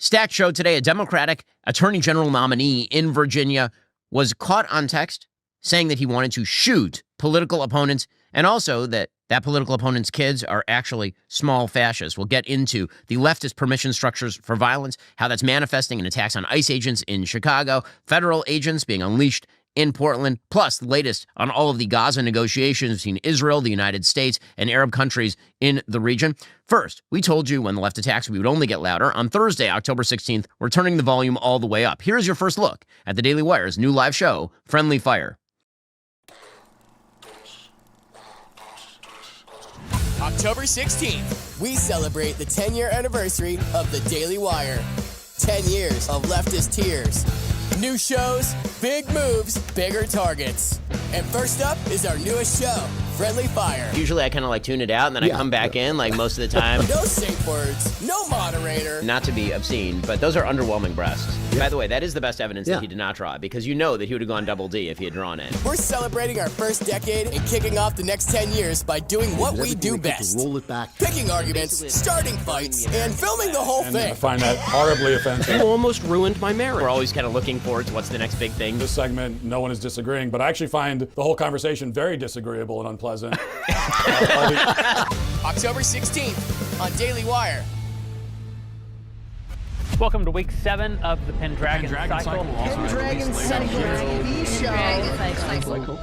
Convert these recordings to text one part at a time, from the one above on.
Stats showed today a Democratic attorney general nominee in Virginia was caught on text saying that he wanted to shoot political opponents, and also that political opponent's kids are actually small fascists. We'll get into the leftist permission structures for violence, how that's manifesting in attacks on ICE agents in Chicago, federal agents being unleashed in Portland, plus the latest on all of the Gaza negotiations between Israel, the United States, and Arab countries in the region. First, we told you when the left attacks we would only get louder. On Thursday, October 16th, we're turning the volume all the way up. Here's your first look at the Daily Wire's new live show, Friendly Fire. October 16th, we celebrate the 10-year anniversary of the Daily Wire. 10 years of leftist tears. New shows, big moves, bigger targets. And first up is our newest show, Friendly Fire. Usually I kind of like tune it out and then I come back in like most of the time. No safe words, no moderator. Not to be obscene, but those are underwhelming breasts. By the way, that is the best evidence that he did not draw, because you know that he would have gone double D if he had drawn it. We're celebrating our first decade and kicking off the next 10 years by doing what we do best. Roll it back. Picking arguments, starting fights, and filming the whole thing. I find that horribly offensive. You almost ruined my marriage. We're always kind of looking forward to what's the next big thing. This segment, no one is disagreeing, but I actually find the whole conversation very disagreeable and unpleasant. October 16th on Daily Wire. Welcome to week 7 of the Pendragon Cycle. Pendragon Cycle, the show.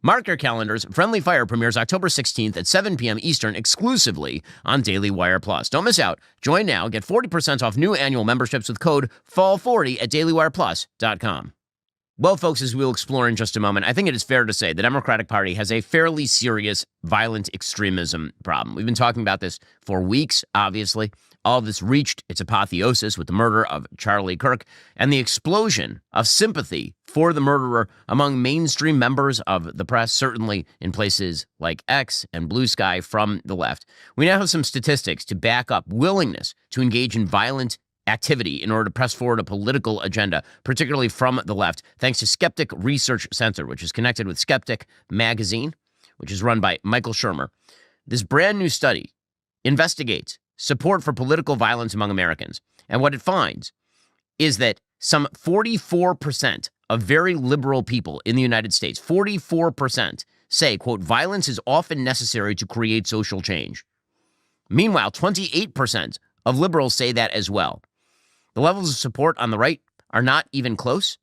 Mark your calendars. Friendly Fire premieres October 16th at 7 p.m. Eastern exclusively on Daily Wire Plus. Don't miss out. Join now. Get 40% off new annual memberships with code FALL40 at dailywireplus.com. Well, folks, as we'll explore in just a moment, I think it is fair to say the Democratic Party has a fairly serious violent extremism problem. We've been talking about this for weeks, obviously. All of this reached its apotheosis with the murder of Charlie Kirk and the explosion of sympathy for the murderer among mainstream members of the press, certainly in places like X and Blue Sky from the left. We now have some statistics to back up willingness to engage in violent activity in order to press forward a political agenda, particularly from the left, thanks to Skeptic Research Center, which is connected with Skeptic Magazine, which is run by Michael Shermer. This brand new study investigates support for political violence among Americans. And what it finds is that some 44% of very liberal people in the United States, 44% say, quote, violence is often necessary to create social change. Meanwhile, 28% of liberals say that as well. The levels of support on the right are not even close.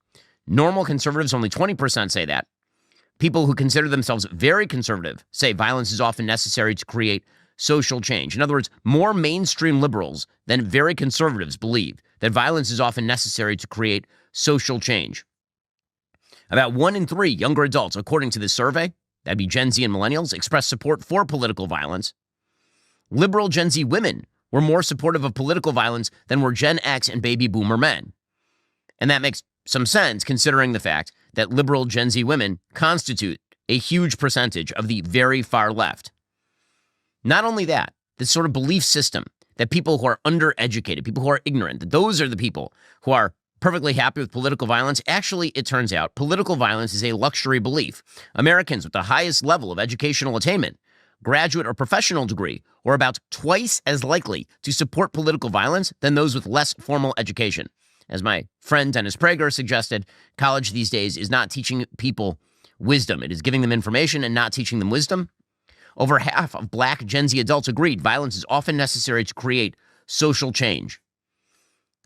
Normal conservatives, only 20% say that. People who consider themselves very conservative say violence is often necessary to create social change. In other words, more mainstream liberals than very conservatives believe that violence is often necessary to create social change. About 1 in 3 younger adults, according to this survey, that'd be Gen Z and millennials, express support for political violence. Liberal Gen Z women were more supportive of political violence than were Gen X and baby boomer men. And that makes some sense considering the fact that liberal Gen Z women constitute a huge percentage of the very far left. Not only that, this sort of belief system that people who are undereducated, people who are ignorant, that those are the people who are perfectly happy with political violence. Actually, it turns out political violence is a luxury belief. Americans with the highest level of educational attainment, graduate or professional degree, are about twice as likely to support political violence than those with less formal education. As my friend Dennis Prager suggested, college these days is not teaching people wisdom. It is giving them information and not teaching them wisdom. Over half of black Gen Z adults agreed violence is often necessary to create social change.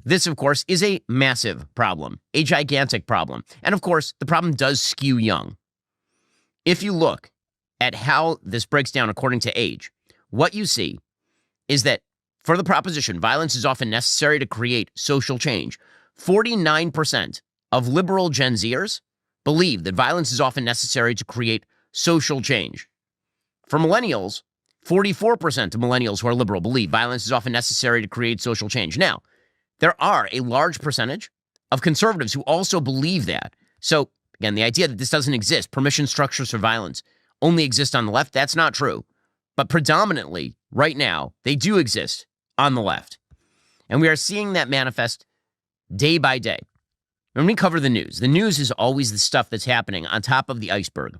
This, of course, is a massive problem, a gigantic problem. And of course, the problem does skew young. If you look at how this breaks down according to age, what you see is that for the proposition, violence is often necessary to create social change, 49% of liberal Gen Zers believe that violence is often necessary to create social change. For millennials, 44% of millennials who are liberal believe violence is often necessary to create social change. Now, there are a large percentage of conservatives who also believe that. So, again, the idea that this doesn't exist, permission structures for violence, only exist on the left, that's not true. But predominantly, right now, they do exist on the left. And we are seeing that manifest day by day. When we cover the news is always the stuff that's happening on top of the iceberg.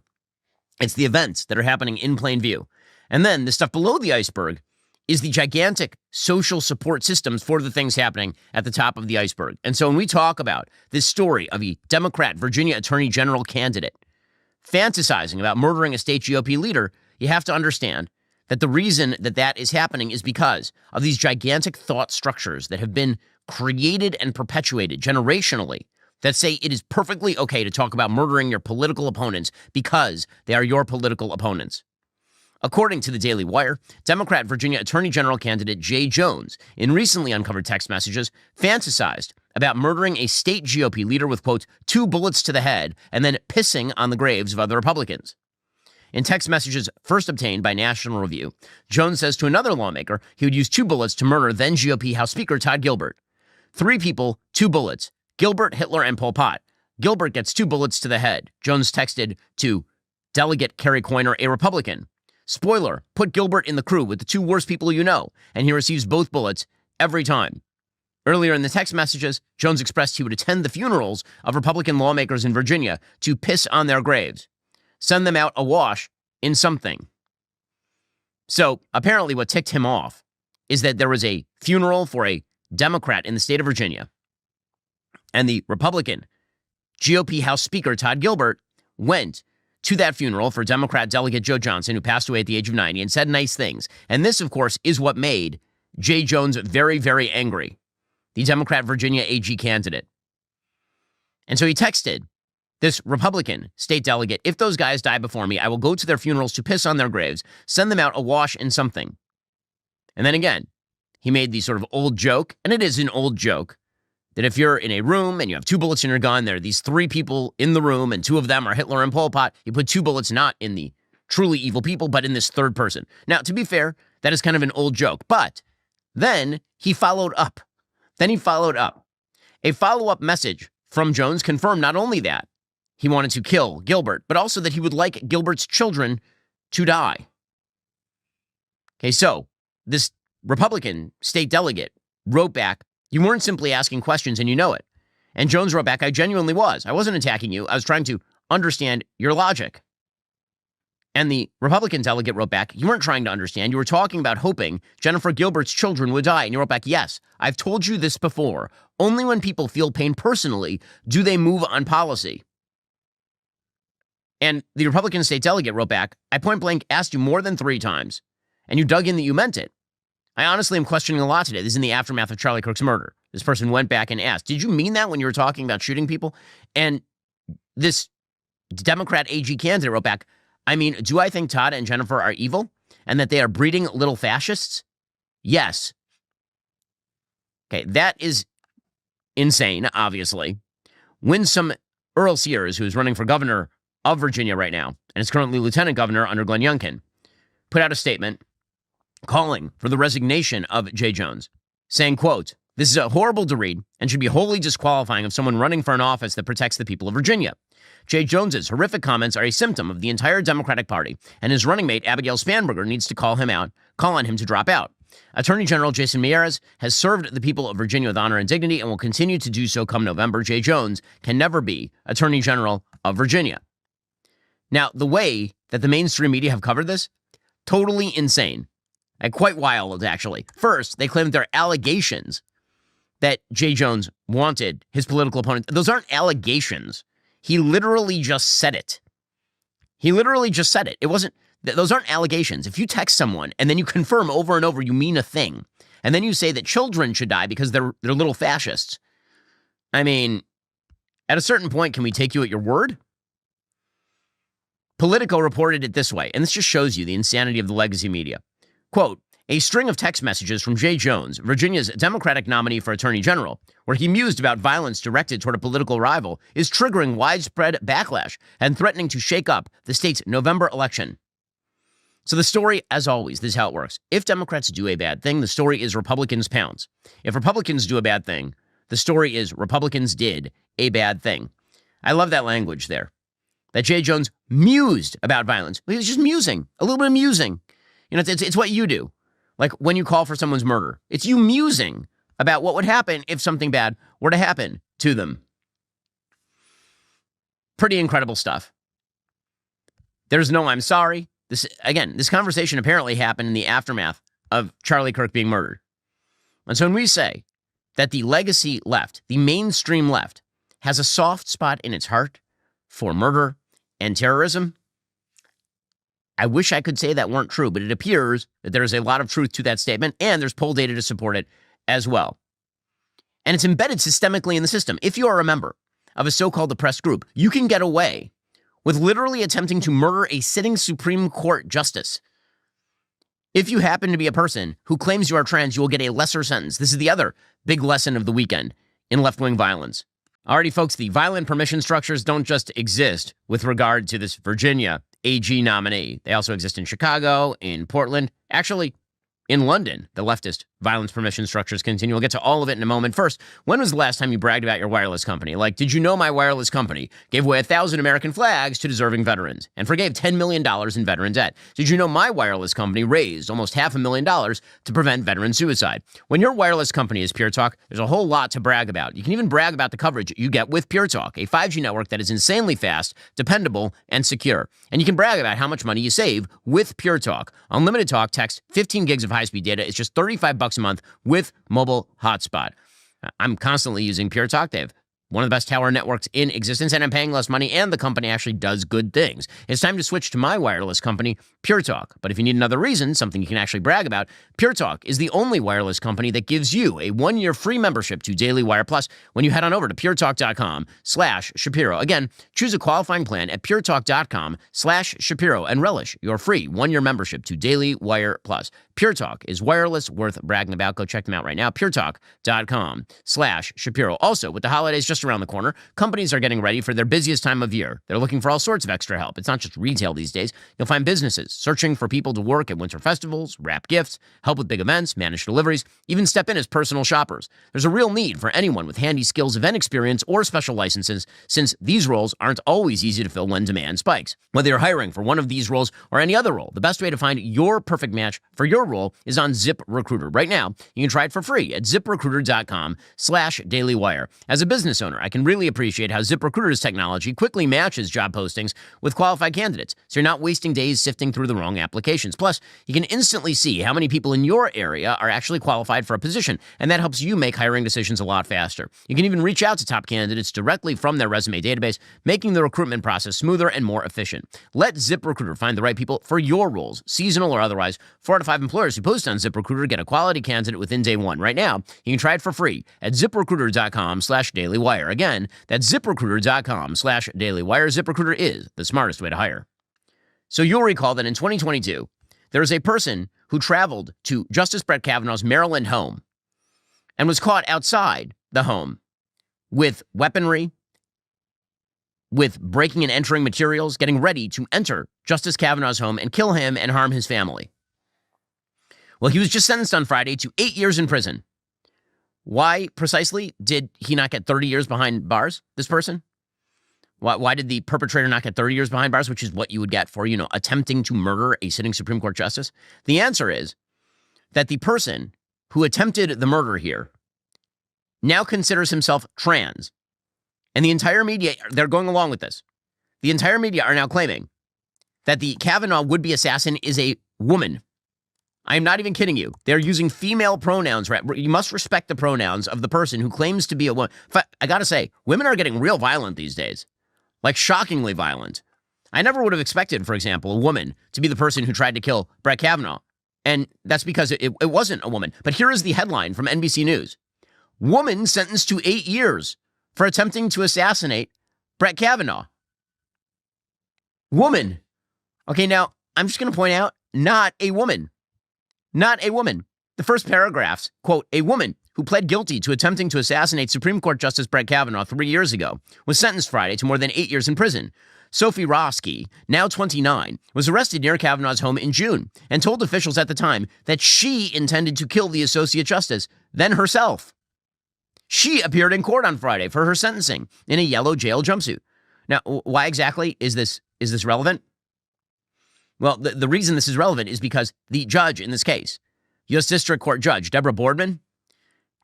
It's the events that are happening in plain view. And then the stuff below the iceberg is the gigantic social support systems for the things happening at the top of the iceberg. And so when we talk about this story of a Democrat Virginia Attorney General candidate fantasizing about murdering a state GOP leader, you have to understand that the reason that that is happening is because of these gigantic thought structures that have been created and perpetuated generationally that say it is perfectly okay to talk about murdering your political opponents because they are your political opponents. According to the Daily Wire, Democrat Virginia Attorney General candidate Jay Jones, in recently uncovered text messages, fantasized about murdering a state GOP leader with, quote, 2 bullets to the head and then pissing on the graves of other Republicans. In text messages first obtained by National Review, Jones says to another lawmaker he would use 2 bullets to murder then GOP House Speaker Todd Gilbert. 3 people, 2 bullets. Gilbert, Hitler, and Pol Pot. Gilbert gets 2 bullets to the head. Jones texted to Delegate Kerry Coyner, a Republican. Spoiler, put Gilbert in the crew with the 2 worst people you know, and he receives both bullets every time. Earlier in the text messages, Jones expressed he would attend the funerals of Republican lawmakers in Virginia to piss on their graves, send them out awash in something. So apparently what ticked him off is that there was a funeral for a Democrat in the state of Virginia, and the Republican GOP House Speaker Todd Gilbert went to that funeral for Democrat Delegate Joe Johnson, who passed away at the age of 90, and said nice things. And this, of course, is what made Jay Jones very, very angry, the Democrat Virginia AG candidate. And so he texted this Republican state delegate, if those guys die before me, I will go to their funerals to piss on their graves, send them out awash in something. And then again, he made the sort of old joke, and it is an old joke, that if you're in a room and you have 2 bullets in your gun, there are these 3 people in the room, and 2 of them are Hitler and Pol Pot. You put 2 bullets not in the truly evil people, but in this third person. Now, to be fair, that is kind of an old joke. But then he followed up. A follow-up message from Jones confirmed not only that he wanted to kill Gilbert, but also that he would like Gilbert's children to die. Okay, so this Republican state delegate wrote back, you weren't simply asking questions and you know it. And Jones wrote back, I genuinely was. I wasn't attacking you. I was trying to understand your logic. And the Republican delegate wrote back, you weren't trying to understand. You were talking about hoping Jennifer Gilbert's children would die. And you wrote back, yes, I've told you this before. Only when people feel pain personally do they move on policy. And the Republican state delegate wrote back, I point blank asked you more than 3 times, and you dug in that you meant it. I honestly am questioning a lot today. This is in the aftermath of Charlie Kirk's murder. This person went back and asked, did you mean that when you were talking about shooting people? And this Democrat AG candidate wrote back, I mean, do I think Todd and Jennifer are evil and that they are breeding little fascists? Yes. Okay, that is insane, obviously. Winsome Earl Sears, who is running for governor of Virginia right now and is currently lieutenant governor under Glenn Youngkin, put out a statement calling for the resignation of Jay Jones, saying, quote, this is horrible to read and should be wholly disqualifying of someone running for an office that protects the people of Virginia. Jay Jones's horrific comments are a symptom of the entire Democratic Party, and his running mate, Abigail Spanberger, needs to call on him to drop out. Attorney General Jason Miyares has served the people of Virginia with honor and dignity and will continue to do so come November. Jay Jones can never be Attorney General of Virginia. Now, the way that the mainstream media have covered this, totally insane. And quite wild, actually. First, they claim there are allegations that Jay Jones wanted his political opponent. Those aren't allegations. He literally just said it. It wasn't, those aren't allegations. If you text someone and then you confirm over and over you mean a thing, and then you say that children should die because they're little fascists, I mean, at a certain point, can we take you at your word? Politico reported it this way, and this just shows you the insanity of the legacy media. Quote, a string of text messages from Jay Jones, Virginia's Democratic nominee for Attorney General, where he mused about violence directed toward a political rival, is triggering widespread backlash and threatening to shake up the state's November election. So the story, as always, this is how it works. If Democrats do a bad thing, the story is Republicans pounce. If Republicans do a bad thing, the story is Republicans did a bad thing. I love that language there. That Jay Jones mused about violence. He was just musing, a little bit of musing. You know, it's what you do. Like when you call for someone's murder. It's you musing about what would happen if something bad were to happen to them. Pretty incredible stuff. There's no I'm sorry. This conversation apparently happened in the aftermath of Charlie Kirk being murdered. And so when we say that the legacy left, the mainstream left, has a soft spot in its heart for murder and terrorism, I wish I could say that weren't true, but it appears that there is a lot of truth to that statement, and there's poll data to support it as well. And it's embedded systemically in the system. If you are a member of a so-called oppressed group, you can get away with literally attempting to murder a sitting Supreme Court justice. If you happen to be a person who claims you are trans, you will get a lesser sentence. This is the other big lesson of the weekend in left-wing violence. Alrighty, folks, the violent permission structures don't just exist with regard to this Virginia AG nominee. They also exist in Chicago, in Portland, actually in London. The leftist violence permission structures continue. We'll get to all of it in a moment. First, when was the last time you bragged about your wireless company? Like, did you know my wireless company gave away 1,000 American flags to deserving veterans and forgave $10 million in veteran debt? Did you know my wireless company raised almost $500,000 to prevent veteran suicide? When your wireless company is Pure Talk, there's a whole lot to brag about. You can even brag about the coverage you get with Pure Talk, a 5G network that is insanely fast, dependable, and secure. And you can brag about how much money you save with Pure Talk. Unlimited talk, text, 15 gigs of high-speed data is just $35 a month with mobile hotspot. I'm constantly using Pure Talk. They have one of the best tower networks in existence, and I'm paying less money, and the company actually does good things. It's time to switch to my wireless company, Pure Talk. But if you need another reason, something you can actually brag about, Pure Talk is the only wireless company that gives you a 1-year free membership to Daily Wire Plus when you head on over to puretalk.com/Shapiro. Again, choose a qualifying plan at puretalk.com/Shapiro and relish your free 1-year membership to Daily Wire Plus. Pure Talk is wireless worth bragging about. Go check them out right now. puretalk.com/Shapiro. Also, with the holidays just around the corner, companies are getting ready for their busiest time of year. They're looking for all sorts of extra help. It's not just retail these days. You'll find businesses searching for people to work at winter festivals, wrap gifts, help with big events, manage deliveries, even step in as personal shoppers. There's a real need for anyone with handy skills, event experience, or special licenses, since these roles aren't always easy to fill when demand spikes. Whether you're hiring for one of these roles or any other role, the best way to find your perfect match for your role is on ZipRecruiter. Right now, you can try it for free at ziprecruiter.com/dailywire. As a business owner, I can really appreciate how ZipRecruiter's technology quickly matches job postings with qualified candidates, so you're not wasting days sifting through the wrong applications. Plus, you can instantly see how many people in your area are actually qualified for a position, and that helps you make hiring decisions a lot faster. You can even reach out to top candidates directly from their resume database, making the recruitment process smoother and more efficient. Let ZipRecruiter find the right people for your roles, seasonal or otherwise. 4 out of 5 employers who post on ZipRecruiter get a quality candidate within day 1. Right now, you can try it for free at ziprecruiter.com/dailywire. Again, that's ziprecruiter.com/dailywire. ZipRecruiter is the smartest way to hire. So you'll recall that in 2022, there was a person who traveled to Justice Brett Kavanaugh's Maryland home and was caught outside the home with weaponry, with breaking and entering materials, getting ready to enter Justice Kavanaugh's home and kill him and harm his family. Well, he was just sentenced on Friday to 8 years in prison. Why precisely did he not get 30 years behind bars, this person? Why did the perpetrator not get 30 years behind bars, which is what you would get for, attempting to murder a sitting Supreme Court justice? The answer is that the person who attempted the murder here now considers himself trans. And the entire media, they're going along with this. The entire media are now claiming that the Kavanaugh would-be assassin is a woman. I am not even kidding you. They're using female pronouns. Right? You must respect the pronouns of the person who claims to be a woman. I got to say, women are getting real violent these days. Like shockingly violent. I never would have expected, for example, a woman to be the person who tried to kill Brett Kavanaugh. And that's because it wasn't a woman. But here is the headline from NBC News. Woman sentenced to 8 years for attempting to assassinate Brett Kavanaugh. Woman. Okay, now, I'm just going to point out, not a woman. Not a woman. The first paragraphs, quote, a woman who pled guilty to attempting to assassinate Supreme Court Justice Brett Kavanaugh 3 years ago was sentenced Friday to more than 8 years in prison. Sophie Roski, now 29, was arrested near Kavanaugh's home in June and told officials at the time that she intended to kill the Associate Justice, then herself. She appeared in court on Friday for her sentencing in a yellow jail jumpsuit. Now, why exactly is this relevant? Well, the reason this is relevant is because the judge in this case, U.S. District Court Judge Deborah Boardman,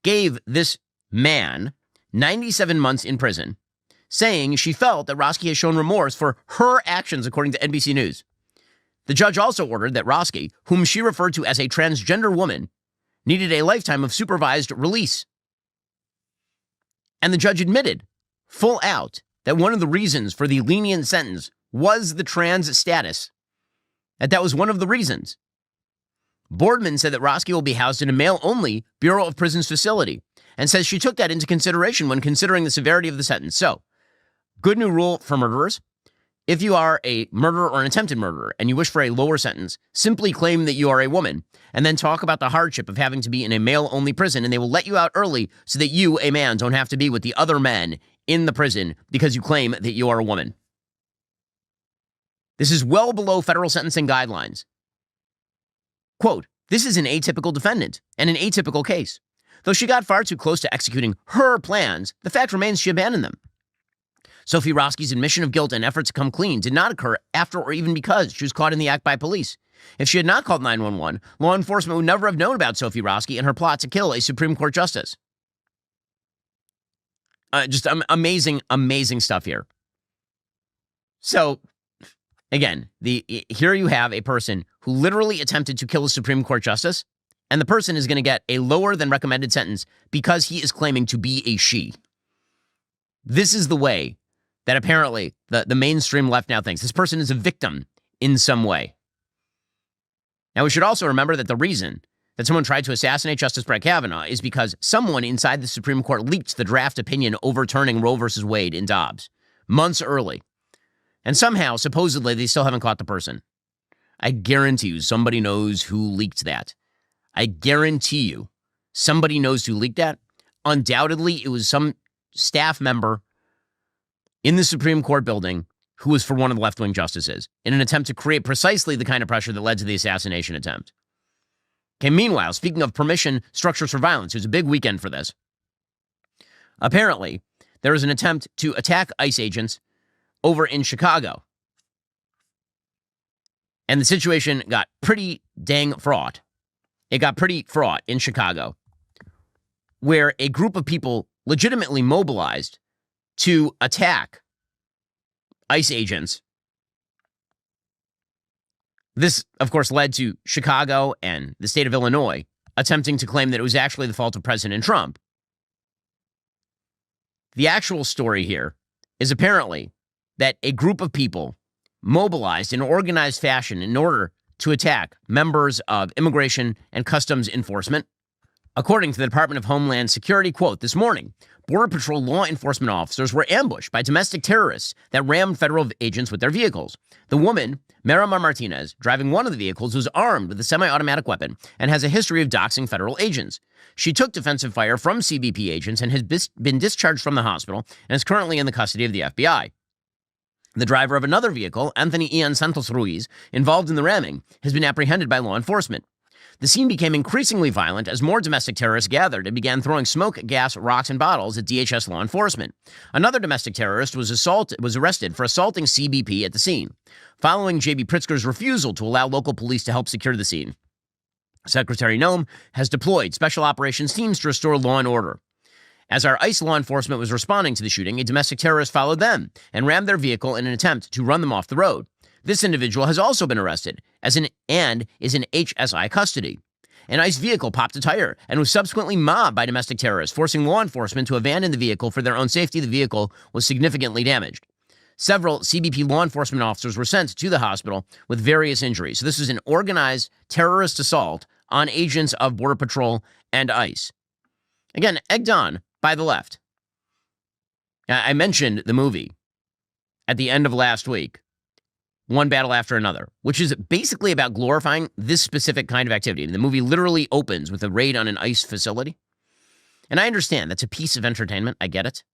gave this man 97 months in prison, saying she felt that Roski has shown remorse for her actions, according to NBC News. The judge also ordered that Roski, whom she referred to as a transgender woman, needed a lifetime of supervised release. And the judge admitted, full out, that one of the reasons for the lenient sentence was the trans status. That was one of the reasons. Boardman said that Roski will be housed in a male-only Bureau of Prisons facility and says she took that into consideration when considering the severity of the sentence. So, good new rule for murderers. If you are a murderer or an attempted murderer and you wish for a lower sentence, simply claim that you are a woman and then talk about the hardship of having to be in a male-only prison, and they will let you out early so that you, a man, don't have to be with the other men in the prison because you claim that you are a woman. This is well below federal sentencing guidelines. Quote, this is an atypical defendant and an atypical case. Though she got far too close to executing her plans, the fact remains she abandoned them. Sophie Roski's admission of guilt and effort to come clean did not occur after or even because she was caught in the act by police. If she had not called 911, law enforcement would never have known about Sophie Roski and her plot to kill a Supreme Court justice. Just amazing, amazing stuff here. So, again, here you have a person who literally attempted to kill a Supreme Court justice, and the person is going to get a lower than recommended sentence because he is claiming to be a she. This is the way that apparently the mainstream left now thinks. This person is a victim in some way. Now, we should also remember that the reason that someone tried to assassinate Justice Brett Kavanaugh is because someone inside the Supreme Court leaked the draft opinion overturning Roe versus Wade in Dobbs months early. And somehow, supposedly, they still haven't caught the person. I guarantee you somebody knows who leaked that. I guarantee you somebody knows who leaked that. Undoubtedly, it was some staff member in the Supreme Court building who was for one of the left-wing justices in an attempt to create precisely the kind of pressure that led to the assassination attempt. Okay, meanwhile, speaking of permission structures for violence, it was a big weekend for this. Apparently, there was an attempt to attack ICE agents over in Chicago. And the situation got pretty dang fraught. It got pretty fraught in Chicago, where a group of people legitimately mobilized to attack ICE agents. This, of course, led to Chicago and the state of Illinois attempting to claim that it was actually the fault of President Trump. The actual story here is apparently that a group of people mobilized in organized fashion in order to attack members of Immigration and Customs Enforcement. According to the Department of Homeland Security, quote, this morning, Border Patrol law enforcement officers were ambushed by domestic terrorists that rammed federal agents with their vehicles. The woman, Miramar Martinez, driving one of the vehicles, was armed with a semi-automatic weapon and has a history of doxing federal agents. She took defensive fire from CBP agents and has been discharged from the hospital and is currently in the custody of the FBI. The driver of another vehicle, Anthony Ian Santos Ruiz, involved in the ramming, has been apprehended by law enforcement. The scene became increasingly violent as more domestic terrorists gathered and began throwing smoke, gas, rocks, and bottles at DHS law enforcement. Another domestic terrorist was arrested for assaulting CBP at the scene, following J.B. Pritzker's refusal to allow local police to help secure the scene. Secretary Noem has deployed special operations teams to restore law and order. As our ICE law enforcement was responding to the shooting, a domestic terrorist followed them and rammed their vehicle in an attempt to run them off the road. This individual has also been arrested and is in HSI custody. An ICE vehicle popped a tire and was subsequently mobbed by domestic terrorists, forcing law enforcement to abandon the vehicle for their own safety. The vehicle was significantly damaged. Several CBP law enforcement officers were sent to the hospital with various injuries. So this was an organized terrorist assault on agents of Border Patrol and ICE. Again, egged on by the left. I mentioned the movie at the end of last week, One Battle After Another, which is basically about glorifying this specific kind of activity. The movie literally opens with a raid on an ICE facility. And I understand that's a piece of entertainment. I get it.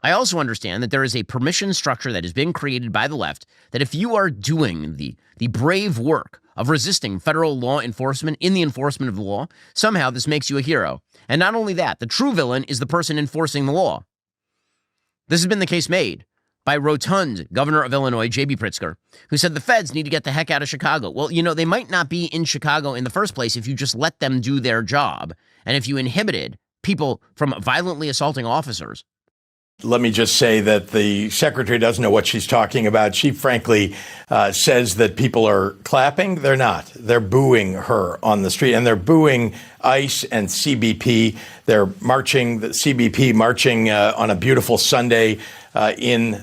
I also understand that there is a permission structure that has been created by the left that if you are doing the brave work of resisting federal law enforcement in the enforcement of the law, somehow this makes you a hero. And not only that, the true villain is the person enforcing the law. This has been the case made by rotund governor of Illinois, J.B. Pritzker, who said the feds need to get the heck out of Chicago. Well, you know, they might not be in Chicago in the first place if you just let them do their job. And if you inhibited people from violently assaulting officers, Let me just say that the secretary doesn't know what she's talking about. She frankly says that people are clapping. They're not. They're booing her on the street, and they're booing ICE and CBP. They're marching, the CBP marching on a beautiful Sunday in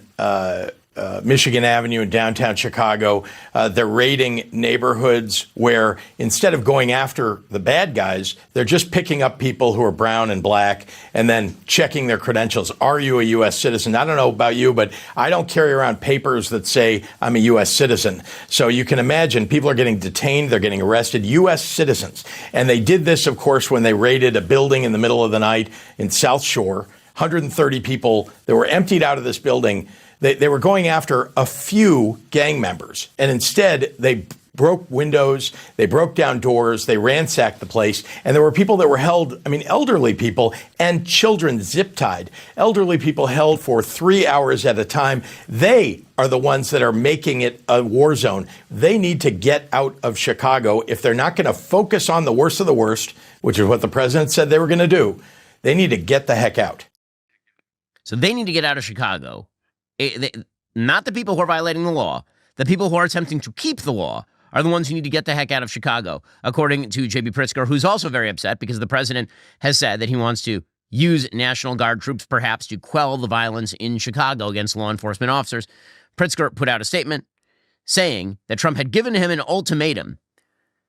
Michigan Avenue in downtown Chicago. They're raiding neighborhoods where instead of going after the bad guys, they're just picking up people who are brown and black and then checking their credentials. Are you a U.S. citizen? I don't know about you, but I don't carry around papers that say I'm a U.S. citizen. So you can imagine people are getting detained. They're getting arrested, U.S. citizens. And they did this, of course, when they raided a building in the middle of the night in South Shore. 130 people that were emptied out of this building. They were going after a few gang members, and instead they broke windows, they broke down doors, they ransacked the place, and there were people that were held, elderly people and children zip-tied. Elderly people held for 3 hours at a time. They are the ones that are making it a war zone. They need to get out of Chicago. If they're not going to focus on the worst of the worst, which is what the president said they were going to do, they need to get the heck out. So they need to get out of Chicago. Not the people who are violating the law. The people who are attempting to keep the law are the ones who need to get the heck out of Chicago, according to J.B. Pritzker, who's also very upset because the president has said that he wants to use National Guard troops perhaps to quell the violence in Chicago against law enforcement officers. Pritzker put out a statement saying that Trump had given him an ultimatum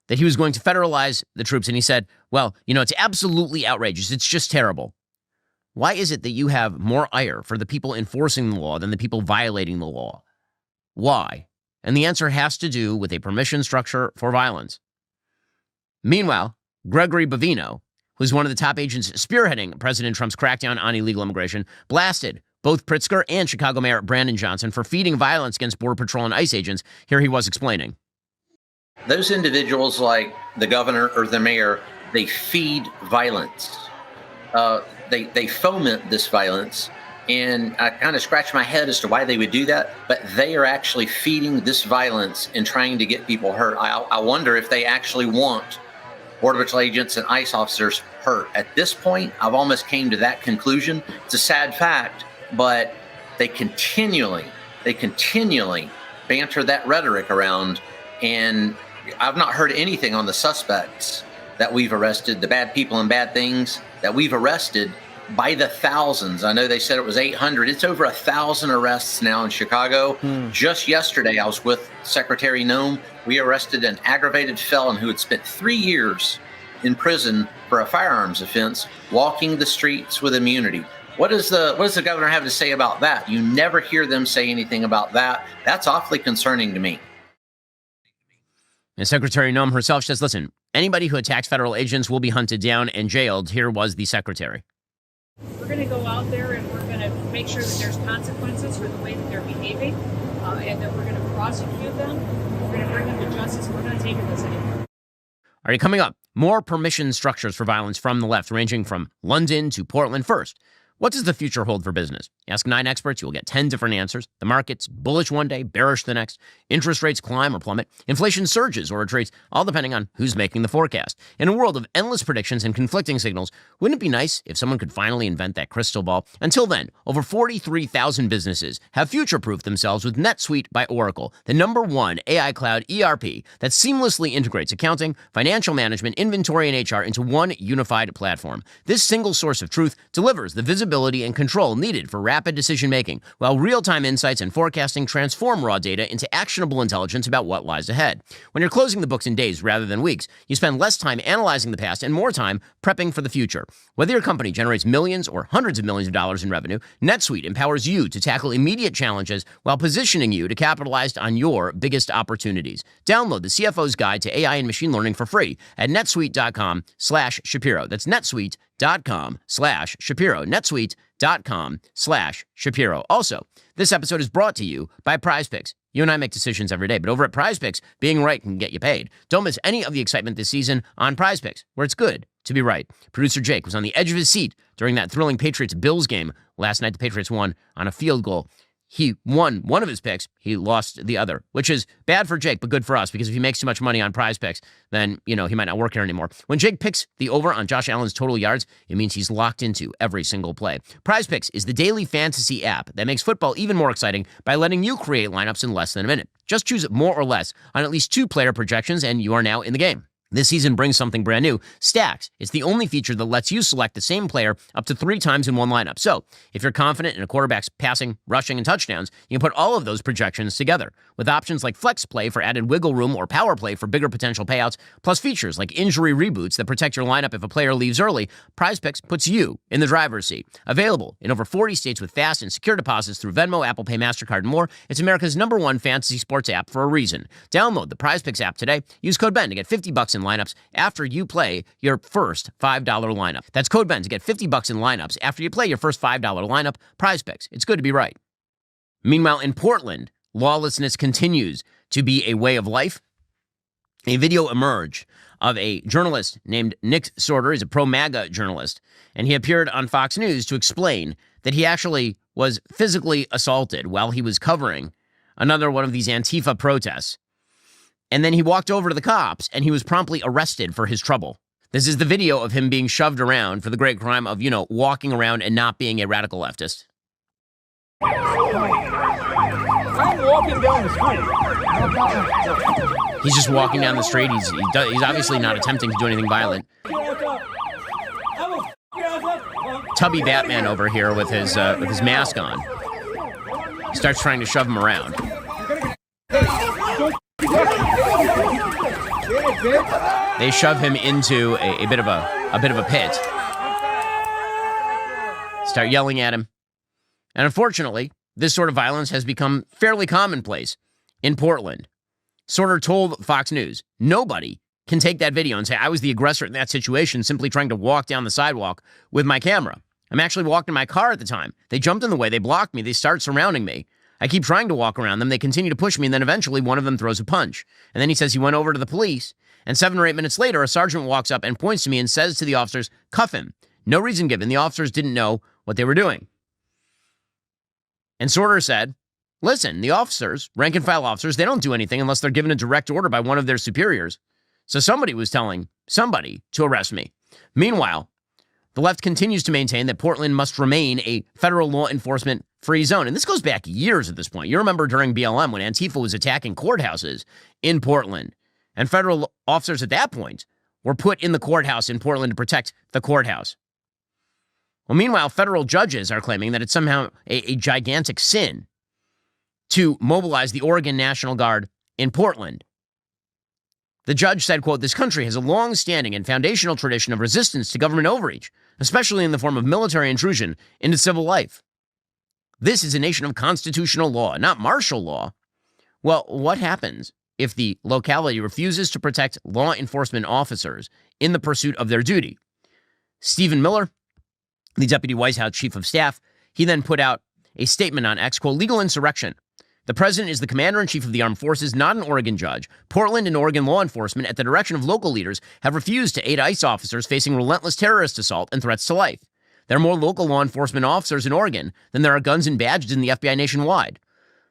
that he was going to federalize the troops. And he said, well, it's absolutely outrageous. It's just terrible. Why is it that you have more ire for the people enforcing the law than the people violating the law? Why? And the answer has to do with a permission structure for violence. Meanwhile, Gregory Bavino, who's one of the top agents spearheading President Trump's crackdown on illegal immigration, blasted both Pritzker and Chicago Mayor Brandon Johnson for feeding violence against Border Patrol and ICE agents. Here he was explaining. Those individuals like the governor or the mayor, they feed violence. They foment this violence, and I kind of scratch my head as to why they would do that, but they are actually feeding this violence and trying to get people hurt. I wonder if they actually want Border Patrol agents and ICE officers hurt. At this point, I've almost came to that conclusion. It's a sad fact, but they continually banter that rhetoric around, and I've not heard anything on the suspects that we've arrested, the bad people and bad things that we've arrested by the thousands. I know they said it was 800. It's over 1,000 arrests now in Chicago. Just yesterday, I was with Secretary Noem. We arrested an aggravated felon who had spent 3 years in prison for a firearms offense, walking the streets with immunity. What does the governor have to say about that? You never hear them say anything about that. That's awfully concerning to me. And Secretary Noem herself says, listen, anybody who attacks federal agents will be hunted down and jailed. Here was the secretary. We're going to go out there and we're going to make sure that there's consequences for the way that they're behaving, and that we're going to prosecute them. We're going to bring them to justice. We're not taking this anymore. All right, coming up, more permission structures for violence from the left, ranging from London to Portland. First, what does the future hold for business? Ask 9 experts, you will get 10 different answers. The market's bullish one day, bearish the next. Interest rates climb or plummet. Inflation surges or retreats, all depending on who's making the forecast. In a world of endless predictions and conflicting signals, wouldn't it be nice if someone could finally invent that crystal ball? Until then, over 43,000 businesses have future-proofed themselves with NetSuite by Oracle, the #1 AI cloud ERP that seamlessly integrates accounting, financial management, inventory, and HR into one unified platform. This single source of truth delivers the visibility and control needed for rapid decision-making, while real-time insights and forecasting transform raw data into actionable intelligence about what lies ahead. When you're closing the books in days rather than weeks, you spend less time analyzing the past and more time prepping for the future. Whether your company generates millions or hundreds of millions of dollars in revenue, NetSuite empowers you to tackle immediate challenges while positioning you to capitalize on your biggest opportunities. Download the CFO's Guide to AI and Machine Learning for free at netsuite.com/Shapiro. That's netsuite.com/Shapiro. netsuite.com/Shapiro. Also, this episode is brought to you by PrizePicks. You and I make decisions every day, but over at PrizePicks, being right can get you paid. Don't miss any of the excitement this season on PrizePicks, where it's good to be right. Producer Jake was on the edge of his seat during that thrilling Patriots-Bills game last night. The Patriots won on a field goal. he won one of his picks, he lost the other, which is bad for Jake, but good for us, because if he makes too much money on Prize Picks, then, he might not work here anymore. When Jake picks the over on Josh Allen's total yards, it means he's locked into every single play. Prize Picks is the daily fantasy app that makes football even more exciting by letting you create lineups in less than a minute. Just choose more or less on at least 2 player projections, and you are now in the game. This season brings something brand new, Stacks. It's the only feature that lets you select the same player up to 3 times in one lineup. So, if you're confident in a quarterback's passing, rushing, and touchdowns, you can put all of those projections together. With options like Flex Play for added wiggle room or Power Play for bigger potential payouts, plus features like injury reboots that protect your lineup if a player leaves early, Prize Picks puts you in the driver's seat. Available in over 40 states with fast and secure deposits through Venmo, Apple Pay, MasterCard, and more, it's America's #1 fantasy sports app for a reason. Download the Prize Picks app today. Use code BEN to get $50 in lineups after you play your first $5 lineup. That's code BEN to get $50 in lineups after you play your first $5 lineup. Prize Picks. It's good to be right. Meanwhile, in Portland, lawlessness continues to be a way of life. A video emerged of a journalist named Nick Sorter. He's a pro-MAGA journalist, and he appeared on Fox News to explain that he actually was physically assaulted while he was covering another one of these Antifa protests. And then he walked over to the cops, and he was promptly arrested for his trouble. This is the video of him being shoved around for the great crime of, walking around and not being a radical leftist. I'm walking down the street. He's just walking down the street. He's obviously not attempting to do anything violent. Tubby Batman over here with his mask on. He starts trying to shove him around. They shove him into a bit of a pit. Start yelling at him. And unfortunately, this sort of violence has become fairly commonplace in Portland. Sorter told Fox News, nobody can take that video and say, I was the aggressor in that situation, simply trying to walk down the sidewalk with my camera. I'm actually walking in my car at the time. They jumped in the way. They blocked me. They start surrounding me. I keep trying to walk around them. They continue to push me, and then eventually one of them throws a punch. And then he says he went over to the police, and 7 or 8 minutes later, a sergeant walks up and points to me and says to the officers, cuff him. No reason given. The officers didn't know what they were doing. And Sorter said, listen, the officers, rank and file officers, they don't do anything unless they're given a direct order by one of their superiors. So somebody was telling somebody to arrest me. Meanwhile, the left continues to maintain that Portland must remain a federal law enforcement free zone. And this goes back years at this point. You remember during BLM when Antifa was attacking courthouses in Portland, and federal officers at that point were put in the courthouse in Portland to protect the courthouse. Well, meanwhile, federal judges are claiming that it's somehow a gigantic sin to mobilize the Oregon National Guard in Portland. The judge said, quote, this country has a long-standing and foundational tradition of resistance to government overreach, especially in the form of military intrusion into civil life. This is a nation of constitutional law, not martial law. Well, what happens if the locality refuses to protect law enforcement officers in the pursuit of their duty? Stephen Miller, the Deputy White House Chief of Staff, he then put out a statement on X, quote, legal insurrection. The president is the commander-in-chief of the armed forces, not an Oregon judge. Portland and Oregon law enforcement, at the direction of local leaders, have refused to aid ICE officers facing relentless terrorist assault and threats to life. There are more local law enforcement officers in Oregon than there are guns and badges in the FBI nationwide.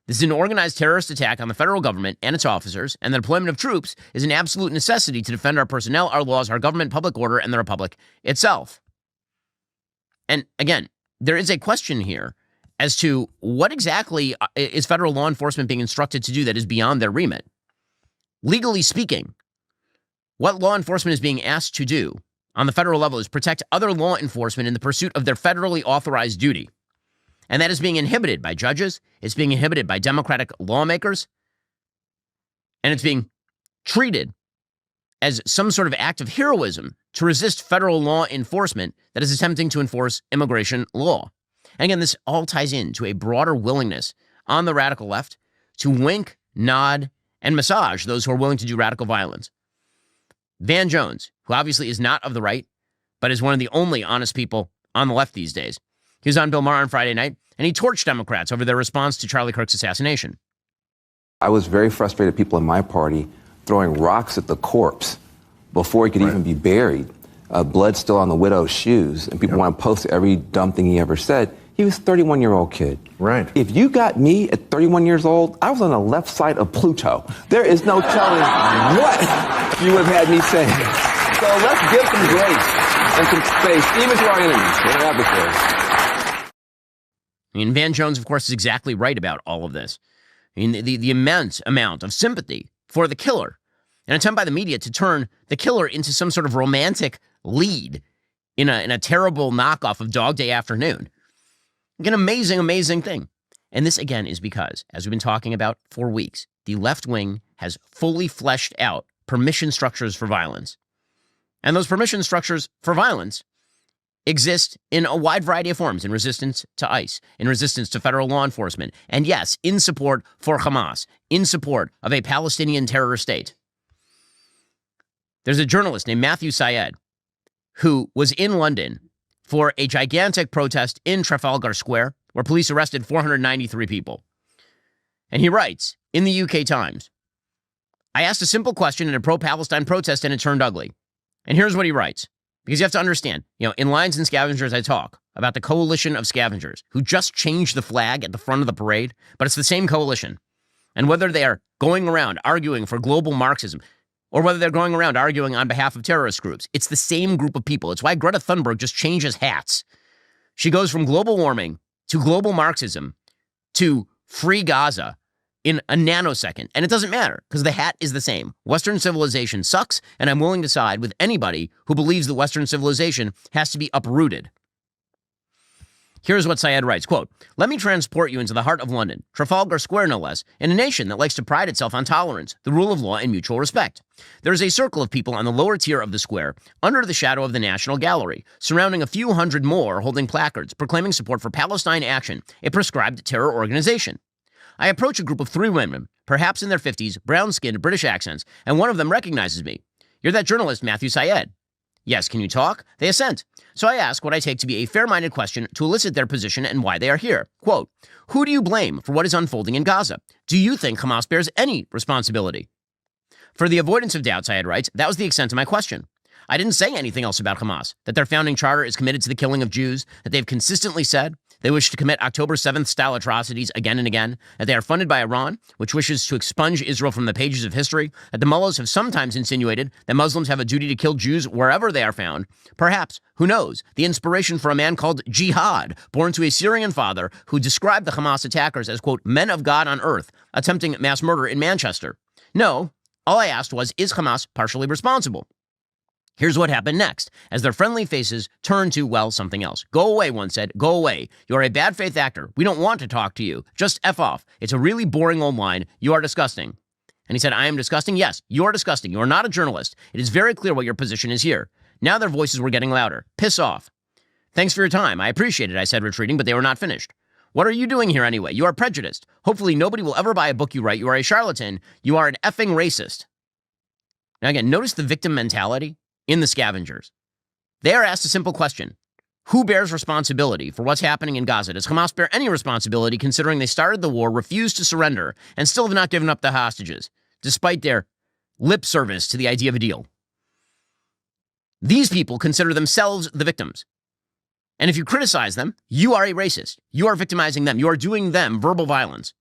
This is an organized terrorist attack on the federal government and its officers, and the deployment of troops is an absolute necessity to defend our personnel, our laws, our government, public order, and the republic itself. And again, there is a question here as to what exactly is federal law enforcement being instructed to do that is beyond their remit. Legally speaking, what law enforcement is being asked to do on the federal level is protect other law enforcement in the pursuit of their federally authorized duty. And that is being inhibited by judges, it's being inhibited by Democratic lawmakers, and it's being treated as some sort of act of heroism to resist federal law enforcement that is attempting to enforce immigration law. And again, this all ties into a broader willingness on the radical left to wink, nod, and massage those who are willing to do radical violence. Van Jones, who obviously is not of the right, but is one of the only honest people on the left these days, he was on Bill Maher on Friday night, and he torched Democrats over their response to Charlie Kirk's assassination. I was very frustrated people in my party throwing rocks at the corpse before he could even be buried. Blood still on the widow's shoes, and people want to post every dumb thing he ever said. He was a 31-year-old kid. Right. If you got me at 31 years old, I was on the left side of Pluto. There is no telling what you would have had me saying. So let's give some grace and some space, even to our enemies and our adversaries. I mean, Van Jones, of course, is exactly right about all of this. I mean, the immense amount of sympathy for the killer, an attempt by the media to turn the killer into some sort of romantic lead in a terrible knockoff of Dog Day Afternoon. An amazing, amazing thing. And this, again, is because, as we've been talking about for weeks, the left wing has fully fleshed out permission structures for violence. And those permission structures for violence exist in a wide variety of forms, in resistance to ICE, in resistance to federal law enforcement, and yes, in support for Hamas, in support of a Palestinian terror state. There's a journalist named Matthew Syed who was in London for a gigantic protest in Trafalgar Square where police arrested 493 people. And he writes in the UK Times, I asked a simple question in a pro-Palestine protest and it turned ugly. And here's what he writes. Because you have to understand, in Lions and Scavengers, I talk about the coalition of scavengers who just changed the flag at the front of the parade, but it's the same coalition. And whether they are going around arguing for global Marxism or whether they're going around arguing on behalf of terrorist groups, it's the same group of people. It's why Greta Thunberg just changes hats. She goes from global warming to global Marxism to free Gaza in a nanosecond. And it doesn't matter because the hat is the same. Western civilization sucks, and I'm willing to side with anybody who believes that Western civilization has to be uprooted. Here's what Syed writes, quote, let me transport you into the heart of London, Trafalgar Square no less, in a nation that likes to pride itself on tolerance, the rule of law, and mutual respect. There is a circle of people on the lower tier of the square, under the shadow of the National Gallery, surrounding a few hundred more holding placards proclaiming support for Palestine Action, a prescribed terror organization. I approach a group of 3 women, perhaps in their 50s, brown-skinned, British accents, and one of them recognizes me. You're that journalist, Matthew Syed. Yes, can you talk? They assent. So I ask what I take to be a fair-minded question to elicit their position and why they are here. Quote, who do you blame for what is unfolding in Gaza? Do you think Hamas bears any responsibility? For the avoidance of doubt, Syed writes, that was the extent of my question. I didn't say anything else about Hamas, that their founding charter is committed to the killing of Jews, that they've consistently said they wish to commit October 7th-style atrocities again and again, that they are funded by Iran, which wishes to expunge Israel from the pages of history, that the mullahs have sometimes insinuated that Muslims have a duty to kill Jews wherever they are found. Perhaps, who knows, the inspiration for a man called Jihad, born to a Syrian father who described the Hamas attackers as, quote, men of God on earth, attempting mass murder in Manchester. No, all I asked was, is Hamas partially responsible? Here's what happened next, as their friendly faces turned to, well, something else. Go away, one said. Go away. You're a bad faith actor. We don't want to talk to you. Just F off. It's a really boring old line. You are disgusting. And he said, I am disgusting? Yes, you are disgusting. You are not a journalist. It is very clear what your position is here. Now their voices were getting louder. Piss off. Thanks for your time. I appreciate it, I said, retreating, but they were not finished. What are you doing here anyway? You are prejudiced. Hopefully nobody will ever buy a book you write. You are a charlatan. You are an effing racist. Now again, notice the victim mentality in the scavengers. They are asked a simple question. Who bears responsibility for what's happening in Gaza? Does Hamas bear any responsibility considering they started the war, refused to surrender, and still have not given up the hostages, despite their lip service to the idea of a deal? These people consider themselves the victims. And if you criticize them, you are a racist. You are victimizing them. You are doing them verbal violence.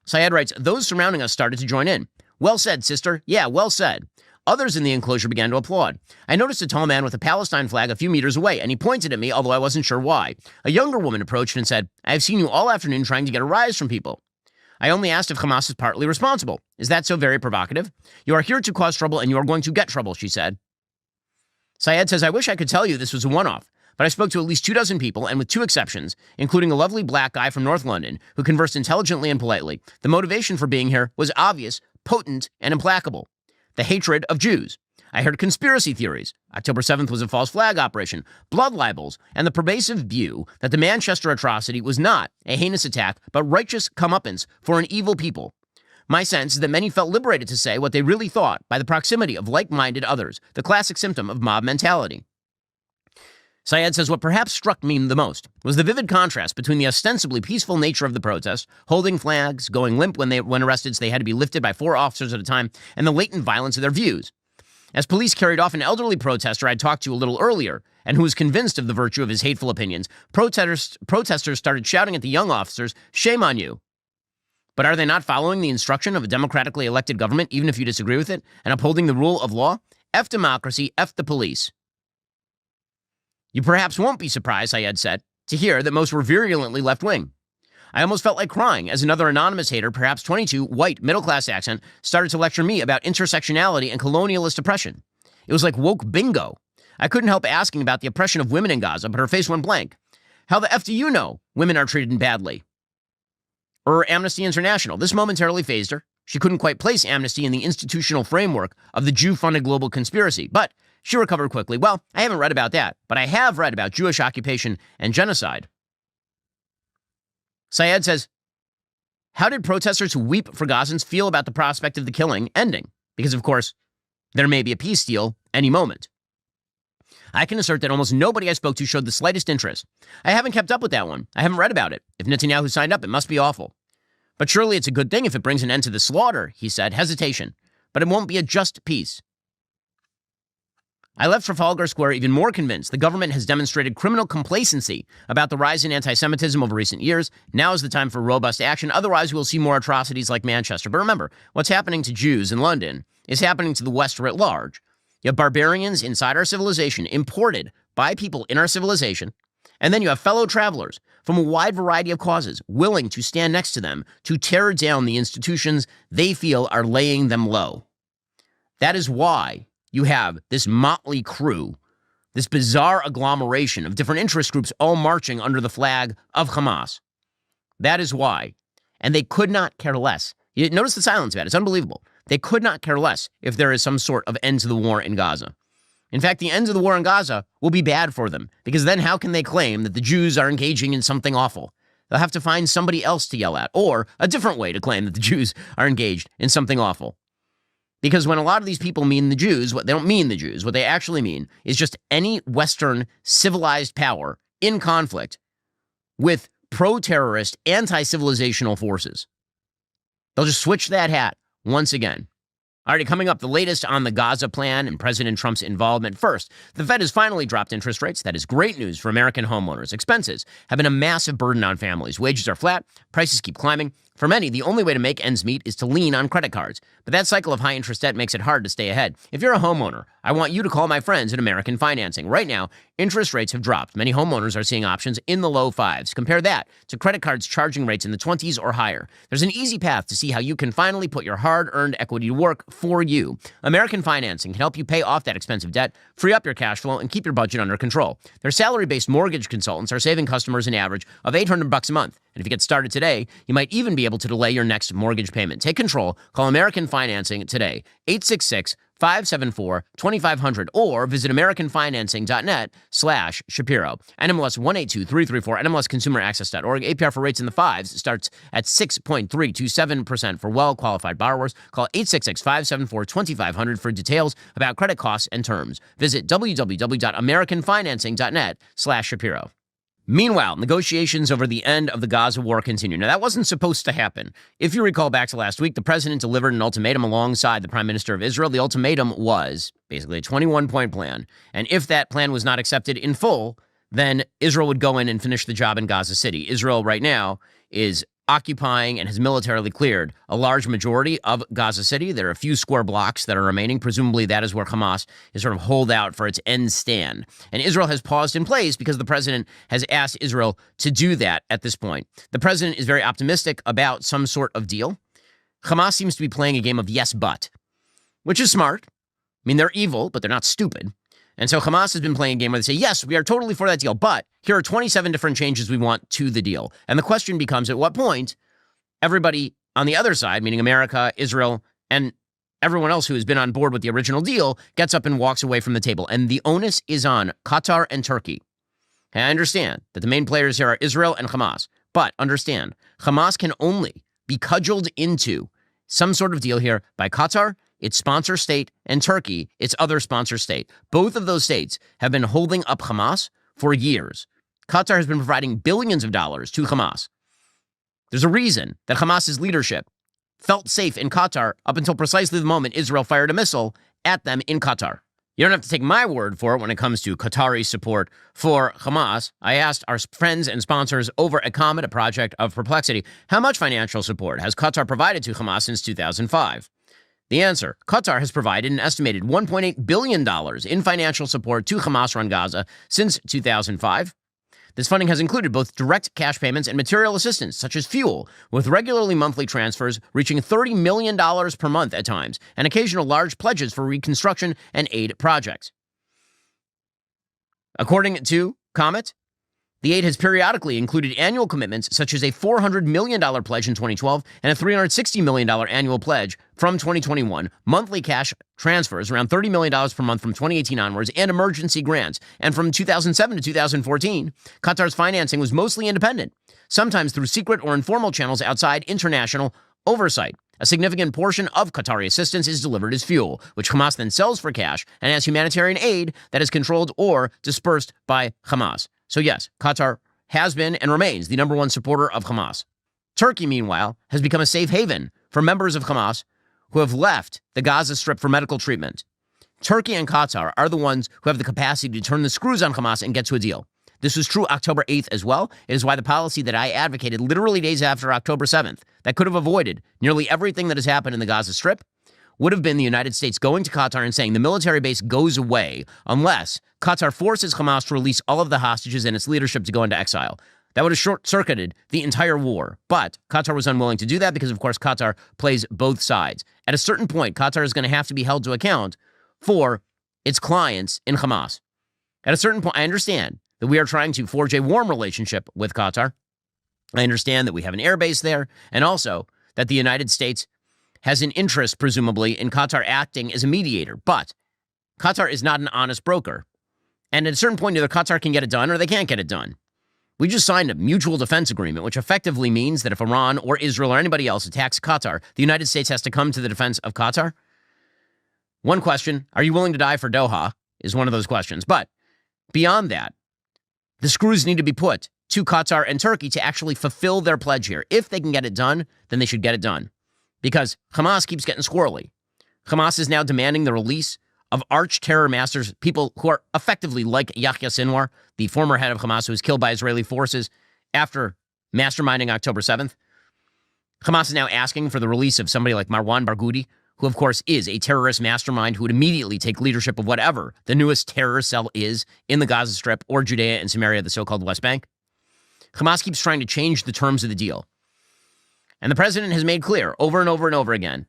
Syed writes, those surrounding us started to join in. Well said, sister. Yeah, well said. Others in the enclosure began to applaud. I noticed a tall man with a Palestine flag a few meters away, and he pointed at me, although I wasn't sure why. A younger woman approached and said, I have seen you all afternoon trying to get a rise from people. I only asked if Hamas is partly responsible. Is that so very provocative? You are here to cause trouble, and you are going to get trouble, she said. Syed says, I wish I could tell you this was a one-off, but I spoke to at least 24 people, and with 2 exceptions, including a lovely black guy from North London who conversed intelligently and politely, the motivation for being here was obvious, potent, and implacable. The hatred of Jews. I heard conspiracy theories. October 7th was a false flag operation, blood libels, and the pervasive view that the Manchester atrocity was not a heinous attack, but righteous comeuppance for an evil people. My sense is that many felt liberated to say what they really thought by the proximity of like-minded others, the classic symptom of mob mentality. Syed says what perhaps struck me the most was the vivid contrast between the ostensibly peaceful nature of the protest, holding flags, going limp when arrested so they had to be lifted by 4 officers at a time, and the latent violence of their views. As police carried off an elderly protester I'd talked to a little earlier, and who was convinced of the virtue of his hateful opinions, protesters started shouting at the young officers, "Shame on you." But are they not following the instruction of a democratically elected government, even if you disagree with it, and upholding the rule of law? F democracy, F the police. You perhaps won't be surprised, Syed said, to hear that most were virulently left-wing. I almost felt like crying as another anonymous hater, perhaps 22, white, middle-class accent, started to lecture me about intersectionality and colonialist oppression. It was like woke bingo. I couldn't help asking about the oppression of women in Gaza, but her face went blank. How the F do you know women are treated badly? Or Amnesty International. This momentarily fazed her. She couldn't quite place Amnesty in the institutional framework of the Jew-funded global conspiracy, but she recovered quickly. Well, I haven't read about that, but I have read about Jewish occupation and genocide. Syed says, how did protesters who weep for Gazans feel about the prospect of the killing ending? Because, of course, there may be a peace deal any moment. I can assert that almost nobody I spoke to showed the slightest interest. I haven't kept up with that one. I haven't read about it. If Netanyahu signed up, it must be awful. But surely it's a good thing if it brings an end to the slaughter, he said, hesitation. But it won't be a just peace. I left Trafalgar Square even more convinced the government has demonstrated criminal complacency about the rise in anti-Semitism over recent years. Now is the time for robust action. Otherwise, we'll see more atrocities like Manchester. But remember, what's happening to Jews in London is happening to the West writ large. You have barbarians inside our civilization, imported by people in our civilization. And then you have fellow travelers from a wide variety of causes willing to stand next to them to tear down the institutions they feel are laying them low. That is why you have this motley crew, this bizarre agglomeration of different interest groups all marching under the flag of Hamas. That is why. And they could not care less. You notice the silence about it. It's unbelievable. They could not care less if there is some sort of end to the war in Gaza. In fact, the end of the war in Gaza will be bad for them, because then how can they claim that the Jews are engaging in something awful? They'll have to find somebody else to yell at, or a different way to claim that the Jews are engaged in something awful. Because when a lot of these people mean the Jews, what they don't mean the Jews, what they actually mean is just any Western civilized power in conflict with pro-terrorist, anti-civilizational forces. They'll just switch that hat once again. Already coming up, the latest on the Gaza plan and President Trump's involvement. First, the Fed has finally dropped interest rates. That is great news for American homeowners. Expenses have been a massive burden on families. Wages are flat. Prices keep climbing. For many, the only way to make ends meet is to lean on credit cards. But that cycle of high interest debt makes it hard to stay ahead. If you're a homeowner, I want you to call my friends at American Financing. Right now, interest rates have dropped. Many homeowners are seeing options in the low fives. Compare that to credit cards charging rates in the 20s or higher. There's an easy path to see how you can finally put your hard-earned equity to work for you. American Financing can help you pay off that expensive debt, free up your cash flow, and keep your budget under control. Their salary-based mortgage consultants are saving customers an average of $800 a month. And if you get started today, you might even be able to delay your next mortgage payment. Take control. Call American Financing today, 866-574-2500, or visit americanfinancing.net/Shapiro. NMLS 182334, NMLSconsumeraccess.org. APR for rates in the fives starts at 6.327% for well-qualified borrowers. Call 866-574-2500 for details about credit costs and terms. Visit www.americanfinancing.net/Shapiro. Meanwhile, negotiations over the end of the Gaza war continue. Now, that wasn't supposed to happen. If you recall back to last week, the president delivered an ultimatum alongside the prime minister of Israel. The ultimatum was basically a 21-point plan. And if that plan was not accepted in full, then Israel would go in and finish the job in Gaza City. Israel right now is occupying and has militarily cleared a large majority of Gaza City. There are a few square blocks that are remaining. Presumably that is where Hamas is sort of holed out for its end stand. And Israel has paused in place because the president has asked Israel to do that at this point. The president is very optimistic about some sort of deal. Hamas seems to be playing a game of yes, but, which is smart. I mean, they're evil, but they're not stupid. And so Hamas has been playing a game where they say, yes, we are totally for that deal, but here are 27 different changes we want to the deal. And the question becomes, at what point everybody on the other side, meaning America, Israel, and everyone else who has been on board with the original deal, gets up and walks away from the table. And the onus is on Qatar and Turkey. And I understand that the main players here are Israel and Hamas. But understand, Hamas can only be cudgeled into some sort of deal here by Qatar, its sponsor state, and Turkey, its other sponsor state. Both of those states have been holding up Hamas for years. Qatar has been providing billions of dollars to Hamas. There's a reason that Hamas's leadership felt safe in Qatar up until precisely the moment Israel fired a missile at them in Qatar. You don't have to take my word for it when it comes to Qatari support for Hamas. I asked our friends and sponsors over at Comet, a project of perplexity, how much financial support has Qatar provided to Hamas since 2005? The answer, Qatar has provided an estimated $1.8 billion in financial support to Hamas-run Gaza since 2005. This funding has included both direct cash payments and material assistance, such as fuel, with regularly monthly transfers reaching $30 million per month at times, and occasional large pledges for reconstruction and aid projects. According to Comet, the aid has periodically included annual commitments such as a $400 million pledge in 2012 and a $360 million annual pledge from 2021, monthly cash transfers around $30 million per month from 2018 onwards, and emergency grants. And from 2007 to 2014, Qatar's financing was mostly independent, sometimes through secret or informal channels outside international oversight. A significant portion of Qatari assistance is delivered as fuel, which Hamas then sells for cash, and as humanitarian aid that is controlled or dispersed by Hamas. So yes, Qatar has been and remains the number one supporter of Hamas. Turkey, meanwhile, has become a safe haven for members of Hamas who have left the Gaza Strip for medical treatment. Turkey and Qatar are the ones who have the capacity to turn the screws on Hamas and get to a deal. This was true October 8th as well. It is why the policy that I advocated literally days after October 7th, that could have avoided nearly everything that has happened in the Gaza Strip, would have been the United States going to Qatar and saying the military base goes away unless Qatar forces Hamas to release all of the hostages and its leadership to go into exile. That would have short-circuited the entire war. But Qatar was unwilling to do that because, of course, Qatar plays both sides. At a certain point, Qatar is going to have to be held to account for its clients in Hamas. At a certain point, I understand that we are trying to forge a warm relationship with Qatar. I understand that we have an air base there, and also that the United States has an interest, presumably, in Qatar acting as a mediator. But Qatar is not an honest broker. And at a certain point, either Qatar can get it done or they can't get it done. We just signed a mutual defense agreement, which effectively means that if Iran or Israel or anybody else attacks Qatar, the United States has to come to the defense of Qatar. One question, are you willing to die for Doha, is one of those questions. But beyond that, the screws need to be put to Qatar and Turkey to actually fulfill their pledge here. If they can get it done, then they should get it done. Because Hamas keeps getting squirrely. Hamas is now demanding the release of arch-terror masters, people who are effectively like Yahya Sinwar, the former head of Hamas who was killed by Israeli forces after masterminding October 7th. Hamas is now asking for the release of somebody like Marwan Barghouti, who, of course, is a terrorist mastermind who would immediately take leadership of whatever the newest terror cell is in the Gaza Strip or Judea and Samaria, the so-called West Bank. Hamas keeps trying to change the terms of the deal. And the president has made clear over and over and over again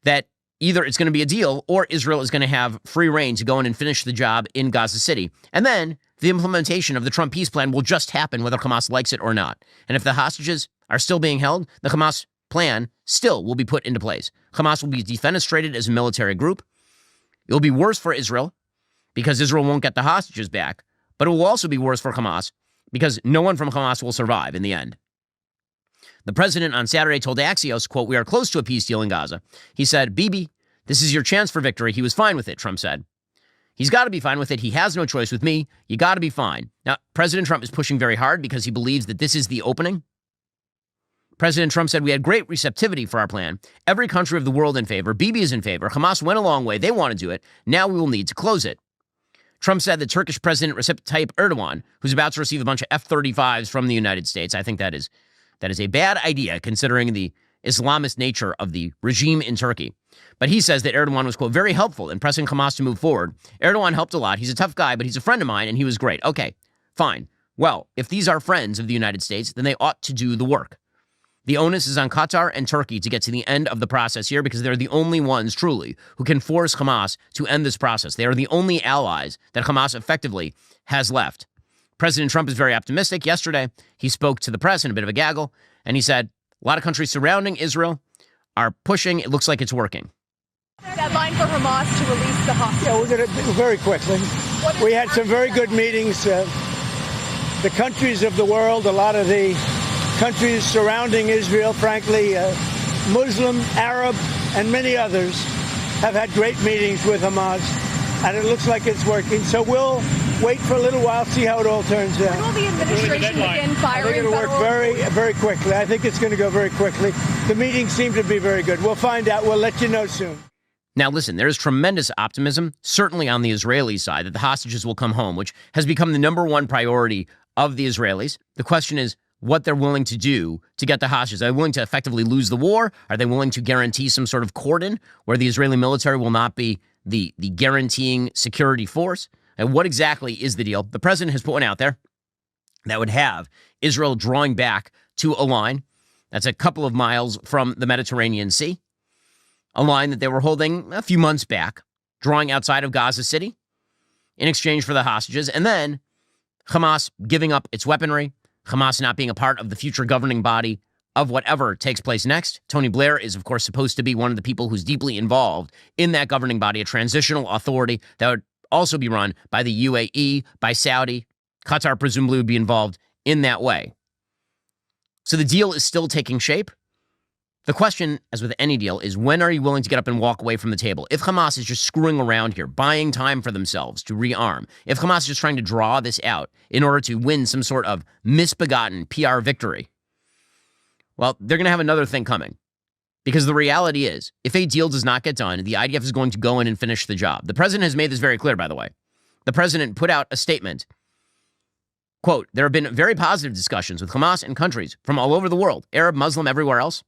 that either it's going to be a deal or Israel is going to have free reign to go in and finish the job in Gaza City. And then the implementation of the Trump peace plan will just happen whether Hamas likes it or not. And if the hostages are still being held, the Hamas plan still will be put into place. Hamas will be defenestrated as a military group. It will be worse for Israel because Israel won't get the hostages back. But it will also be worse for Hamas because no one from Hamas will survive in the end. The president on Saturday told Axios, quote, "We are close to a peace deal in Gaza." He said, "Bibi, this is your chance for victory." He was fine with it, Trump said. He's got to be fine with it. He has no choice with me. You got to be fine. Now, President Trump is pushing very hard because he believes that this is the opening. President Trump said, "We had great receptivity for our plan. Every country of the world in favor. Bibi is in favor. Hamas went a long way. They want to do it. Now we will need to close it." Trump said that Turkish President Recep Tayyip Erdogan, who's about to receive a bunch of F-35s from the United States, I think that is a bad idea considering the Islamist nature of the regime in Turkey. But he says that Erdogan was, quote, "very helpful in pressing Hamas to move forward. Erdogan helped a lot. He's a tough guy, but he's a friend of mine, and he was great." Okay, fine. Well, if these are friends of the United States, then they ought to do the work. The onus is on Qatar and Turkey to get to the end of the process here because they're the only ones, truly, who can force Hamas to end this process. They are the only allies that Hamas effectively has left. President Trump is very optimistic. Yesterday, he spoke to the press in a bit of a gaggle, and he said, a lot of countries surrounding Israel are pushing. It looks like it's working. Deadline for Hamas to release the hostages. Yeah, we're going to do very quickly. We had some very good meetings. The countries of the world, a lot of the countries surrounding Israel, frankly, Muslim, Arab, and many others have had great meetings with Hamas, and it looks like it's working. So we'll wait for a little while, see how it all turns out. When will the administration begin firing? I think it'll work very, very quickly. I think it's going to go very quickly. The meetings seem to be very good. We'll find out. We'll let you know soon. Now, listen, there is tremendous optimism, certainly on the Israeli side, that the hostages will come home, which has become the number one priority of the Israelis. The question is what they're willing to do to get the hostages. Are they willing to effectively lose the war? Are they willing to guarantee some sort of cordon where the Israeli military will not be the guaranteeing security force? And what exactly is the deal? The president has put one out there that would have Israel drawing back to a line that's a couple of miles from the Mediterranean Sea, a line that they were holding a few months back, drawing outside of Gaza City in exchange for the hostages, and then Hamas giving up its weaponry, Hamas not being a part of the future governing body of whatever takes place next. Tony Blair is, of course, supposed to be one of the people who's deeply involved in that governing body, a transitional authority that would also be run by the UAE, by Saudi. Qatar presumably would be involved in that way. So the deal is still taking shape. The question, as with any deal, is when are you willing to get up and walk away from the table? If Hamas is just screwing around here, buying time for themselves to rearm, if Hamas is just trying to draw this out in order to win some sort of misbegotten PR victory, well, they're going to have another thing coming. Because the reality is, if a deal does not get done, the IDF is going to go in and finish the job. The president has made this very clear, by the way. The president put out a statement. Quote, there have been very positive discussions with Hamas and countries from all over the world, Arab, Muslim, everywhere else,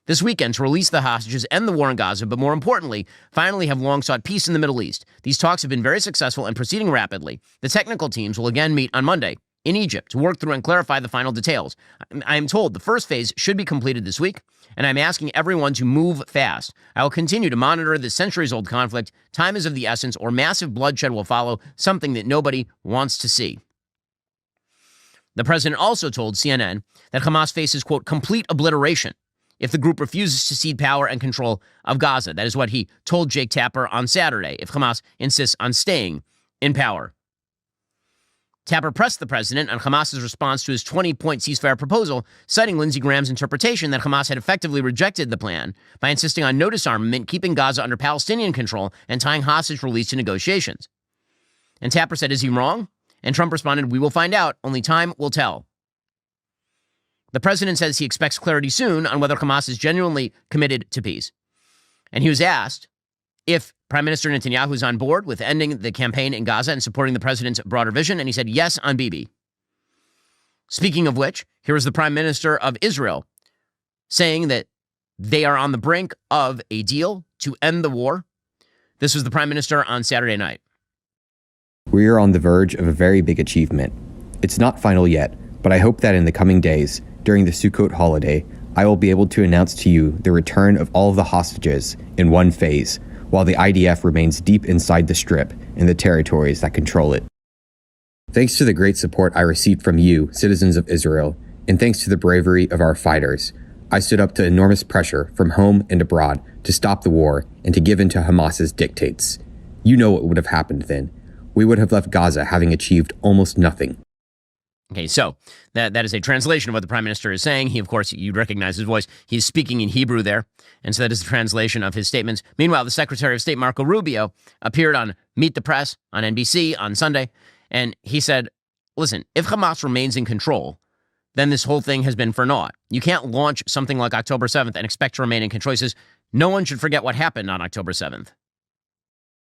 this weekend to release the hostages, end the war in Gaza, but more importantly, finally have long sought peace in the Middle East. These talks have been very successful and proceeding rapidly. The technical teams will again meet on Monday in Egypt to work through and clarify the final details. I am told the first phase should be completed this week, and I'm asking everyone to move fast. I will continue to monitor this centuries-old conflict. Time is of the essence, or massive bloodshed will follow, something that nobody wants to see. The president also told CNN that Hamas faces, quote, complete obliteration if the group refuses to cede power and control of Gaza. That is what he told Jake Tapper on Saturday, if Hamas insists on staying in power. Tapper pressed the president on Hamas's response to his 20-point ceasefire proposal, citing Lindsey Graham's interpretation that Hamas had effectively rejected the plan by insisting on no disarmament, keeping Gaza under Palestinian control, and tying hostage release to negotiations. And Tapper said, is he wrong? And Trump responded, we will find out. Only time will tell. The president says he expects clarity soon on whether Hamas is genuinely committed to peace. And he was asked if Prime Minister Netanyahu is on board with ending the campaign in Gaza and supporting the president's broader vision, and he said yes on Bibi. Speaking of which, here is the Prime Minister of Israel saying that they are on the brink of a deal to end the war. This was the Prime Minister on Saturday night. We are on the verge of a very big achievement. It's not final yet, but I hope that in the coming days, during the Sukkot holiday, I will be able to announce to you the return of all of the hostages in one phase, while the IDF remains deep inside the Strip and the territories that control it. Thanks to the great support I received from you, citizens of Israel, and thanks to the bravery of our fighters, I stood up to enormous pressure from home and abroad to stop the war and to give in to Hamas's dictates. You know what would have happened then. We would have left Gaza having achieved almost nothing. Okay, so that is a translation of what the prime minister is saying. He, of course, you'd recognize his voice. He's speaking in Hebrew there, and so that is the translation of his statements. Meanwhile, the Secretary of State, Marco Rubio, appeared on Meet the Press on NBC on Sunday, and he said, listen, if Hamas remains in control, then this whole thing has been for naught. You can't launch something like October 7th and expect to remain in control. He says, no one should forget what happened on October 7th.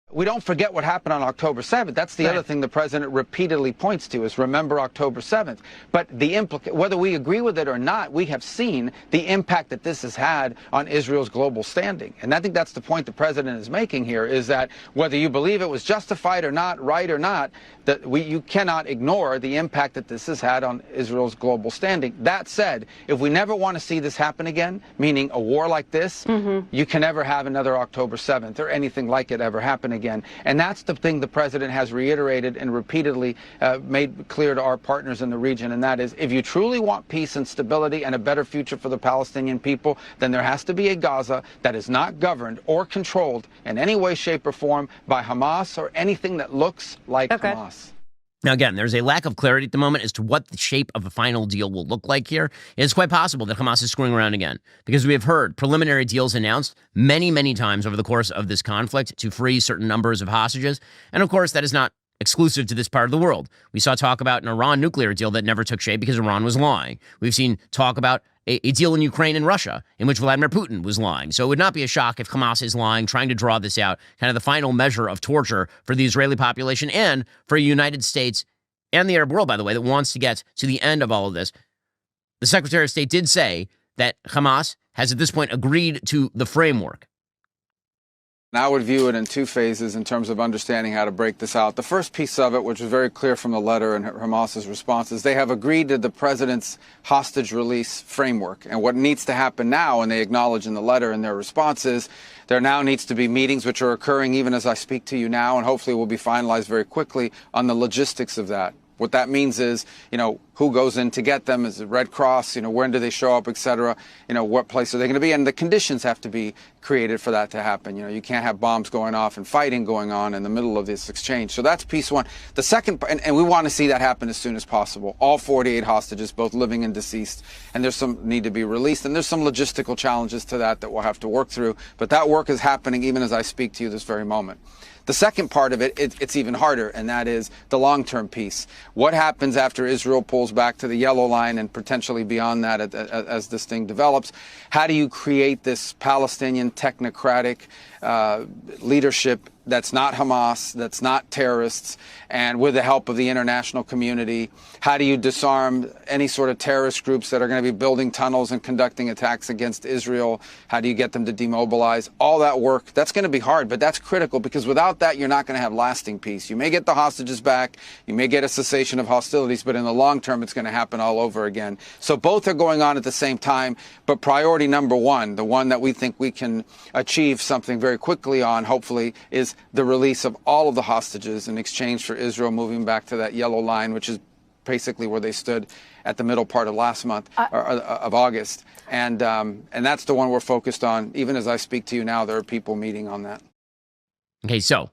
We don't forget what happened on October 7th. That's the other thing the president repeatedly points to is remember October 7th. But whether we agree with it or not, we have seen the impact that this has had on Israel's global standing. And I think that's the point the president is making here, is that whether you believe it was justified or not, right or not, that you cannot ignore the impact that this has had on Israel's global standing. That said, if we never want to see this happen again, meaning a war like this, you can never have another October 7th or anything like it ever happen again. And that's the thing the president has reiterated and repeatedly made clear to our partners in the region, and that is if you truly want peace and stability and a better future for the Palestinian people, then there has to be a Gaza that is not governed or controlled in any way, shape, or form by Hamas or anything that looks like Hamas. Now, again, there's a lack of clarity at the moment as to what the shape of a final deal will look like here. It's quite possible that Hamas is screwing around again, because we have heard preliminary deals announced many, many times over the course of this conflict to free certain numbers of hostages. And of course, that is not exclusive to this part of the world. We saw talk about an Iran nuclear deal that never took shape because Iran was lying. We've seen talk about a deal in Ukraine and Russia in which Vladimir Putin was lying. So it would not be a shock if Hamas is lying, trying to draw this out, kind of the final measure of torture for the Israeli population and for the United States and the Arab world, by the way, that wants to get to the end of all of this. The Secretary of State did say that Hamas has at this point agreed to the framework. And I would view it in two phases in terms of understanding how to break this out. The first piece of it, which was very clear from the letter and Hamas's response, is they have agreed to the president's hostage release framework. And what needs to happen now, and they acknowledge in the letter in their responses, there now needs to be meetings which are occurring even as I speak to you now, and hopefully will be finalized very quickly on the logistics of that. What that means is, who goes in to get them? Is it Red Cross? When do they show up, et cetera? What place are they going to be? And the conditions have to be created for that to happen. You can't have bombs going off and fighting going on in the middle of this exchange. So that's piece one. The second, and we want to see that happen as soon as possible. All 48 hostages, both living and deceased. And there's some need to be released. And there's some logistical challenges to that we'll have to work through. But that work is happening even as I speak to you this very moment. The second part of it's even harder, and that is the long-term piece. What happens after Israel pulls back to the yellow line and potentially beyond that as this thing develops? How do you create this Palestinian technocratic leadership that's not Hamas, that's not terrorists, and with the help of the international community? How do you disarm any sort of terrorist groups that are going to be building tunnels and conducting attacks against Israel? How do you get them to demobilize? All that work, that's going to be hard, but that's critical, because without that, you're not going to have lasting peace. You may get the hostages back, you may get a cessation of hostilities, but in the long term, it's going to happen all over again. So both are going on at the same time, but priority number one, the one that we think we can achieve something very quickly on, hopefully, is the release of all of the hostages in exchange for Israel moving back to that yellow line, which is basically where they stood at the middle part of last month, of August. And that's the one we're focused on. Even as I speak to you now, there are people meeting on that. Okay, so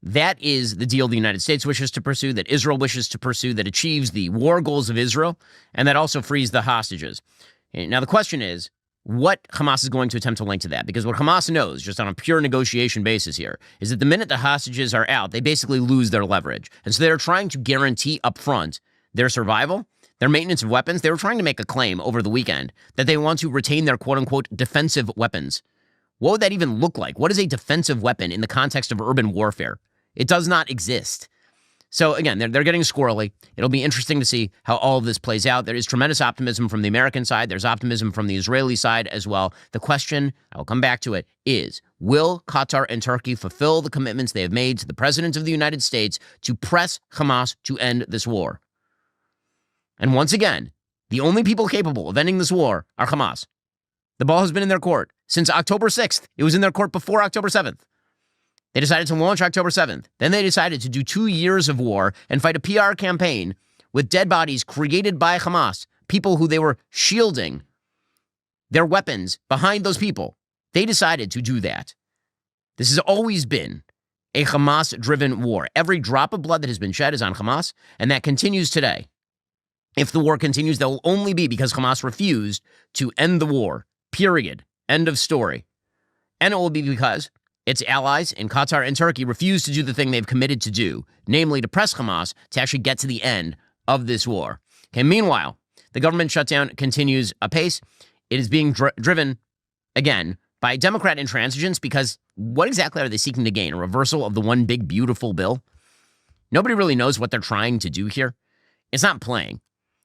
that is the deal the United States wishes to pursue, that Israel wishes to pursue, that achieves the war goals of Israel, and that also frees the hostages. Now, the question is, what Hamas is going to attempt to link to that, because what Hamas knows, just on a pure negotiation basis here, is that the minute the hostages are out, they basically lose their leverage. And so they're trying to guarantee up front their survival, their maintenance of weapons. They were trying to make a claim over the weekend that they want to retain their quote-unquote defensive weapons. What would that even look like? What is a defensive weapon in the context of urban warfare? It does not exist. So again, they're getting squirrely. It'll be interesting to see how all of this plays out. There is tremendous optimism from the American side. There's optimism from the Israeli side as well. The question, I will come back to it, is will Qatar and Turkey fulfill the commitments they have made to the President of the United States to press Hamas to end this war? And once again, the only people capable of ending this war are Hamas. The ball has been in their court since October 6th. It was in their court before October 7th. They decided to launch October 7th. Then they decided to do 2 years of war and fight a PR campaign with dead bodies created by Hamas, people who they were shielding their weapons behind those people. They decided to do that. This has always been a Hamas-driven war. Every drop of blood that has been shed is on Hamas, and that continues today. If the war continues, that will only be because Hamas refused to end the war, period. End of story. And it will be because its allies in Qatar and Turkey refuse to do the thing they've committed to do, namely to press Hamas to actually get to the end of this war. Okay, meanwhile, the government shutdown continues apace. It is being driven, again, by Democrat intransigence, because what exactly are they seeking to gain? A reversal of the one big, beautiful bill? Nobody really knows what they're trying to do here. It's not playing.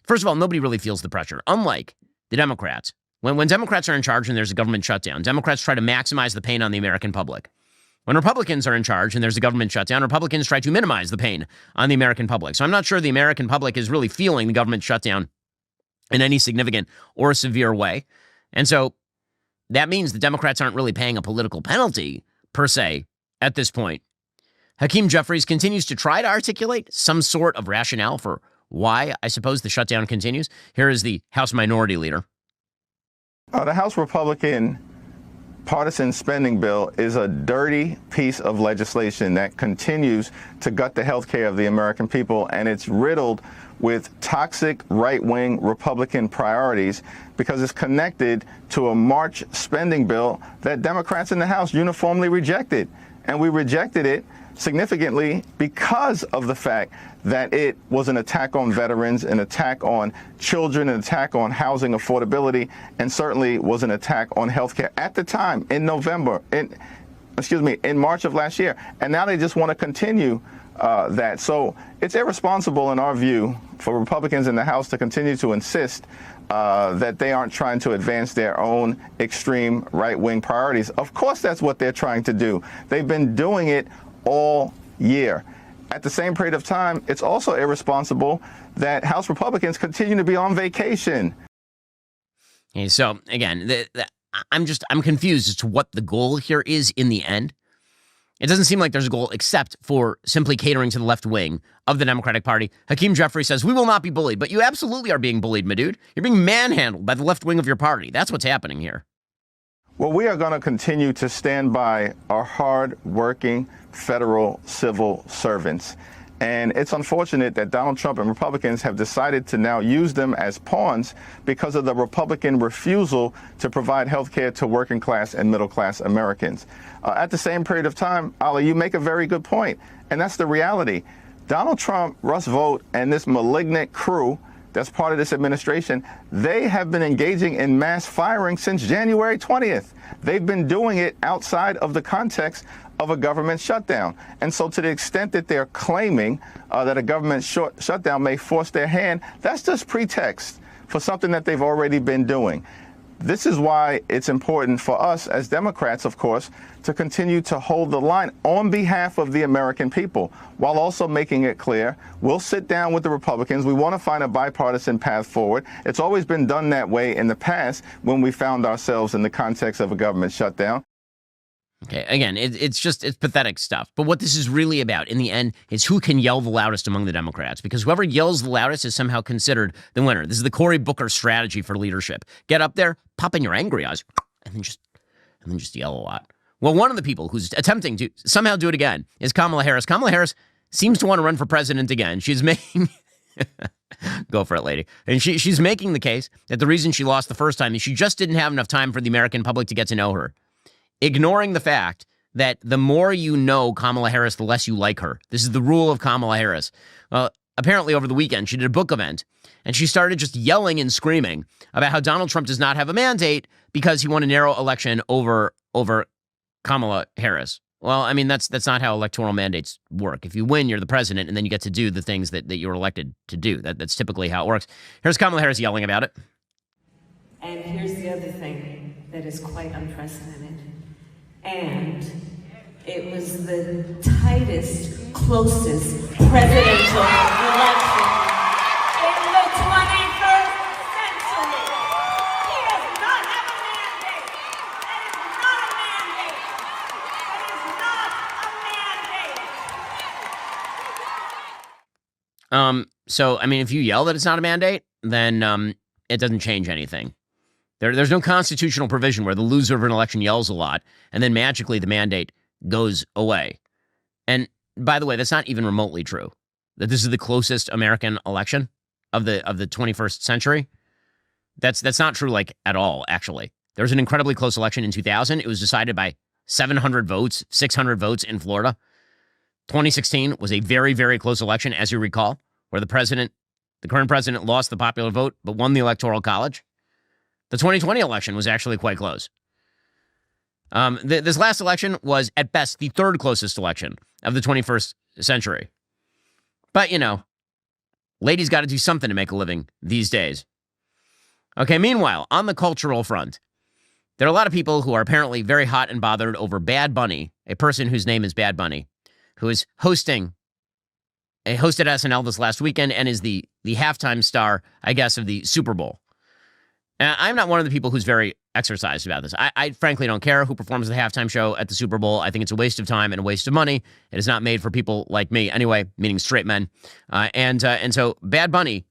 First of all, nobody really feels the pressure. Unlike the Democrats, when Democrats are in charge and there's a government shutdown, Democrats try to maximize the pain on the American public. When Republicans are in charge and there's a government shutdown, Republicans try to minimize the pain on the American public. So I'm not sure the American public is really feeling the government shutdown in any significant or severe way. And so that means the Democrats aren't really paying a political penalty, per se, at this point. Hakeem Jeffries continues to try to articulate some sort of rationale for why, I suppose, the shutdown continues. Here is the House Minority Leader. The House Republican partisan spending bill is a dirty piece of legislation that continues to gut the health care of the American people, and it's riddled with toxic right-wing Republican priorities because it's connected to a March spending bill that Democrats in the House uniformly rejected. And we rejected it significantly because of the fact that it was an attack on veterans, an attack on children, an attack on housing affordability, and certainly was an attack on healthcare at the time in March of last year. And now they just want to continue that. So it's irresponsible in our view for Republicans in the House to continue to insist that they aren't trying to advance their own extreme right-wing priorities. Of course, that's what they're trying to do. They've been doing it all year. At the same period of time, it's also irresponsible that House Republicans continue to be on vacation. Okay, so again, I'm confused as to what the goal here is in the end. It doesn't seem like there's a goal except for simply catering to the left wing of the Democratic Party. Hakeem Jeffrey says, we will not be bullied, but you absolutely are being bullied, my dude. You're being manhandled by the left wing of your party. That's what's happening here. Well, we are going to continue to stand by our hard-working federal civil servants. And it's unfortunate that Donald Trump and Republicans have decided to now use them as pawns because of the Republican refusal to provide health care to working class and middle class Americans. At the same period of time, Ali, you make a very good point, and that's the reality. Donald Trump, Russ Vought, and this malignant crew that's part of this administration, they have been engaging in mass firing since January 20th. They've been doing it outside of the context of a government shutdown. And so to the extent that they're claiming that a government shutdown may force their hand, that's just pretext for something that they've already been doing. This is why it's important for us as Democrats, of course, to continue to hold the line on behalf of the American people, while also making it clear we'll sit down with the Republicans. We want to find a bipartisan path forward. It's always been done that way in the past when we found ourselves in the context of a government shutdown. Okay, again, it's pathetic stuff. But what this is really about, in the end, is who can yell the loudest among the Democrats. Because whoever yells the loudest is somehow considered the winner. This is the Cory Booker strategy for leadership. Get up there, pop in your angry eyes, and then just yell a lot. Well, one of the people who's attempting to somehow do it again is Kamala Harris. Kamala Harris seems to want to run for president again. She's making... Go for it, lady. And she's making the case that the reason she lost the first time is she just didn't have enough time for the American public to get to know her. Ignoring the fact that the more you know Kamala Harris, the less you like her. This is the rule of Kamala Harris. Well, apparently over the weekend, she did a book event, and she started just yelling and screaming about how Donald Trump does not have a mandate because he won a narrow election over Kamala Harris. Well, I mean, that's not how electoral mandates work. If you win, you're the president, and then you get to do the things that you were elected to do. That's typically how it works. Here's Kamala Harris yelling about it. And here's the other thing that is quite unprecedented. And it was the tightest, closest presidential election in the 21st century. He does not have a mandate. That is not a mandate. That is not a mandate. So, I mean, if you yell that it's not a mandate, then it doesn't change anything. There's no constitutional provision where the loser of an election yells a lot and then magically the mandate goes away. And by the way, that's not even remotely true. That this is the closest American election of the 21st century. That's not true, like, at all, actually. There was an incredibly close election in 2000. It was decided by 700 votes, 600 votes in Florida. 2016 was a very, very close election, as you recall, where the current president lost the popular vote but won the Electoral College. The 2020 election was actually quite close. This last election was, at best, the third closest election of the 21st century. But, you know, ladies got to do something to make a living these days. Okay, meanwhile, on the cultural front, there are a lot of people who are apparently very hot and bothered over Bad Bunny, a person whose name is Bad Bunny, who is hosted SNL this last weekend and is the halftime star, I guess, of the Super Bowl. I'm not one of the people who's very exercised about this. I frankly don't care who performs the halftime show at the Super Bowl. I think it's a waste of time and a waste of money. It is not made for people like me anyway, meaning straight men. And so Bad Bunny,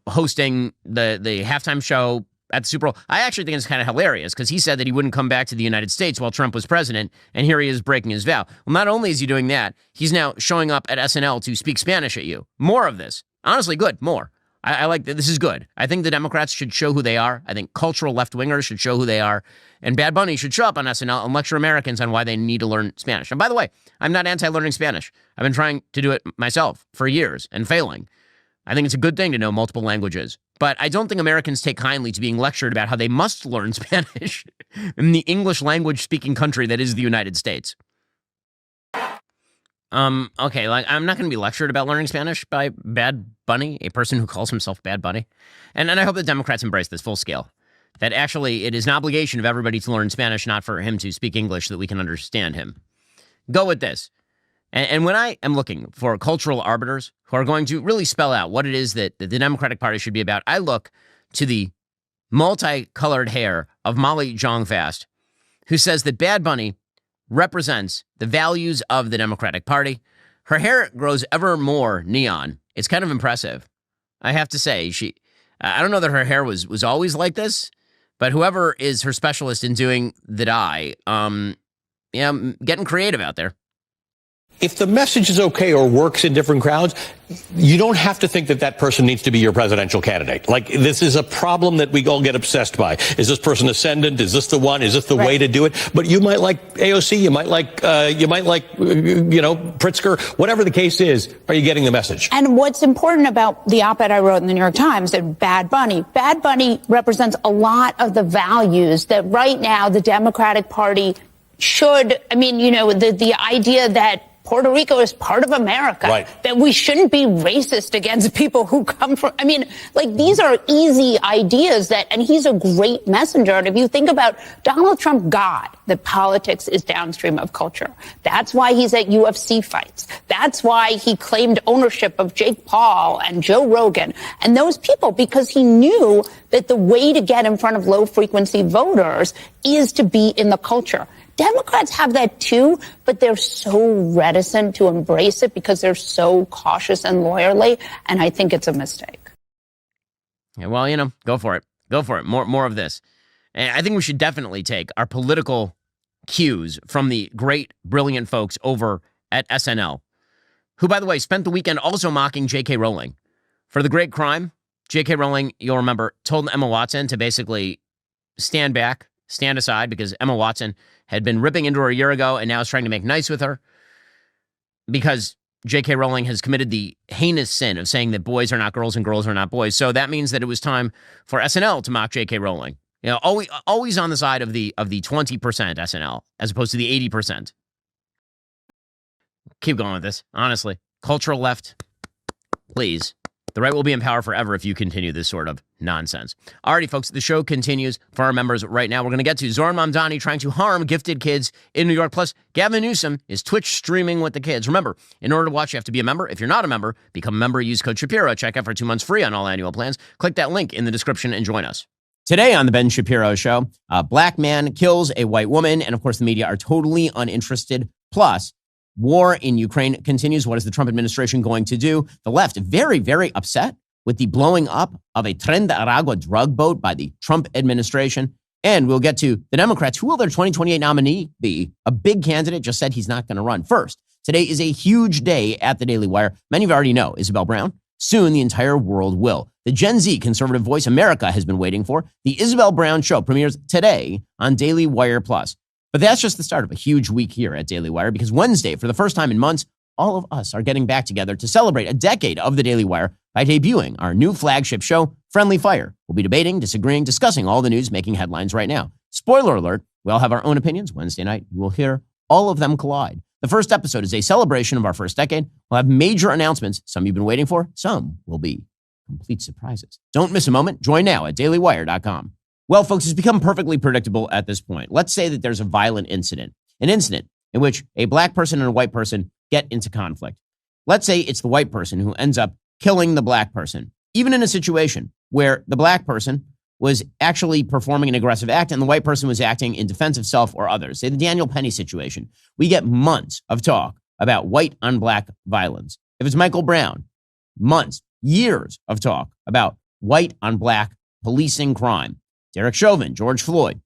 hosting the halftime show at the Super Bowl, I actually think it's kind of hilarious because he said that he wouldn't come back to the United States while Trump was president, and here he is breaking his vow. Well, not only is he doing that, he's now showing up at SNL to speak Spanish at you. More of this. Honestly, good. More. I like that. This is good. I think the Democrats should show who they are. I think cultural left-wingers should show who they are. And Bad Bunny should show up on SNL and lecture Americans on why they need to learn Spanish. And by the way, I'm not anti-learning Spanish. I've been trying to do it myself for years and failing. I think it's a good thing to know multiple languages. But I don't think Americans take kindly to being lectured about how they must learn Spanish in the English language speaking country that is the United States. Okay, like I'm not going to be lectured about learning Spanish by Bad Bunny, a person who calls himself Bad Bunny. And I hope the Democrats embrace this full scale. That actually it is an obligation of everybody to learn Spanish, not for him to speak English so that we can understand him. Go with this. And when I am looking for cultural arbiters who are going to really spell out what it is that the Democratic Party should be about, I look to the multicolored hair of Molly Jong-Fast, who says that Bad Bunny represents the values of the Democratic Party. Her hair grows ever more neon. It's kind of impressive. I have to say, I don't know that her hair was always like this, but whoever is her specialist in doing the dye, getting creative out there. If the message is okay or works in different crowds, you don't have to think that that person needs to be your presidential candidate. Like, this is a problem that we all get obsessed by. Is this person ascendant? Is this the one? Is this the way to do it? But you might like AOC. You might like Pritzker. Whatever the case is, are you getting the message? And what's important about the op-ed I wrote in the New York Times that Bad Bunny represents a lot of the values that right now the Democratic Party should. I mean, the idea that Puerto Rico is part of America, right, that we shouldn't be racist against people who come from, these are easy ideas and he's a great messenger. And if you think about Donald Trump, that politics is downstream of culture. That's why he's at UFC fights. That's why he claimed ownership of Jake Paul and Joe Rogan and those people, because he knew that the way to get in front of low frequency voters is to be in the culture. Democrats have that too, but they're so reticent to embrace it because they're so cautious and lawyerly, and I think it's a mistake. Yeah, well, go for it. Go for it. More of this. And I think we should definitely take our political cues from the great, brilliant folks over at SNL, who, by the way, spent the weekend also mocking J.K. Rowling. For the great crime, J.K. Rowling, you'll remember, told Emma Watson to basically stand aside, because Emma Watson had been ripping into her a year ago and now is trying to make nice with her because J.K. Rowling has committed the heinous sin of saying that boys are not girls and girls are not boys. So that means that it was time for SNL to mock J.K. Rowling. Always on the side of the 20% SNL as opposed to the 80%. Keep going with this, honestly. Cultural left, please. The right will be in power forever if you continue this sort of nonsense. Alrighty, folks, the show continues for our members right now. We're going to get to Zoran Mamdani trying to harm gifted kids in New York. Plus, Gavin Newsom is Twitch streaming with the kids. Remember, in order to watch, you have to be a member. If you're not a member, become a member. Use code Shapiro. Check out for 2 months free on all annual plans. Click that link in the description and join us. Today on the Ben Shapiro Show, a black man kills a white woman, and of course the media are totally uninterested. Plus, war in Ukraine continues. What is the Trump administration going to do? The left, very, very upset with the blowing up of a Tren de Aragua drug boat by the Trump administration. And we'll get to the Democrats. Who will their 2028 nominee be? A big candidate just said he's not going to run. First, today is a huge day at the Daily Wire. Many of you already know Isabel Brown. Soon, the entire world will. The Gen Z conservative voice America has been waiting for. The Isabel Brown Show premieres today on Daily Wire Plus. But that's just the start of a huge week here at Daily Wire, because Wednesday, for the first time in months, all of us are getting back together to celebrate a decade of the Daily Wire by debuting our new flagship show, Friendly Fire. We'll be debating, disagreeing, discussing all the news making headlines right now. Spoiler alert, we all have our own opinions. Wednesday night, you will hear all of them collide. The first episode is a celebration of our first decade. We'll have major announcements, some you've been waiting for, some will be complete surprises. Don't miss a moment. Join now at dailywire.com. Well, folks, it's become perfectly predictable at this point. Let's say that there's a violent incident, an incident in which a black person and a white person get into conflict. Let's say it's the white person who ends up killing the black person, even in a situation where the black person was actually performing an aggressive act and the white person was acting in defense of self or others. Say the Daniel Penny situation. We get months of talk about white on black violence. If it's Michael Brown, months, years of talk about white on black policing crime. Derek Chauvin, George Floyd.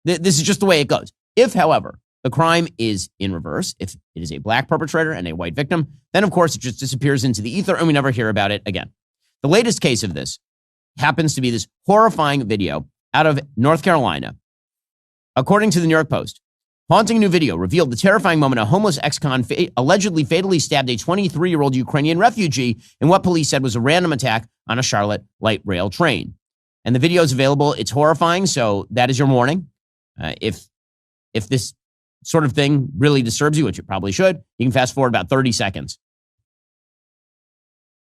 This is just the way it goes. If, however, the crime is in reverse, if it is a black perpetrator and a white victim, then of course it just disappears into the ether and we never hear about it again. The latest case of this happens to be this horrifying video out of North Carolina. According to the New York Post, haunting new video revealed the terrifying moment a homeless ex-con allegedly fatally stabbed a 23-year-old Ukrainian refugee in what police said was a random attack on a Charlotte light rail train. And the video is available. It's horrifying, so that is your warning. If this sort of thing really disturbs you, which it probably should, you can fast forward about 30 seconds.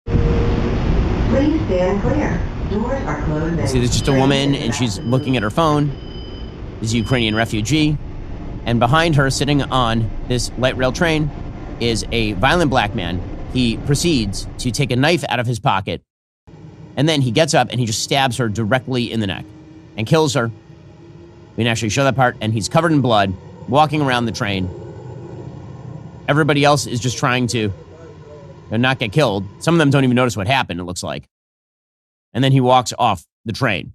Please stand clear. Doors are closed. See, there's just a woman, and she's looking at her phone. This is a Ukrainian refugee. And behind her, sitting on this light rail train, is a violent black man. He proceeds to take a knife out of his pocket, and then he gets up and he just stabs her directly in the neck and kills her. We can actually show that part, and he's covered in blood, walking around the train. Everybody else is just trying to not get killed. Some of them don't even notice what happened, it looks like. And then he walks off the train.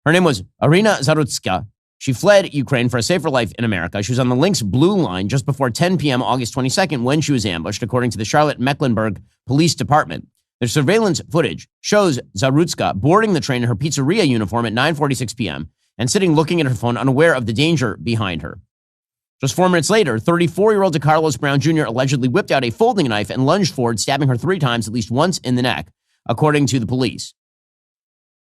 Her name was Irina Zarutska. She fled Ukraine for a safer life in America. She was on the Lynx Blue Line just before 10 p.m. August 22nd when she was ambushed, according to the Charlotte-Mecklenburg Police Department. Their surveillance footage shows Zarutska boarding the train in her pizzeria uniform at 9:46 p.m. and sitting looking at her phone, unaware of the danger behind her. Just 4 minutes later, 34-year-old DeCarlos Brown Jr. allegedly whipped out a folding knife and lunged forward, stabbing her 3 times, at least once in the neck, according to the police.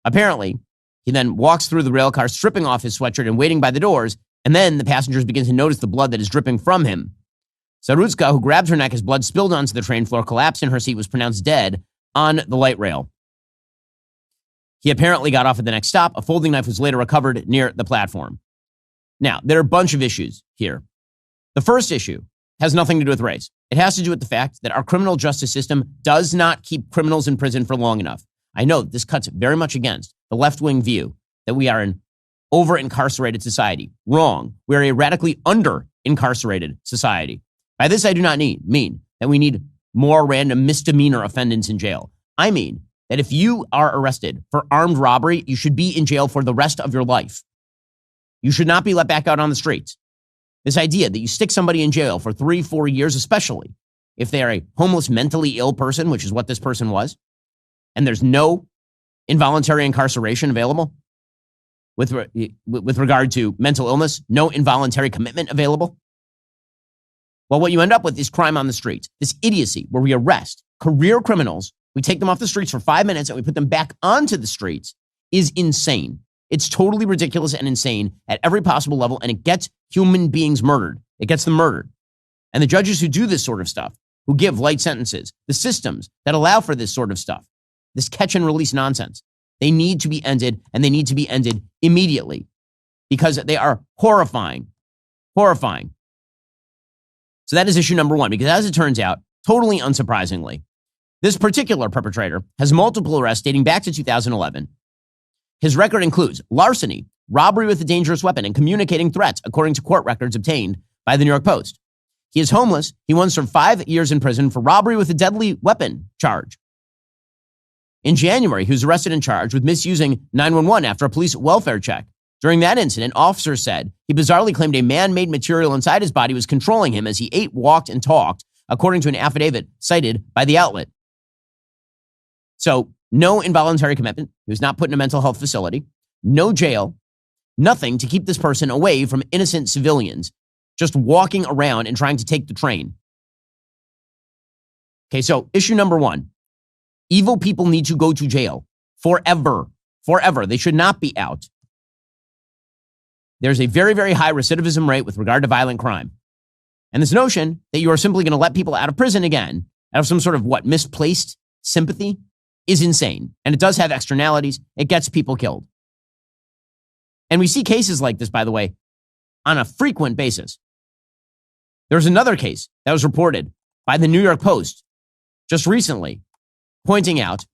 Apparently, he then walks through the rail car, stripping off his sweatshirt and waiting by the doors, and then the passengers begin to notice the blood that is dripping from him. Zarutska, who grabbed her neck as blood spilled onto the train floor, collapsed in her seat, was pronounced dead on the light rail. He apparently got off at the next stop. A folding knife was later recovered near the platform. Now, there are a bunch of issues here. The first issue has nothing to do with race. It has to do with the fact that our criminal justice system does not keep criminals in prison for long enough. I know this cuts very much against the left-wing view that we are an over-incarcerated society. Wrong. We are a radically under-incarcerated society. By this, I do not mean that we need more random misdemeanor offenders in jail. I mean that if you are arrested for armed robbery, you should be in jail for the rest of your life. You should not be let back out on the streets. This idea that you stick somebody in jail for 3-4 years, especially if they are a homeless, mentally ill person, which is what this person was, and there's no involuntary incarceration available with regard to mental illness, no involuntary commitment available. Well, what you end up with is crime on the streets, this idiocy where we arrest career criminals, we take them off the streets for 5 minutes and we put them back onto the streets is insane. It's totally ridiculous and insane at every possible level, and it gets human beings murdered. It gets them murdered. And the judges who do this sort of stuff, who give light sentences, the systems that allow for this sort of stuff, this catch and release nonsense, they need to be ended, and they need to be ended immediately because they are horrifying. Horrifying. So that is issue number one, because as it turns out, totally unsurprisingly, this particular perpetrator has multiple arrests dating back to 2011. His record includes larceny, robbery with a dangerous weapon, and communicating threats, according to court records obtained by the New York Post. He is homeless. He once served 5 years in prison for robbery with a deadly weapon charge. In January, he was arrested and charged with misusing 911 after a police welfare check. During that incident, officers said he bizarrely claimed a man-made material inside his body was controlling him as he ate, walked, and talked, according to an affidavit cited by the outlet. So, no involuntary commitment. He was not put in a mental health facility. No jail. Nothing to keep this person away from innocent civilians just walking around and trying to take the train. Okay, so issue number one. Evil people need to go to jail forever. Forever. They should not be out. There's a very, very high recidivism rate with regard to violent crime. And this notion that you are simply going to let people out of prison again out of some sort of misplaced sympathy is insane. And it does have externalities. It gets people killed. And we see cases like this, by the way, on a frequent basis. There's another case that was reported by the New York Post just recently, pointing out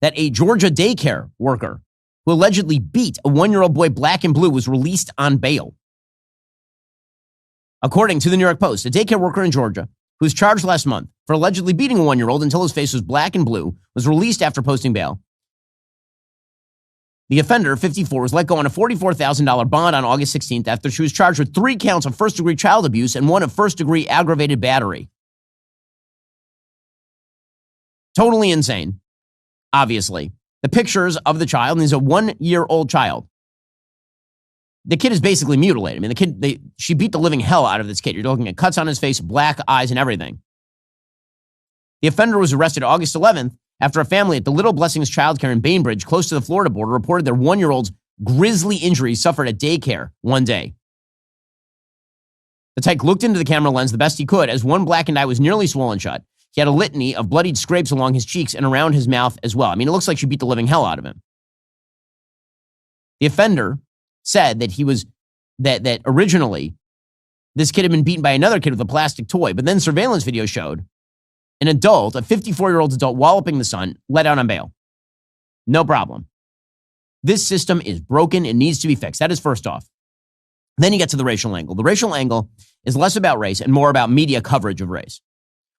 that a Georgia daycare worker who allegedly beat a 1-year-old boy black and blue was released on bail. According to the New York Post, a daycare worker in Georgia who was charged last month for allegedly beating a 1-year-old until his face was black and blue was released after posting bail. The offender, 54, was let go on a $44,000 bond on August 16th after she was charged with 3 counts of first-degree child abuse and 1 of first-degree aggravated battery. Totally insane. obviously. The pictures of the child, and he's a 1-year-old child. The kid is basically mutilated. I mean, she beat the living hell out of this kid. You're looking at cuts on his face, black eyes, and everything. The offender was arrested August 11th after a family at the Little Blessings childcare in Bainbridge, close to the Florida border, reported their 1-year-old's grisly injuries suffered at daycare one day. The tyke looked into the camera lens the best he could as one blackened eye was nearly swollen shut. He had a litany of bloodied scrapes along his cheeks and around his mouth as well. I mean, it looks like she beat the living hell out of him. The offender said that originally this kid had been beaten by another kid with a plastic toy, but then surveillance video showed an adult, a 54-year-old adult, walloping the son, let out on bail. No problem. This system is broken and needs to be fixed. That is first off. Then you get to the racial angle. The racial angle is less about race and more about media coverage of race.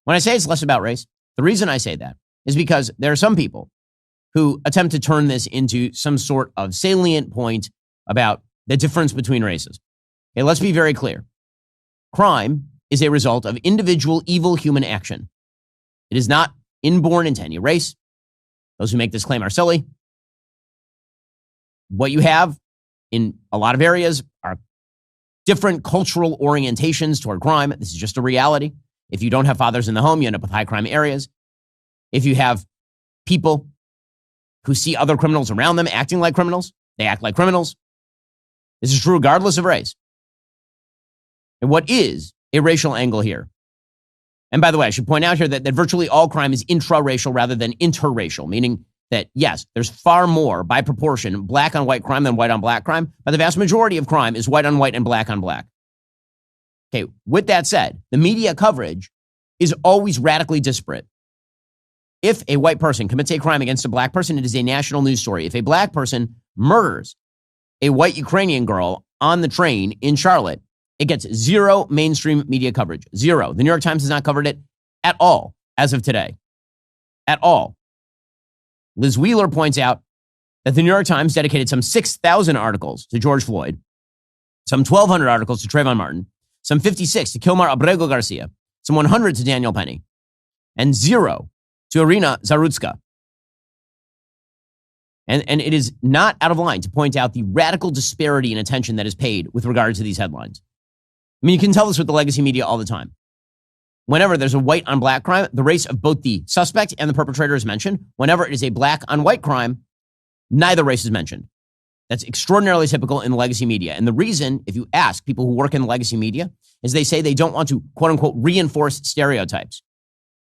When I say it's less about race, the reason I say that is because there are some people who attempt to turn this into some sort of salient point about the difference between races. Okay, let's be very clear. Crime is a result of individual evil human action. It is not inborn into any race. Those who make this claim are silly. What you have in a lot of areas are different cultural orientations toward crime. This is just a reality. If you don't have fathers in the home, you end up with high crime areas. If you have people who see other criminals around them acting like criminals, they act like criminals. This is true regardless of race. And what is a racial angle here? And by the way, I should point out here that virtually all crime is intraracial rather than interracial, meaning that, yes, there's far more, by proportion, black on white crime than white on black crime, but the vast majority of crime is white on white and black on black. Okay, with that said, the media coverage is always radically disparate. If a white person commits a crime against a black person, it is a national news story. If a black person murders a white Ukrainian girl on the train in Charlotte, it gets zero mainstream media coverage. Zero. The New York Times has not covered it at all as of today. At all. Liz Wheeler points out that the New York Times dedicated some 6,000 articles to George Floyd, some 1,200 articles to Trayvon Martin, some 56 to Kilmar Abrego Garcia, some 100 to Daniel Penny, and 0 to Irina Zarutska. And it is not out of line to point out the radical disparity in attention that is paid with regard to these headlines. I mean, you can tell this with the legacy media all the time. Whenever there's a white on black crime, the race of both the suspect and the perpetrator is mentioned. Whenever it is a black on white crime, neither race is mentioned. That's extraordinarily typical in the legacy media. And the reason, if you ask people who work in the legacy media, is they say they don't want to, quote unquote, reinforce stereotypes.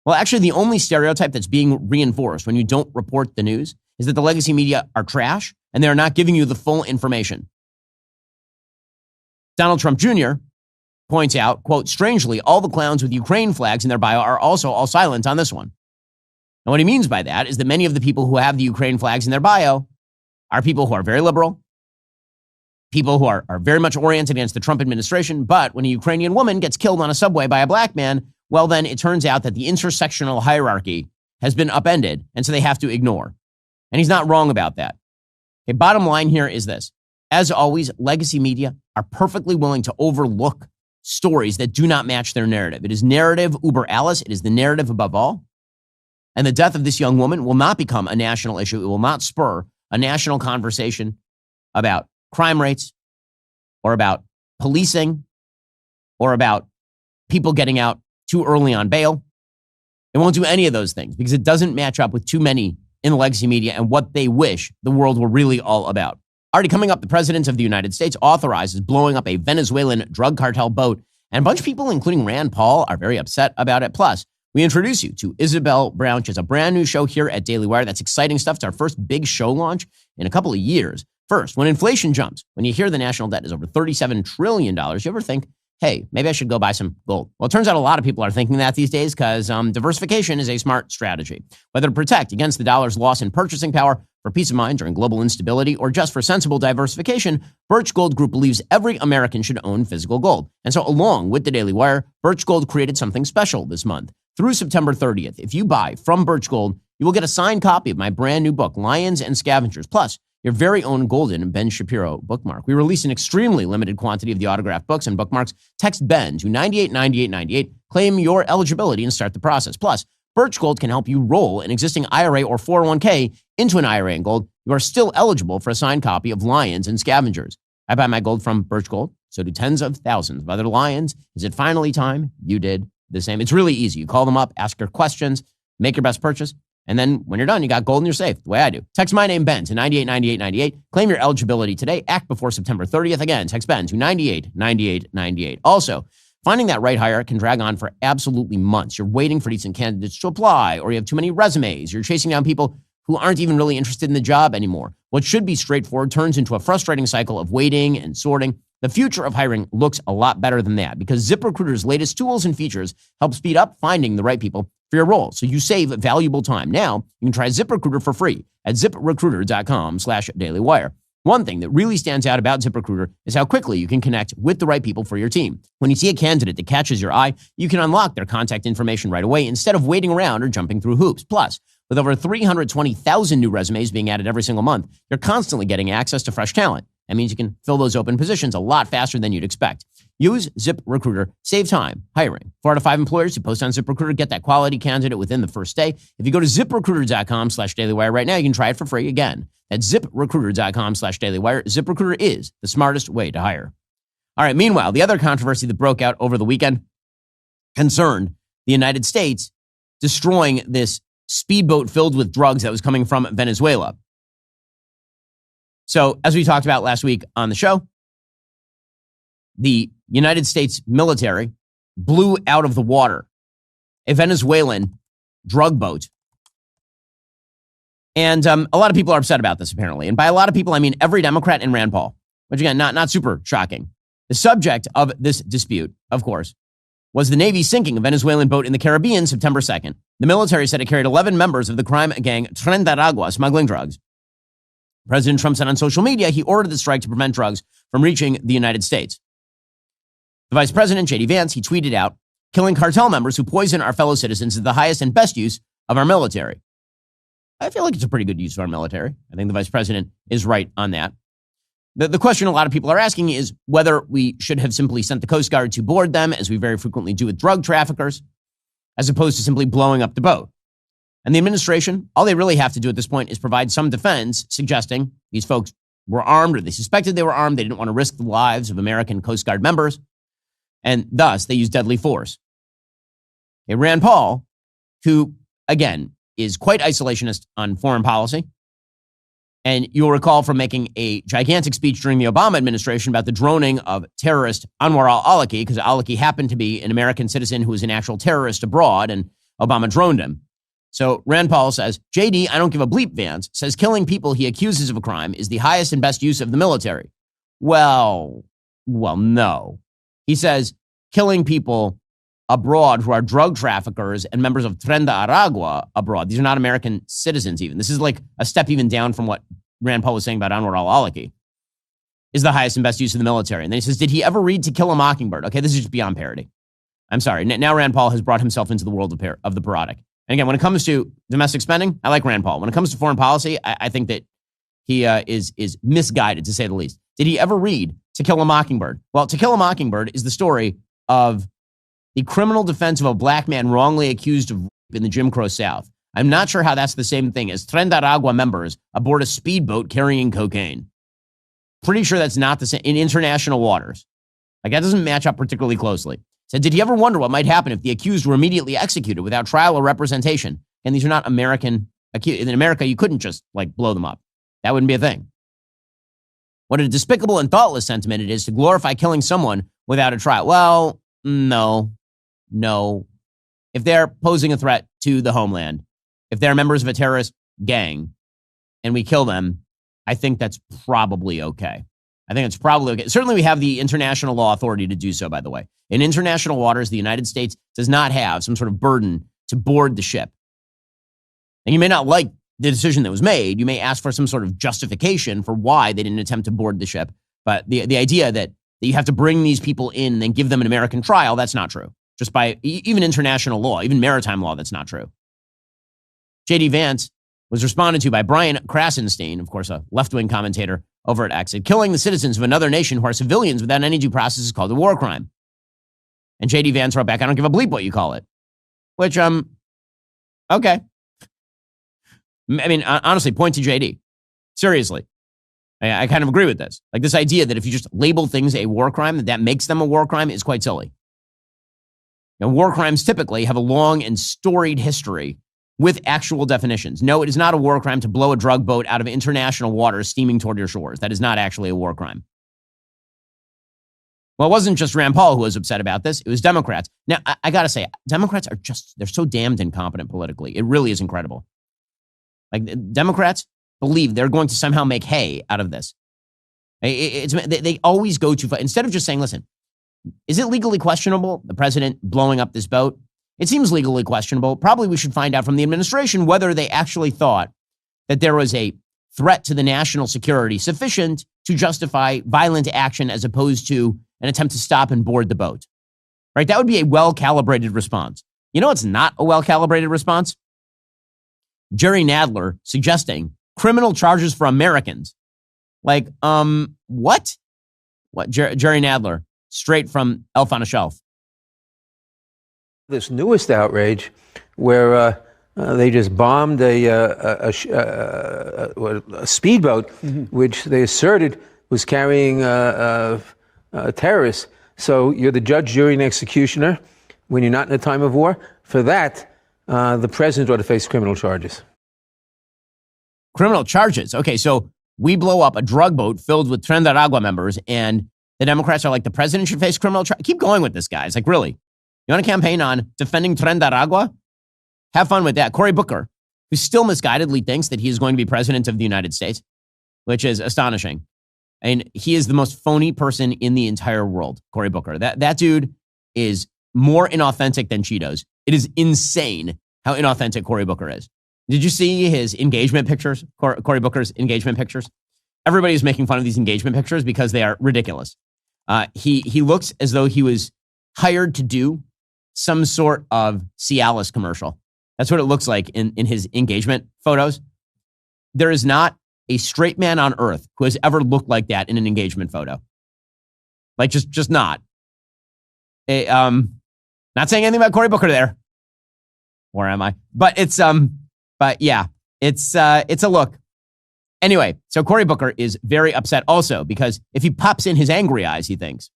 Well, actually, the only stereotype that's being reinforced when you don't report the news is that the legacy media are trash and they're not giving you the full information. Donald Trump Jr. points out, quote, strangely, all the clowns with Ukraine flags in their bio are also all silent on this one. And what he means by that is that many of the people who have the Ukraine flags in their bio are people who are very liberal, people who are very much oriented against the Trump administration. But when a Ukrainian woman gets killed on a subway by a black man, well, then it turns out that the intersectional hierarchy has been upended, and so they have to ignore. And he's not wrong about that. Okay, bottom line here is this. As always, legacy media are perfectly willing to overlook stories that do not match their narrative. It is narrative uber alles. It is the narrative above all. And the death of this young woman will not become a national issue. It will not spur a national conversation about crime rates or about policing or about people getting out too early on bail. It won't do any of those things because it doesn't match up with too many in the legacy media and what they wish the world were really all about. Already coming up, the president of the United States authorizes blowing up a Venezuelan drug cartel boat, and a bunch of people, including Rand Paul, are very upset about it. Plus, we introduce you to Isabel Brown. She has a brand new show here at Daily Wire. That's exciting stuff. It's our first big show launch in a couple of years. First, when inflation jumps, when you hear the national debt is over $37 trillion, you ever think, hey, maybe I should go buy some gold? Well, it turns out a lot of people are thinking that these days because diversification is a smart strategy. Whether to protect against the dollar's loss in purchasing power, for peace of mind during global instability, or just for sensible diversification, Birch Gold Group believes every American should own physical gold. And so along with the Daily Wire, Birch Gold created something special this month. Through September 30th, if you buy from Birch Gold, you will get a signed copy of my brand new book, Lions and Scavengers, plus your very own golden and Ben Shapiro bookmark. We release an extremely limited quantity of the autographed books and bookmarks. Text Ben to 989898, claim your eligibility, and start the process. Plus, Birch Gold can help you roll an existing IRA or 401k into an IRA in gold. You are still eligible for a signed copy of Lions and Scavengers. I buy my gold from Birch Gold. So do tens of thousands of other Lions. Is it finally time you did the same? It's really easy. You call them up, ask your questions, make your best purchase. And then when you're done, you got gold in your safe, the way I do. Text my name, Ben, to 989898. Claim your eligibility today. Act before September 30th. Again, text Ben to 989898. Also, finding that right hire can drag on for absolutely months. You're waiting for decent candidates to apply, or you have too many resumes. You're chasing down people who aren't even really interested in the job anymore. What should be straightforward turns into a frustrating cycle of waiting and sorting. The future of hiring looks a lot better than that because ZipRecruiter's latest tools and features help speed up finding the right people for your role. So you save valuable time. Now you can try ZipRecruiter for free at ZipRecruiter.com/dailywire. One thing that really stands out about ZipRecruiter is how quickly you can connect with the right people for your team. When you see a candidate that catches your eye, you can unlock their contact information right away instead of waiting around or jumping through hoops. Plus, with over 320,000 new resumes being added every single month, you're constantly getting access to fresh talent. That means you can fill those open positions a lot faster than you'd expect. Use ZipRecruiter. Save time hiring. 4 out of 5 employers who post on ZipRecruiter get that quality candidate within the first day. If you go to ZipRecruiter.com/dailywire right now, you can try it for free again. That's ZipRecruiter.com/dailywire. ZipRecruiter is the smartest way to hire. All right, meanwhile, the other controversy that broke out over the weekend concerned the United States destroying this speedboat filled with drugs that was coming from Venezuela. So, as we talked about last week on the show, the United States military blew out of the water a Venezuelan drug boat. And a lot of people are upset about this, apparently. And by a lot of people, I mean every Democrat and Rand Paul, which, again, not super shocking. The subject of this dispute, of course, was the Navy sinking a Venezuelan boat in the Caribbean September 2nd. The military said it carried 11 members of the crime gang Tren de Aragua smuggling drugs. President Trump said on social media he ordered the strike to prevent drugs from reaching the United States. The Vice President, J.D. Vance, he tweeted out, killing cartel members who poison our fellow citizens is the highest and best use of our military. I feel like it's a pretty good use of our military. I think the Vice President is right on that. The question a lot of people are asking is whether we should have simply sent the Coast Guard to board them, as we very frequently do with drug traffickers, as opposed to simply blowing up the boat. And the administration, all they really have to do at this point is provide some defense suggesting these folks were armed or they suspected they were armed. They didn't want to risk the lives of American Coast Guard members. And thus, they used deadly force. Okay, Rand Paul, who, again, is quite isolationist on foreign policy. And you'll recall from making a gigantic speech during the Obama administration about the droning of terrorist Anwar al-Awlaki, because al-Awlaki happened to be an American citizen who was an actual terrorist abroad, and Obama droned him. So Rand Paul says, JD, I don't give a bleep, Vance, says killing people he accuses of a crime is the highest and best use of the military. Well, no. He says killing people abroad who are drug traffickers and members of Tren de Aragua abroad. These are not American citizens even. This is like a step even down from what Rand Paul was saying about Anwar al-Awlaki. Is the highest and best use of the military. And then he says, did he ever read To Kill a Mockingbird? Okay, this is just beyond parody. I'm sorry. Now Rand Paul has brought himself into the world of the parodic. And again, when it comes to domestic spending, I like Rand Paul. When it comes to foreign policy, I think that he is misguided, to say the least. Did he ever read To Kill a Mockingbird? Well, To Kill a Mockingbird is the story of the criminal defense of a black man wrongly accused of rape in the Jim Crow South. I'm not sure how that's the same thing as Tren de Aragua members aboard a speedboat carrying cocaine. Pretty sure that's not the same in international waters. Like, that doesn't match up particularly closely. Said, did you ever wonder what might happen if the accused were immediately executed without trial or representation? And these are not American accused. In America, you couldn't just blow them up. That wouldn't be a thing. What a despicable and thoughtless sentiment it is to glorify killing someone without a trial. Well, no. If they're posing a threat to the homeland, if they're members of a terrorist gang and we kill them, I think that's probably okay. Certainly we have the international law authority to do so, by the way. In international waters, the United States does not have some sort of burden to board the ship. And you may not like the decision that was made. You may ask for some sort of justification for why they didn't attempt to board the ship. But the idea that you have to bring these people in and then give them an American trial, that's not true. Just by even international law, even maritime law, that's not true. J.D. Vance was responded to by Brian Krasenstein, of course, a left-wing commentator over at X. Killing the citizens of another nation who are civilians without any due process is called a war crime. And J.D. Vance wrote back, I don't give a bleep what you call it. Which, Okay. I mean, honestly, point to JD. Seriously. I kind of agree with this. Like this idea that if you just label things a war crime, that makes them a war crime is quite silly. Now, war crimes typically have a long and storied history with actual definitions. No, it is not a war crime to blow a drug boat out of international waters steaming toward your shores. That is not actually a war crime. Well, it wasn't just Rand Paul who was upset about this. It was Democrats. Now, I got to say, Democrats are they're so damned incompetent politically. It really is incredible. Like, Democrats believe they're going to somehow make hay out of this. They always go too far. Instead of just saying, listen, is it legally questionable, the president blowing up this boat? It seems legally questionable. Probably we should find out from the administration whether they actually thought that there was a threat to the national security sufficient to justify violent action as opposed to an attempt to stop and board the boat. Right? That would be a well-calibrated response. You know what's not a well-calibrated response? Jerry Nadler suggesting criminal charges for Americans. Like, what? What? Jerry Nadler, straight from Elf on a Shelf. This newest outrage where they just bombed a speedboat, which they asserted was carrying terrorists. So you're the judge, jury, and executioner when you're not in a time of war. For that, the president ought to face criminal charges. Criminal charges. Okay, so we blow up a drug boat filled with Tren de Aragua members, and the Democrats are like, the president should face criminal charges. Keep going with this, guys. Like, really? You want to campaign on defending Tren de Aragua? Have fun with that. Cory Booker, who still misguidedly thinks that he is going to be president of the United States, which is astonishing. And he is the most phony person in the entire world, Cory Booker. That dude is more inauthentic than Cheetos. It is insane how inauthentic Cory Booker is. Did you see his engagement pictures, Cory Booker's engagement pictures? Everybody's making fun of these engagement pictures because they are ridiculous. He looks as though he was hired to do some sort of Cialis commercial. That's what it looks like in his engagement photos. There is not a straight man on earth who has ever looked like that in an engagement photo. Like, just not. Not saying anything about Cory Booker there. Where am I? But but yeah, it's a look. Anyway, so Cory Booker is very upset also because if he pops in his angry eyes, he thinks,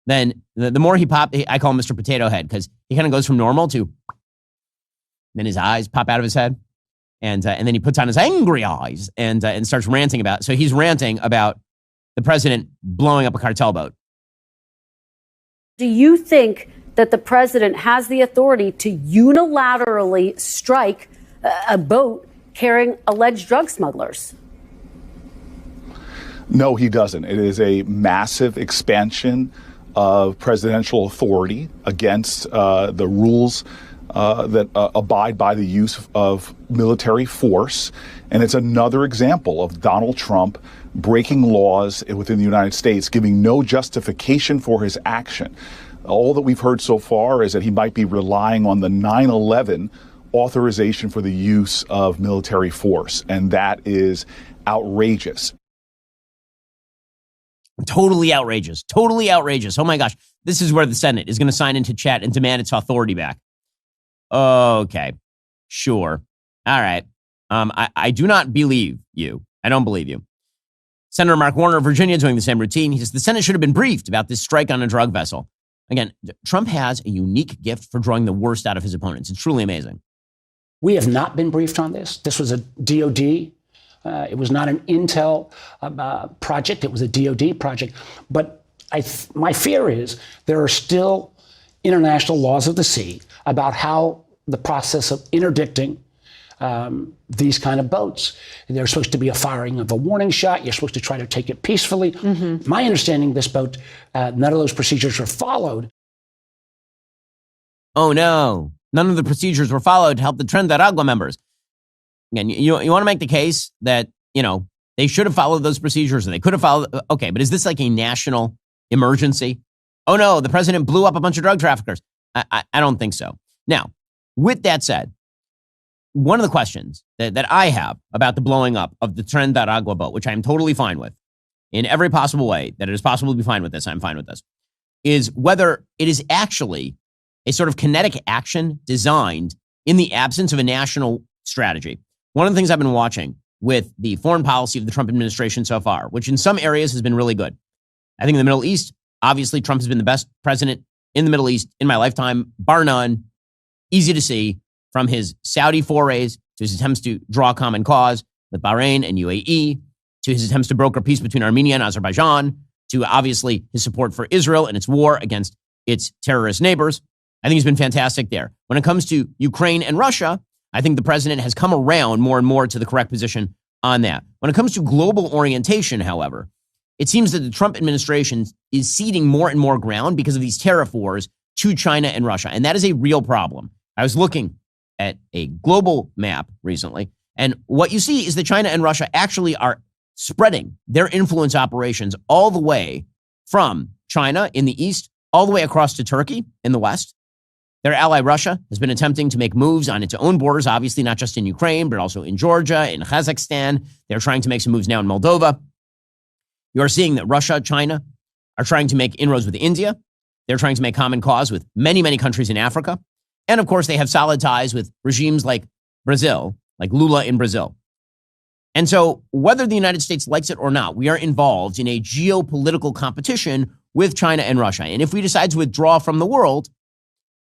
then the more he I call him Mr. Potato Head because he kind of goes from normal to, then his eyes pop out of his head. And then he puts on his angry eyes and starts ranting about. So he's ranting about the president blowing up a cartel boat. Do you think that the president has the authority to unilaterally strike a boat carrying alleged drug smugglers? No, he doesn't. It is a massive expansion of presidential authority against the rules that abide by the use of military force. And it's another example of Donald Trump breaking laws within the United States, giving no justification for his action. All that we've heard so far is that he might be relying on the 9/11 authorization for the use of military force. And that is outrageous. Totally outrageous. Totally outrageous. Oh my gosh. This is where the Senate is going to sign into chat and demand its authority back. Okay, sure. All right. I do not believe you. I don't believe you. Senator Mark Warner of Virginia doing the same routine. He says the Senate should have been briefed about this strike on a drug vessel. Again, Trump has a unique gift for drawing the worst out of his opponents. It's truly amazing. We have not been briefed on this. This was a DOD. It was not an Intel project. It was a DOD project. But my fear is there are still international laws of the sea about how the process of interdicting these kind of boats. There's supposed to be a firing of a warning shot. You're supposed to try to take it peacefully. My understanding, this boat, none of those procedures were followed. Oh, no. None of the procedures were followed to help the Tren de Aragua members. Again, you want to make the case that, they should have followed those procedures and they could have followed. Okay, but is this like a national emergency? Oh, no, the president blew up a bunch of drug traffickers. I don't think so. Now, with that said, one of the questions that I have about the blowing up of the Tren de Aragua boat, which I'm totally fine with, in every possible way that it is possible to be fine with this, I'm fine with this, is whether it is actually a sort of kinetic action designed in the absence of a national strategy. One of the things I've been watching with the foreign policy of the Trump administration so far, which in some areas has been really good. I think in the Middle East, obviously, Trump has been the best president in the Middle East in my lifetime, bar none. Easy to see from his Saudi forays to his attempts to draw a common cause with Bahrain and UAE, to his attempts to broker peace between Armenia and Azerbaijan, to obviously his support for Israel and its war against its terrorist neighbors. I think he's been fantastic there. When it comes to Ukraine and Russia, I think the president has come around more and more to the correct position on that. When it comes to global orientation, however, it seems that the Trump administration is ceding more and more ground because of these tariff wars to China and Russia. And that is a real problem. I was looking at a global map recently, and what you see is that China and Russia actually are spreading their influence operations all the way from China in the east, all the way across to Turkey in the west. Their ally Russia has been attempting to make moves on its own borders, obviously not just in Ukraine, but also in Georgia, in Kazakhstan. They're trying to make some moves now in Moldova. You are seeing that Russia, China are trying to make inroads with India. They're trying to make common cause with many, many countries in Africa. And of course, they have solid ties with regimes like Brazil, like Lula in Brazil. And so whether the United States likes it or not, we are involved in a geopolitical competition with China and Russia. And if we decide to withdraw from the world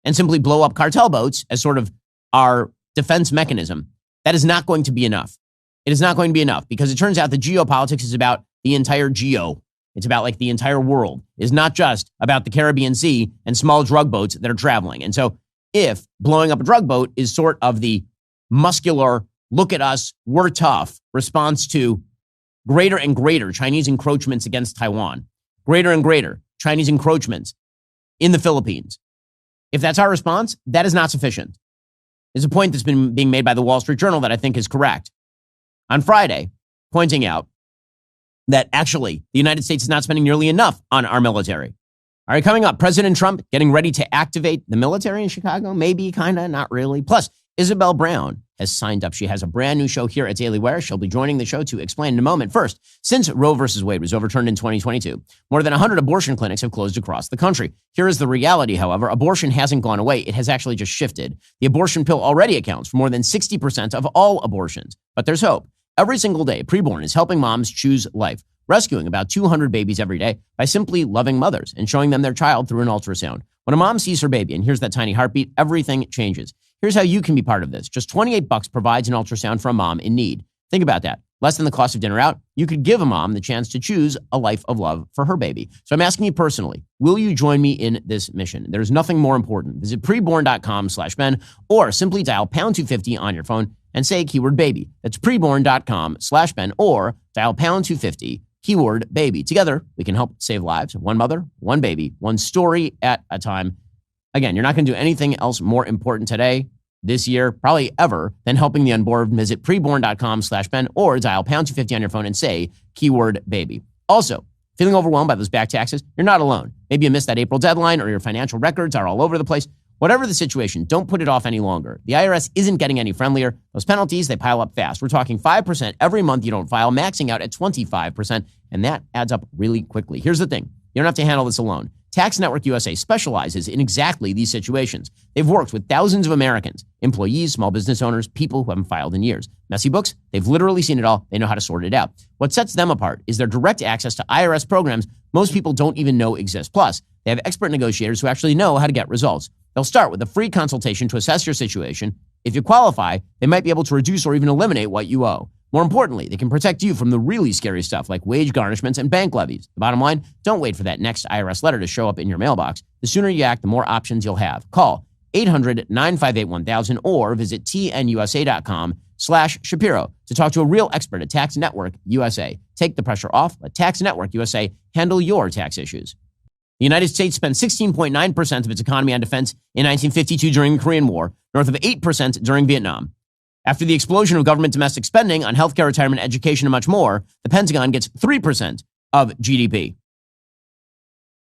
and simply blow up cartel boats as sort of our defense mechanism, that is not going to be enough. It is not going to be enough because it turns out that geopolitics is about the entire geo. It's about like the entire world. It's not just about the Caribbean Sea and small drug boats that are traveling. And so if blowing up a drug boat is sort of the muscular, look at us, we're tough response to greater and greater Chinese encroachments against Taiwan, greater and greater Chinese encroachments in the Philippines, if that's our response, that is not sufficient. There's a point that's been being made by the Wall Street Journal that I think is correct. On Friday, pointing out that actually the United States is not spending nearly enough on our military. All right, coming up, President Trump getting ready to activate the military in Chicago. Maybe, kind of, not really. Plus, Isabel Brown has signed up. She has a brand new show here at Daily Wire. She'll be joining the show to explain in a moment. First, since Roe versus Wade was overturned in 2022, more than 100 abortion clinics have closed across the country. Here is the reality, however. Abortion hasn't gone away. It has actually just shifted. The abortion pill already accounts for more than 60% of all abortions. But there's hope. Every single day, Preborn is helping moms choose life, rescuing about 200 babies every day by simply loving mothers and showing them their child through an ultrasound. When a mom sees her baby and hears that tiny heartbeat, everything changes. Here's how you can be part of this. Just $28 provides an ultrasound for a mom in need. Think about that. Less than the cost of dinner out. You could give a mom the chance to choose a life of love for her baby. So I'm asking you personally, will you join me in this mission? There's nothing more important. Visit preborn.com/Ben or simply dial pound 250 on your phone and say keyword baby. That's preborn.com/Ben or dial pound 250 keyword baby. Together, we can help save lives. One mother, one baby, one story at a time. Again, you're not going to do anything else more important today, this year, probably ever, than helping the unborn. Visit preborn.com/Ben or dial pound 250 on your phone and say keyword baby. Also, feeling overwhelmed by those back taxes? You're not alone. Maybe you missed that April deadline or your financial records are all over the place. Whatever the situation, don't put it off any longer. The IRS isn't getting any friendlier. Those penalties, they pile up fast. We're talking 5% every month you don't file, maxing out at 25%, and that adds up really quickly. Here's the thing. You don't have to handle this alone. Tax Network USA specializes in exactly these situations. They've worked with thousands of Americans, employees, small business owners, people who haven't filed in years. Messy books, they've literally seen it all. They know how to sort it out. What sets them apart is their direct access to IRS programs most people don't even know exist. Plus, they have expert negotiators who actually know how to get results. They'll start with a free consultation to assess your situation. If you qualify, they might be able to reduce or even eliminate what you owe. More importantly, they can protect you from the really scary stuff like wage garnishments and bank levies. The bottom line, don't wait for that next IRS letter to show up in your mailbox. The sooner you act, the more options you'll have. Call 800-958-1000 or visit tnusa.com/Shapiro to talk to a real expert at Tax Network USA. Take the pressure off. Let Tax Network USA handle your tax issues. The United States spent 16.9% of its economy on defense in 1952 during the Korean War, north of 8% during Vietnam. After the explosion of government domestic spending on healthcare, retirement, education, and much more, the Pentagon gets 3% of GDP.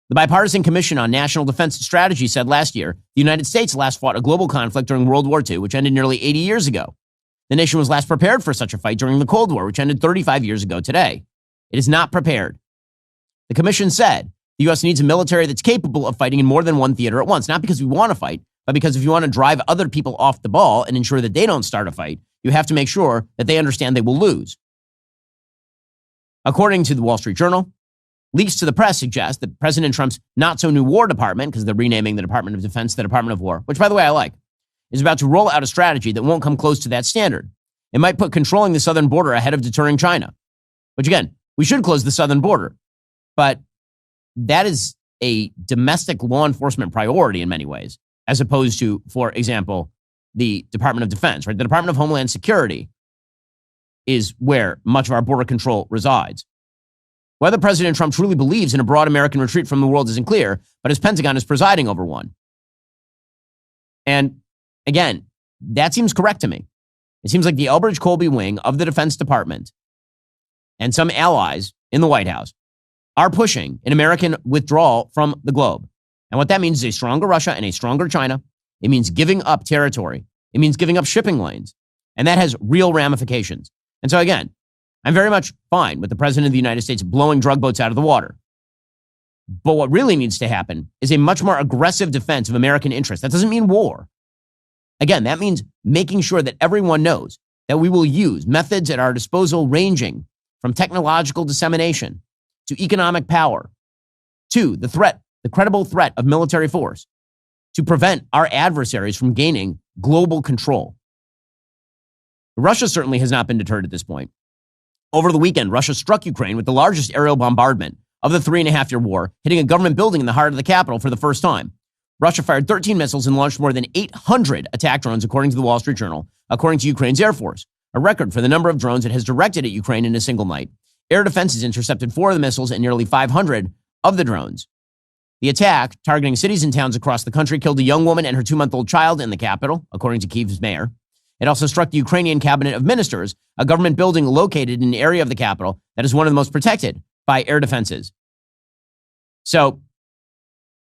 The Bipartisan Commission on National Defense Strategy said last year the United States last fought a global conflict during World War II, which ended nearly 80 years ago. The nation was last prepared for such a fight during the Cold War, which ended 35 years ago today. It is not prepared. The commission said the U.S. needs a military that's capable of fighting in more than one theater at once, not because we want to fight, but because if you want to drive other people off the ball and ensure that they don't start a fight, you have to make sure that they understand they will lose. According to the Wall Street Journal, leaks to the press suggest that President Trump's not-so-new War Department, because they're renaming the Department of Defense the Department of War, which, by the way, I like, is about to roll out a strategy that won't come close to that standard. It might put controlling the southern border ahead of deterring China, which, again, we should close the southern border. But that is a domestic law enforcement priority in many ways, as opposed to, for example, the Department of Defense, right? The Department of Homeland Security is where much of our border control resides. Whether President Trump truly believes in a broad American retreat from the world isn't clear, but his Pentagon is presiding over one. And again, that seems correct to me. It seems like the Elbridge Colby wing of the Defense Department and some allies in the White House are pushing an American withdrawal from the globe. And what that means is a stronger Russia and a stronger China. It means giving up territory. It means giving up shipping lanes. And that has real ramifications. And so again, I'm very much fine with the President of the United States blowing drug boats out of the water. But what really needs to happen is a much more aggressive defense of American interests. That doesn't mean war. Again, that means making sure that everyone knows that we will use methods at our disposal ranging from technological dissemination to economic power to the credible threat of military force to prevent our adversaries from gaining global control. Russia certainly has not been deterred at this point. Over the weekend, Russia struck Ukraine with the largest aerial bombardment of the 3.5-year war, hitting a government building in the heart of the capital for the first time. Russia fired 13 missiles and launched more than 800 attack drones, according to the Wall Street Journal, according to Ukraine's Air Force, a record for the number of drones it has directed at Ukraine in a single night. Air defenses intercepted 4 of the missiles and nearly 500 of the drones. The attack, targeting cities and towns across the country, killed a young woman and her 2-month-old child in the capital, according to Kyiv's mayor. It also struck the Ukrainian Cabinet of Ministers, a government building located in an area of the capital that is one of the most protected by air defenses. So,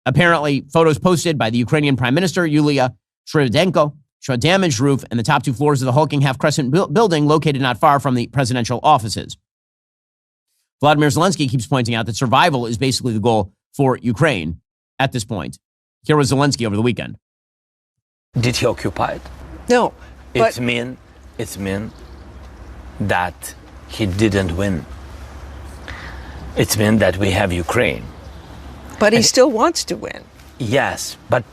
apparently, photos posted by the Ukrainian Prime Minister, Yulia Shridenko, show a damaged roof and the top 2 floors of the hulking half-crescent building located not far from the presidential offices. Vladimir Zelensky keeps pointing out that survival is basically the goal for Ukraine at this point. Here was Zelensky over the weekend. Did he occupy it? No. It mean that he didn't win. It means that we have Ukraine. But he still wants to win. Yes, but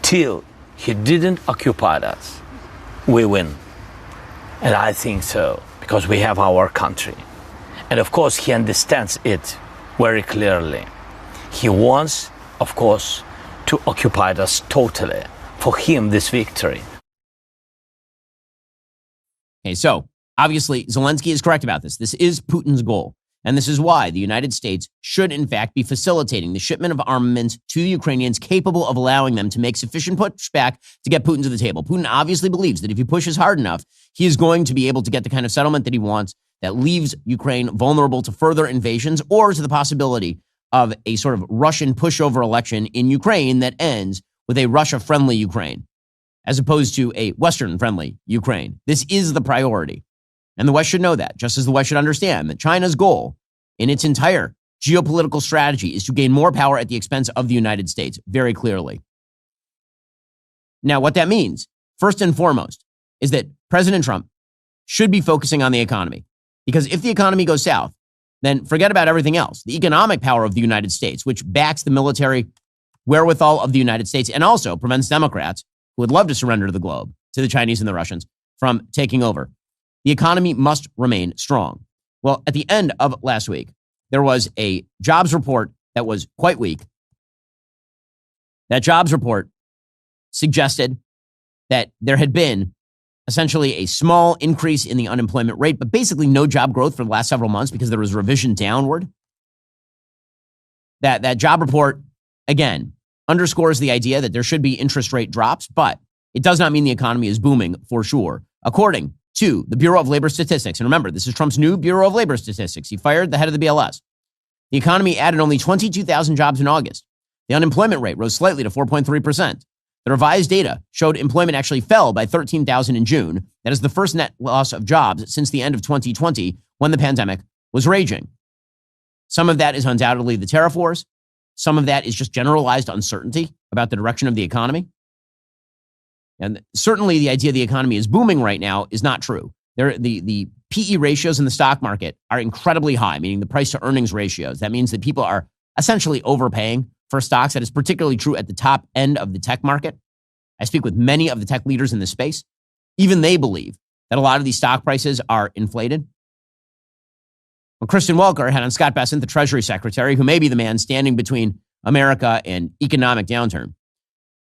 till he didn't occupy us, we win. And I think so, because we have our country. And of course, he understands it very clearly. He wants, of course, to occupy us totally. For him, this victory. Okay, so obviously Zelensky is correct about this. This is Putin's goal. And this is why the United States should, in fact, be facilitating the shipment of armaments to the Ukrainians capable of allowing them to make sufficient pushback to get Putin to the table. Putin obviously believes that if he pushes hard enough, he is going to be able to get the kind of settlement that he wants that leaves Ukraine vulnerable to further invasions or to the possibility of a sort of Russian pushover election in Ukraine that ends with a Russia-friendly Ukraine, as opposed to a Western-friendly Ukraine. This is the priority. And the West should know that, just as the West should understand that China's goal in its entire geopolitical strategy is to gain more power at the expense of the United States, very clearly. Now, what that means, first and foremost, is that President Trump should be focusing on the economy. Because if the economy goes south, then forget about everything else. The economic power of the United States, which backs the military wherewithal of the United States and also prevents Democrats who would love to surrender to the globe, to the Chinese and the Russians, from taking over. The economy must remain strong. Well, at the end of last week, there was a jobs report that was quite weak. That jobs report suggested that there had been essentially a small increase in the unemployment rate, but basically no job growth for the last several months because there was revision downward. That job report, again, underscores the idea that there should be interest rate drops, but it does not mean the economy is booming for sure. According to the Bureau of Labor Statistics, and remember, this is Trump's new Bureau of Labor Statistics. He fired the head of the BLS. The economy added only 22,000 jobs in August. The unemployment rate rose slightly to 4.3%. The revised data showed employment actually fell by 13,000 in June. That is the first net loss of jobs since the end of 2020 when the pandemic was raging. Some of that is undoubtedly the tariff wars. Some of that is just generalized uncertainty about the direction of the economy. And certainly the idea the economy is booming right now is not true. The PE ratios in the stock market are incredibly high, meaning the price to earnings ratios. That means that people are essentially overpaying for stocks. That is particularly true at the top end of the tech market. I speak with many of the tech leaders in this space. Even they believe that a lot of these stock prices are inflated. Well, Kristen Welker had on Scott Bessent, the Treasury Secretary, who may be the man standing between America and economic downturn,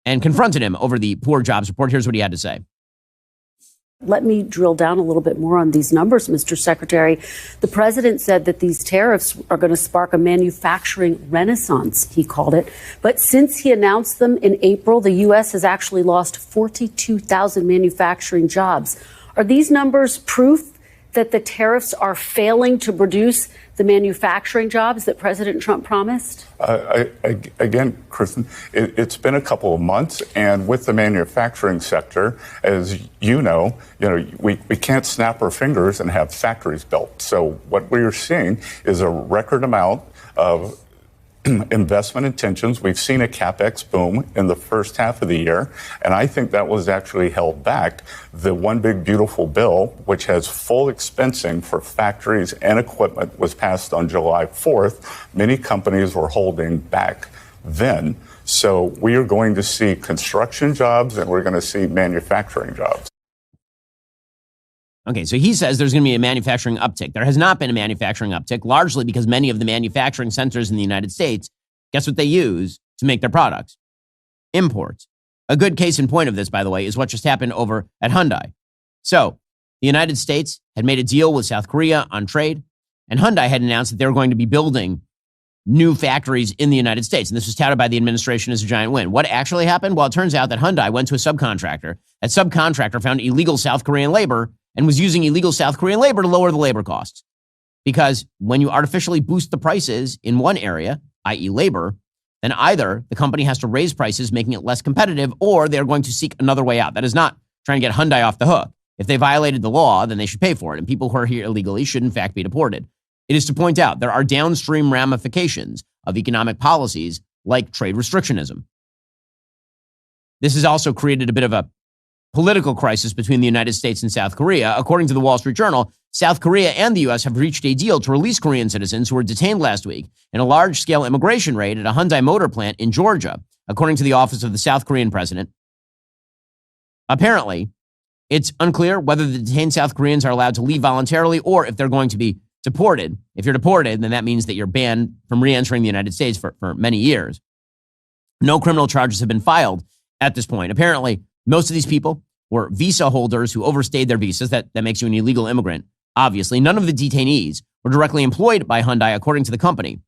and confronted him over the poor jobs report. Here's what he had to say. Let me drill down a little bit more on these numbers, Mr. Secretary. The president said that these tariffs are going to spark a manufacturing renaissance, he called it. But since he announced them in April, the U.S. has actually lost 42,000 manufacturing jobs. Are these numbers proof that the tariffs are failing to produce the manufacturing jobs that President Trump promised? Again, Kristen, it's been a couple of months, and with the manufacturing sector, as you know, we can't snap our fingers and have factories built. So what we are seeing is a record amount of investment intentions. We've seen a CapEx boom in the first half of the year, and I think that was actually held back. The One Big Beautiful Bill, which has full expensing for factories and equipment, was passed on July 4th. Many companies were holding back then. So we are going to see construction jobs and we're going to see manufacturing jobs. Okay, so he says there's going to be a manufacturing uptick. There has not been a manufacturing uptick, largely because many of the manufacturing centers in the United States, guess what they use to make their products? Imports. A good case in point of this, by the way, is what just happened over at Hyundai. So the United States had made a deal with South Korea on trade, and Hyundai had announced that they were going to be building new factories in the United States. And this was touted by the administration as a giant win. What actually happened? Well, it turns out that Hyundai went to a subcontractor. That subcontractor found illegal South Korean labor and was using illegal South Korean labor to lower the labor costs. Because when you artificially boost the prices in one area, i.e. labor, then either the company has to raise prices, making it less competitive, or they're going to seek another way out. That is not trying to get Hyundai off the hook. If they violated the law, then they should pay for it. And people who are here illegally should, in fact, be deported. It is to point out there are downstream ramifications of economic policies like trade restrictionism. This has also created a bit of a political crisis between the United States and South Korea. According to the Wall Street Journal, South Korea and the U.S. have reached a deal to release Korean citizens who were detained last week in a large-scale immigration raid at a Hyundai motor plant in Georgia, according to the office of the South Korean president. Apparently, it's unclear whether the detained South Koreans are allowed to leave voluntarily or if they're going to be deported. If you're deported, then that means that you're banned from re-entering the United States for many years. No criminal charges have been filed at this point. Apparently, most of these people were visa holders who overstayed their visas. That makes you an illegal immigrant, obviously. None of the detainees were directly employed by Hyundai, according to the company.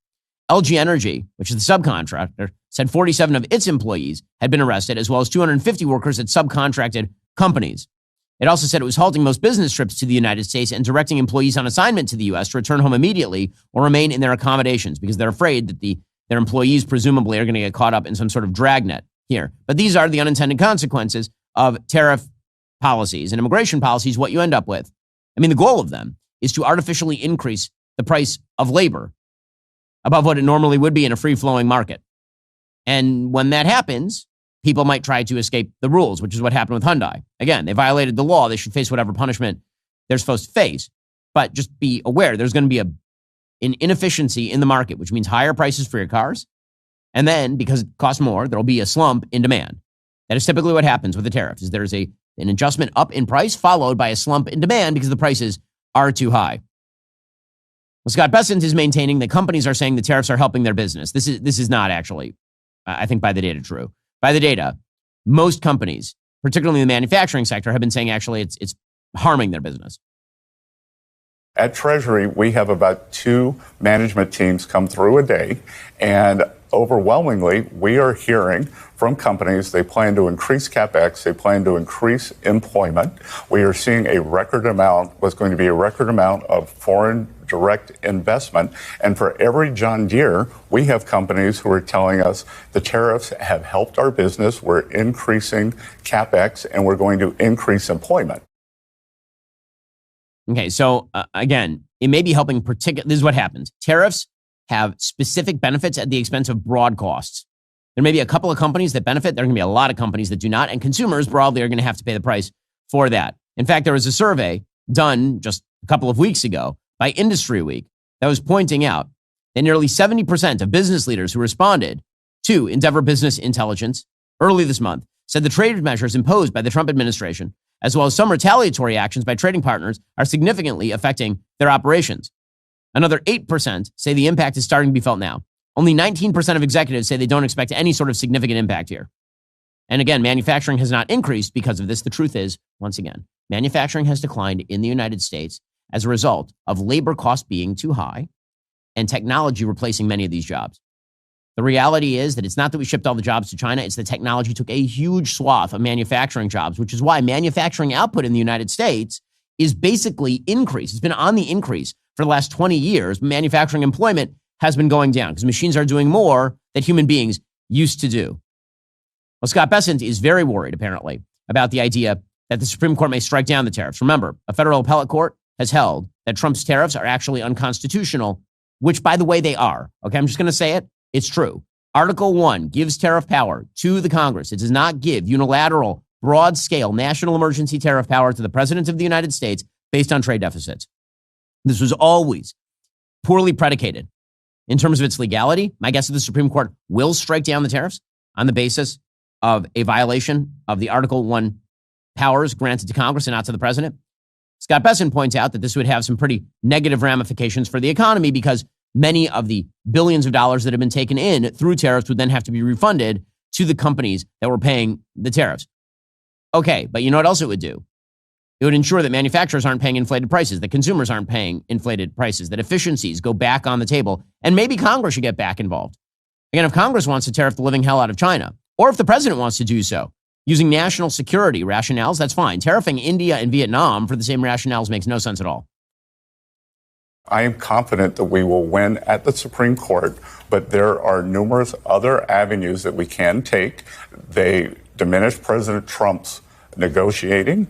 LG Energy, which is the subcontractor, said 47 of its employees had been arrested, as well as 250 workers at subcontracted companies. It also said it was halting most business trips to the United States and directing employees on assignment to the U.S. to return home immediately or remain in their accommodations because they're afraid that their employees presumably are going to get caught up in some sort of dragnet here. But these are the unintended consequences of tariff policies and immigration policies. What you end up with, I mean, the goal of them is to artificially increase the price of labor above what it normally would be in a free-flowing market. And when that happens, people might try to escape the rules, which is what happened with Hyundai. Again, they violated the law. They should face whatever punishment they're supposed to face. But just be aware, there's going to be an inefficiency in the market, which means higher prices for your cars. And then, because it costs more, there'll be a slump in demand. That is typically what happens with the tariffs, is there's an adjustment up in price followed by a slump in demand because the prices are too high. Well, Scott Bessent is maintaining that companies are saying the tariffs are helping their business. This is not actually, I think, by the data true. By the data, most companies, particularly in the manufacturing sector, have been saying actually it's harming their business. At Treasury, we have about 2 management teams come through a day, and overwhelmingly, we are hearing from companies they plan to increase CapEx, they plan to increase employment. We are seeing what's going to be a record amount of foreign direct investment. And for every John Deere, we have companies who are telling us the tariffs have helped our business, we're increasing CapEx, and we're going to increase employment. Okay, so again, it may be helping this is what happens. Tariffs have specific benefits at the expense of broad costs. There may be a couple of companies that benefit. There are going to be a lot of companies that do not. And consumers broadly are going to have to pay the price for that. In fact, there was a survey done just a couple of weeks ago by Industry Week that was pointing out that nearly 70% of business leaders who responded to Endeavor Business Intelligence early this month said the trade measures imposed by the Trump administration, as well as some retaliatory actions by trading partners, are significantly affecting their operations. Another 8% say the impact is starting to be felt now. Only 19% of executives say they don't expect any sort of significant impact here. And again, manufacturing has not increased because of this. The truth is, once again, manufacturing has declined in the United States as a result of labor costs being too high and technology replacing many of these jobs. The reality is that it's not that we shipped all the jobs to China, it's that technology took a huge swath of manufacturing jobs, which is why manufacturing output in the United States is basically increased. It's been on the increase for the last 20 years. Manufacturing employment has been going down because machines are doing more that human beings used to do. Well, Scott Bessent is very worried, apparently, about the idea that the Supreme Court may strike down the tariffs. Remember, a federal appellate court has held that Trump's tariffs are actually unconstitutional, which, by the way, they are. Okay, I'm just going to say it. It's true. Article 1 gives tariff power to the Congress. It does not give unilateral, broad-scale, national emergency tariff power to the President of the United States based on trade deficits. This was always poorly predicated. In terms of its legality, my guess is the Supreme Court will strike down the tariffs on the basis of a violation of the Article 1 powers granted to Congress and not to the President. Scott Bessent points out that this would have some pretty negative ramifications for the economy because many of the billions of dollars that have been taken in through tariffs would then have to be refunded to the companies that were paying the tariffs. Okay, but you know what else it would do? It would ensure that manufacturers aren't paying inflated prices, that consumers aren't paying inflated prices, that efficiencies go back on the table, and maybe Congress should get back involved. Again, if Congress wants to tariff the living hell out of China, or if the president wants to do so, using national security rationales, that's fine. Tariffing India and Vietnam for the same rationales makes no sense at all. I am confident that we will win at the Supreme Court, but there are numerous other avenues that we can take. They diminish President Trump's negotiating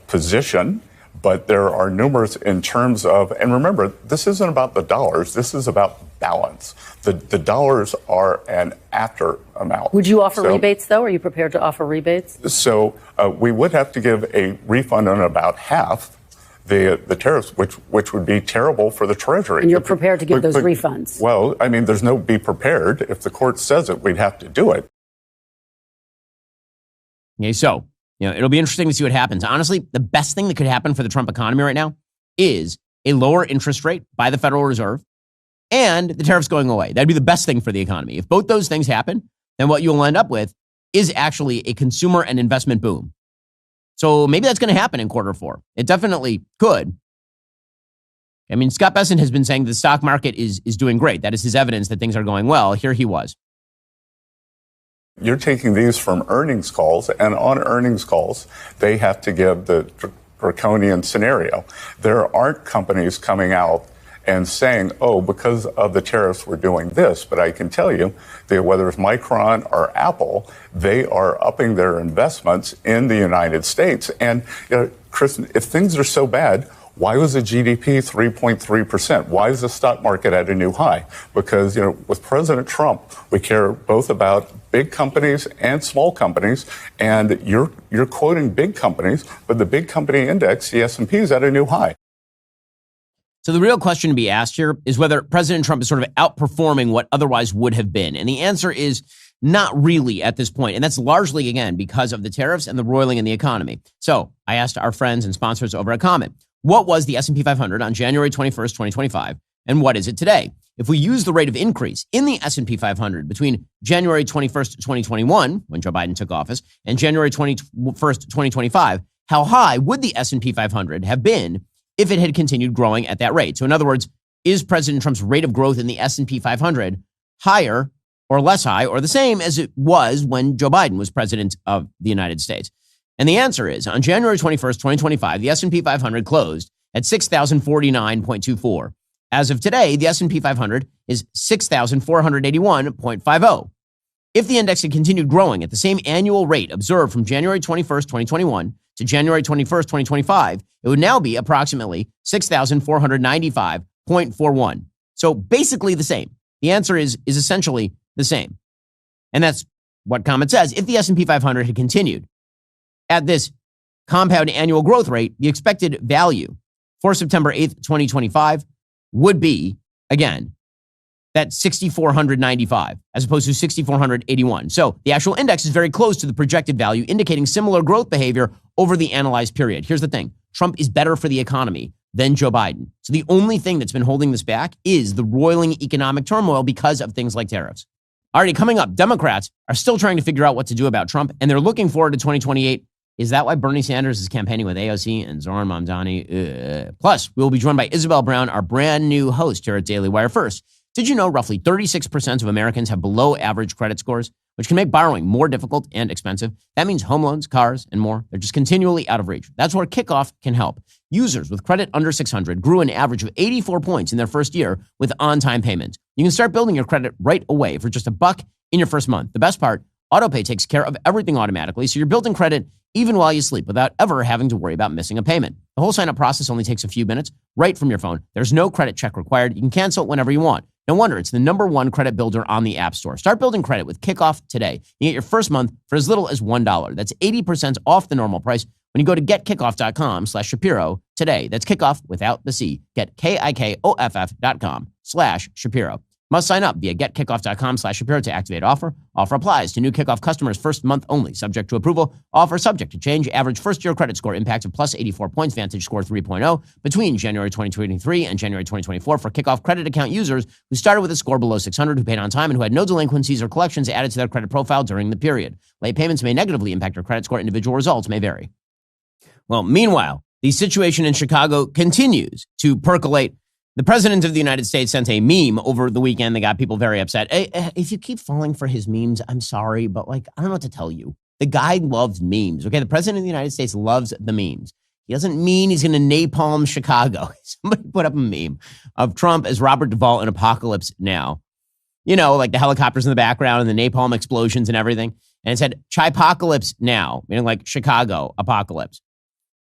position, but there are numerous in terms of, and remember, this isn't about the dollars, this is about balance. The dollars are an after amount. Would you offer rebates, though? Are you prepared to offer rebates? So we would have to give a refund on about half the tariffs, which would be terrible for the Treasury. And you're prepared to give those refunds? Well, I mean, there's no be prepared. If the court says it, we'd have to do it. Okay, so, it'll be interesting to see what happens. Honestly, the best thing that could happen for the Trump economy right now is a lower interest rate by the Federal Reserve and the tariffs going away. That'd be the best thing for the economy. If both those things happen, then what you'll end up with is actually a consumer and investment boom. So maybe that's going to happen in Q4. It definitely could. I mean, Scott Bessent has been saying the stock market is doing great. That is his evidence that things are going well. Here he was. You're taking these from earnings calls, and on earnings calls, they have to give the draconian scenario. There aren't companies coming out and saying, oh, because of the tariffs, we're doing this. But I can tell you that whether it's Micron or Apple, they are upping their investments in the United States. And, Chris, if things are so bad, why was the GDP 3.3%? Why is the stock market at a new high? Because, with President Trump, we care both about big companies and small companies. And you're quoting big companies, but the big company index, the S&P, is at a new high. So the real question to be asked here is whether President Trump is sort of outperforming what otherwise would have been. And the answer is not really at this point. And that's largely, again, because of the tariffs and the roiling in the economy. So I asked our friends and sponsors over at Comment, what was the S&P 500 on January 21st, 2025? And what is it today? If we use the rate of increase in the S&P 500 between January 21st, 2021, when Joe Biden took office, and January 21st, 2025, how high would the S&P 500 have been if it had continued growing at that rate? So in other words, is President Trump's rate of growth in the S&P 500 higher or less high or the same as it was when Joe Biden was president of the United States? And the answer is, on January 21st, 2025, the S&P 500 closed at 6,049.24. As of today, the S&P 500 is 6,481.50. If the index had continued growing at the same annual rate observed from January 21st, 2021 to January 21st, 2025, it would now be approximately 6,495.41. So basically the same. The answer is essentially the same. And that's what comment says. If the S&P 500 had continued at this compound annual growth rate, the expected value for September 8th, 2025 would be, again, that 6,495 as opposed to 6,481. So the actual index is very close to the projected value, indicating similar growth behavior over the analyzed period. Here's the thing. Trump is better for the economy than Joe Biden. So the only thing that's been holding this back is the roiling economic turmoil because of things like tariffs. Already coming up, Democrats are still trying to figure out what to do about Trump, and they're looking forward to 2028. Is that why Bernie Sanders is campaigning with AOC and Zoran Mamdani? Plus, we will be joined by Isabel Brown, our brand new host here at Daily Wire. First, did you know roughly 36% of Americans have below average credit scores, which can make borrowing more difficult and expensive? That means home loans, cars, and more, they're just continually out of reach. That's where Kickoff can help. Users with credit under 600 grew an average of 84 points in their first year with on-time payments. You can start building your credit right away for just $1 in your first month. The best part, AutoPay takes care of everything automatically, so you're building credit even while you sleep without ever having to worry about missing a payment. The whole sign-up process only takes a few minutes, right from your phone. There's no credit check required. You can cancel it whenever you want. No wonder it's the #1 credit builder on the App Store. Start building credit with Kickoff today. You get your first month for as little as $1. That's 80% off the normal price when you go to getkickoff.com/Shapiro today. That's Kickoff without the C. Get KIKOFF.com/Shapiro. Must sign up via getkickoff.com/Shapiro to activate offer. Offer applies to new Kickoff customers first month only, subject to approval. Offer subject to change. Average first-year credit score impact of plus 84 points. Vantage score 3.0 between January 2023 and January 2024 for Kickoff credit account users who started with a score below 600, who paid on time, and who had no delinquencies or collections added to their credit profile during the period. Late payments may negatively impact your credit score. Individual results may vary. Well, meanwhile, the situation in Chicago continues to percolate. The president of the United States sent a meme over the weekend that got people very upset. If you keep falling for his memes, I'm sorry, but I don't know what to tell you. The guy loves memes, okay? The president of the United States loves the memes. He doesn't mean he's going to napalm Chicago. Somebody put up a meme of Trump as Robert Duvall in Apocalypse Now. You know, like the helicopters in the background and the napalm explosions and everything. And it said, Chipocalypse Now, meaning like Chicago apocalypse.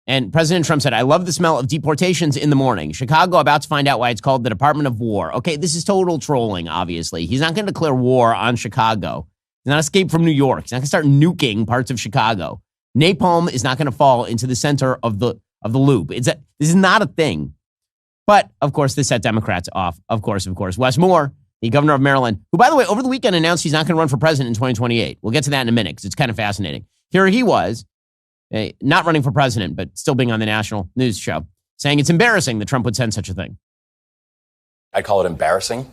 And President Trump said, I love the smell of deportations in the morning. Chicago about to find out why it's called the Department of War. Okay, this is total trolling, obviously. He's not going to declare war on Chicago. He's not escape from New York. He's not going to start nuking parts of Chicago. Napalm is not going to fall into the center of the loop. This is not a thing. But, of course, this set Democrats off. Of course. Wes Moore, the governor of Maryland, who, by the way, over the weekend announced he's not going to run for president in 2028. We'll get to that in a minute because it's kind of fascinating. Here he was, not running for president, but still being on the national news show, saying it's embarrassing that Trump would send such a thing. I call it embarrassing.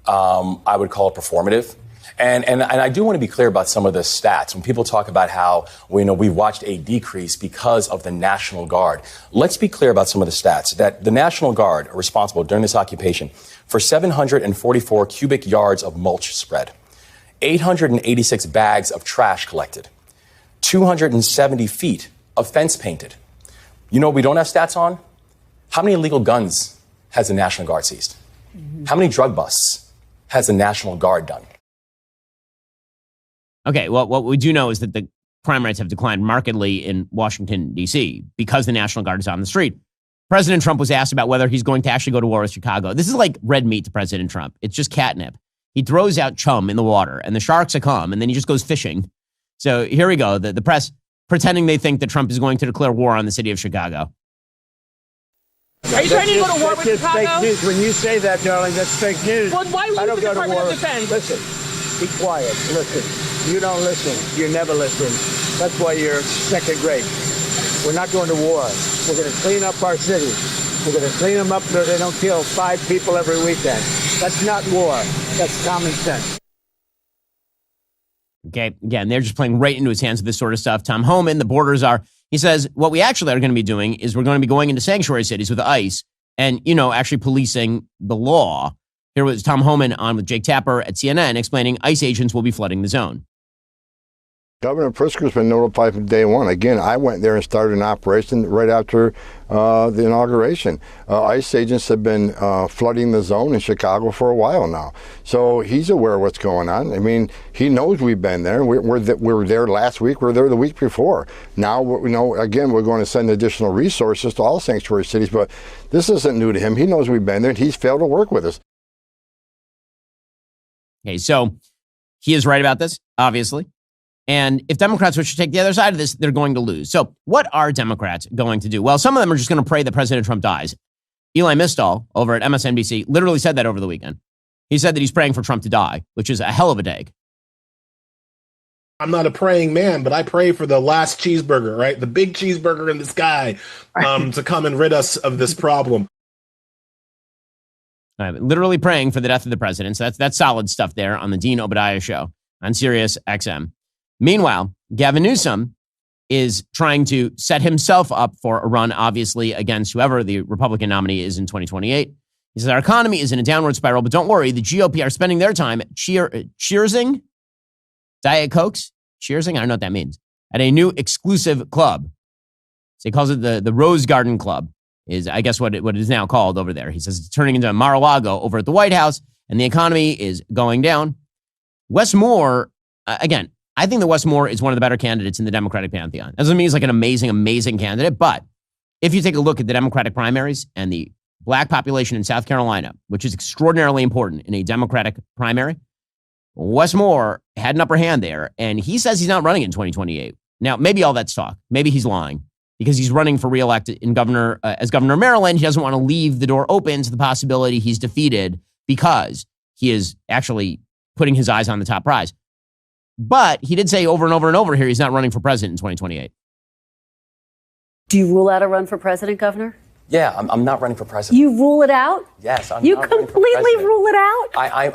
I would call it performative. And I do want to be clear about some of the stats. When people talk about how we watched a decrease because of the National Guard, let's be clear about some of the stats. That the National Guard are responsible during this occupation for 744 cubic yards of mulch spread, 886 bags of trash collected, 270 feet of fence painted. You know what we don't have stats on? How many illegal guns has the National Guard seized? How many drug busts has the National Guard done? Okay, well, what we do know is that the crime rates have declined markedly in Washington, D.C. because the National Guard is on the street. President Trump was asked about whether he's going to actually go to war with Chicago. This is like red meat to President Trump. It's just catnip. He throws out chum in the water, and the sharks come, and then he just goes fishing. So here we go. The press pretending they think that Trump is going to declare war on the city of Chicago. Are you trying to go to war with Chicago? Fake news. When you say that, darling, that's fake news. Well, why would the Department of Defense? Listen, be quiet. Listen. You don't listen. You never listen. That's why you're second grade. We're not going to war. We're going to clean up our city. We're going to clean them up so they don't kill 5 people every weekend. That's not war. That's common sense. Okay, again, they're just playing right into his hands with this sort of stuff. Tom Homan, the borders are, he says, what we actually are going to be doing is we're going to be going into sanctuary cities with ICE and, actually policing the law. Here was Tom Homan on with Jake Tapper at CNN explaining ICE agents will be flooding the zone. Governor Pritzker's been notified from day one. Again, I went there and started an operation right after the inauguration. ICE agents have been flooding the zone in Chicago for a while now. So he's aware of what's going on. I mean, he knows we've been there. We were there last week. We were there the week before. Now, again, we're going to send additional resources to all sanctuary cities. But this isn't new to him. He knows we've been there, and he's failed to work with us. Okay, so he is right about this. obviously. And if Democrats wish to take the other side of this, they're going to lose. So what are Democrats going to do? Well, some of them are just going to pray that President Trump dies. Eli Mistal over at MSNBC literally said that over the weekend. He said that he's praying for Trump to die, which is a hell of a dig. I'm not a praying man, but I pray for the last cheeseburger, right? The big cheeseburger in the sky to come and rid us of this problem. Literally praying for the death of the president. So that's solid stuff there on the Dean Obadiah show on Sirius XM. Meanwhile, Gavin Newsom is trying to set himself up for a run, obviously, against whoever the Republican nominee is in 2028. He says, our economy is in a downward spiral, but don't worry, the GOP are spending their time cheersing Diet Cokes, cheersing, I don't know what that means, at a new exclusive club. So he calls it the Rose Garden Club, is I guess what it is now called over there. He says it's turning into a Mar-a-Lago over at the White House, and the economy is going down. Wes Moore, again, I think that Wes Moore is one of the better candidates in the Democratic pantheon. That doesn't mean he's like an amazing, amazing candidate, but if you take a look at the Democratic primaries and the black population in South Carolina, which is extraordinarily important in a Democratic primary, Wes Moore had an upper hand there, and he says he's not running in 2028. Now, maybe all that's talk. Maybe he's lying because he's running for re-elect as governor of Maryland. He doesn't want to leave the door open to the possibility he's defeated because he is actually putting his eyes on the top prize. But he did say over and over and over here he's not running for president in 2028. Do you rule out a run for president, Governor? Yeah, I'm not running for president. You rule it out? Yes, I'm You not running for completely president. rule it out?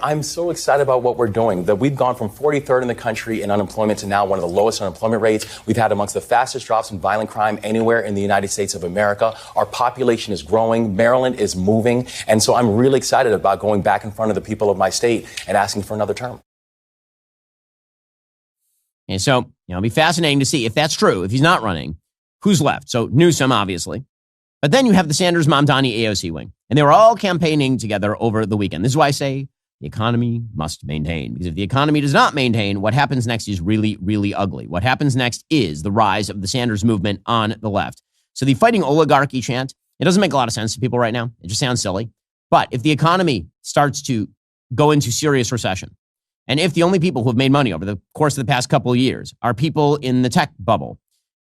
I'm so excited about what we're doing, that we've gone from 43rd in the country in unemployment to now one of the lowest unemployment rates. We've had amongst the fastest drops in violent crime anywhere in the United States of America. Our population is growing. Maryland is moving. And so I'm really excited about going back in front of the people of my state and asking for another term. And so, it'll be fascinating to see if that's true. If he's not running, who's left? So Newsom, obviously. But then you have the Sanders-Mamdani AOC wing. And they were all campaigning together over the weekend. This is why I say the economy must maintain. Because if the economy does not maintain, what happens next is really, really ugly. What happens next is the rise of the Sanders movement on the left. So the fighting oligarchy chant, it doesn't make a lot of sense to people right now. It just sounds silly. But if the economy starts to go into serious recession, and if the only people who have made money over the course of the past couple of years are people in the tech bubble,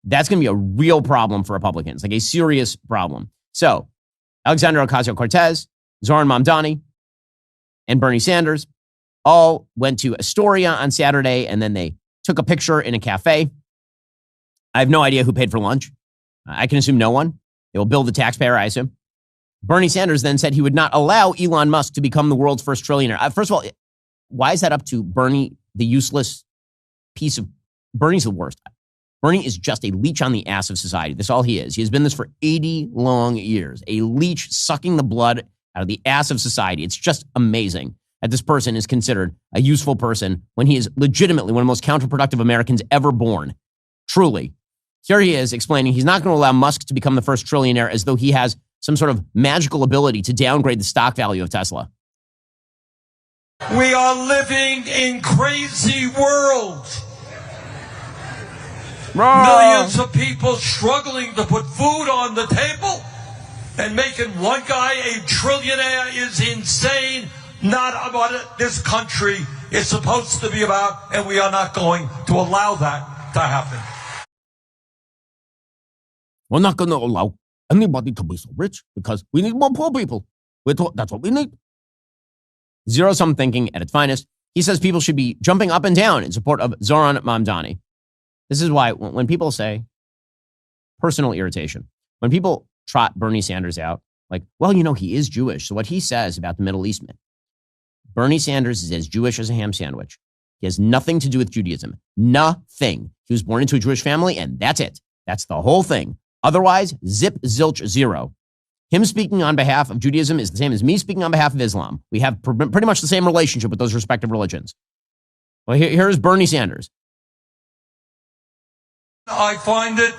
that's going to be a real problem for Republicans, like a serious problem. So Alexandria Ocasio-Cortez, Zoran Mamdani, and Bernie Sanders all went to Astoria on Saturday, and then they took a picture in a cafe. I have no idea who paid for lunch. I can assume no one. They will bill the taxpayer, I assume. Bernie Sanders then said he would not allow Elon Musk to become the world's first trillionaire. First of all, why is that up to Bernie, the useless piece of... Bernie's the worst. Bernie is just a leech on the ass of society. That's all he is. He has been this for 80 long years. A leech sucking the blood out of the ass of society. It's just amazing that this person is considered a useful person when he is legitimately one of the most counterproductive Americans ever born. Truly. Here he is explaining he's not going to allow Musk to become the first trillionaire as though he has some sort of magical ability to downgrade the stock value of Tesla. We are living in crazy world. Millions of people struggling to put food on the table, and making one guy a trillionaire is insane. Not what this country is supposed to be about, and we are not going to allow that to happen. We're not going to allow anybody to be so rich because we need more poor people. That's what we need. Zero-sum thinking at its finest. He says people should be jumping up and down in support of Zoran Mamdani. This is why when people say personal irritation, when people trot Bernie Sanders out, like, well, he is Jewish. So what he says about the Middle East, Bernie Sanders is as Jewish as a ham sandwich. He has nothing to do with Judaism. Nothing. He was born into a Jewish family, and that's it. That's the whole thing. Otherwise, zip, zilch, zero. Him speaking on behalf of Judaism is the same as me speaking on behalf of Islam. We have pretty much the same relationship with those respective religions. Well, here's Bernie Sanders. I find it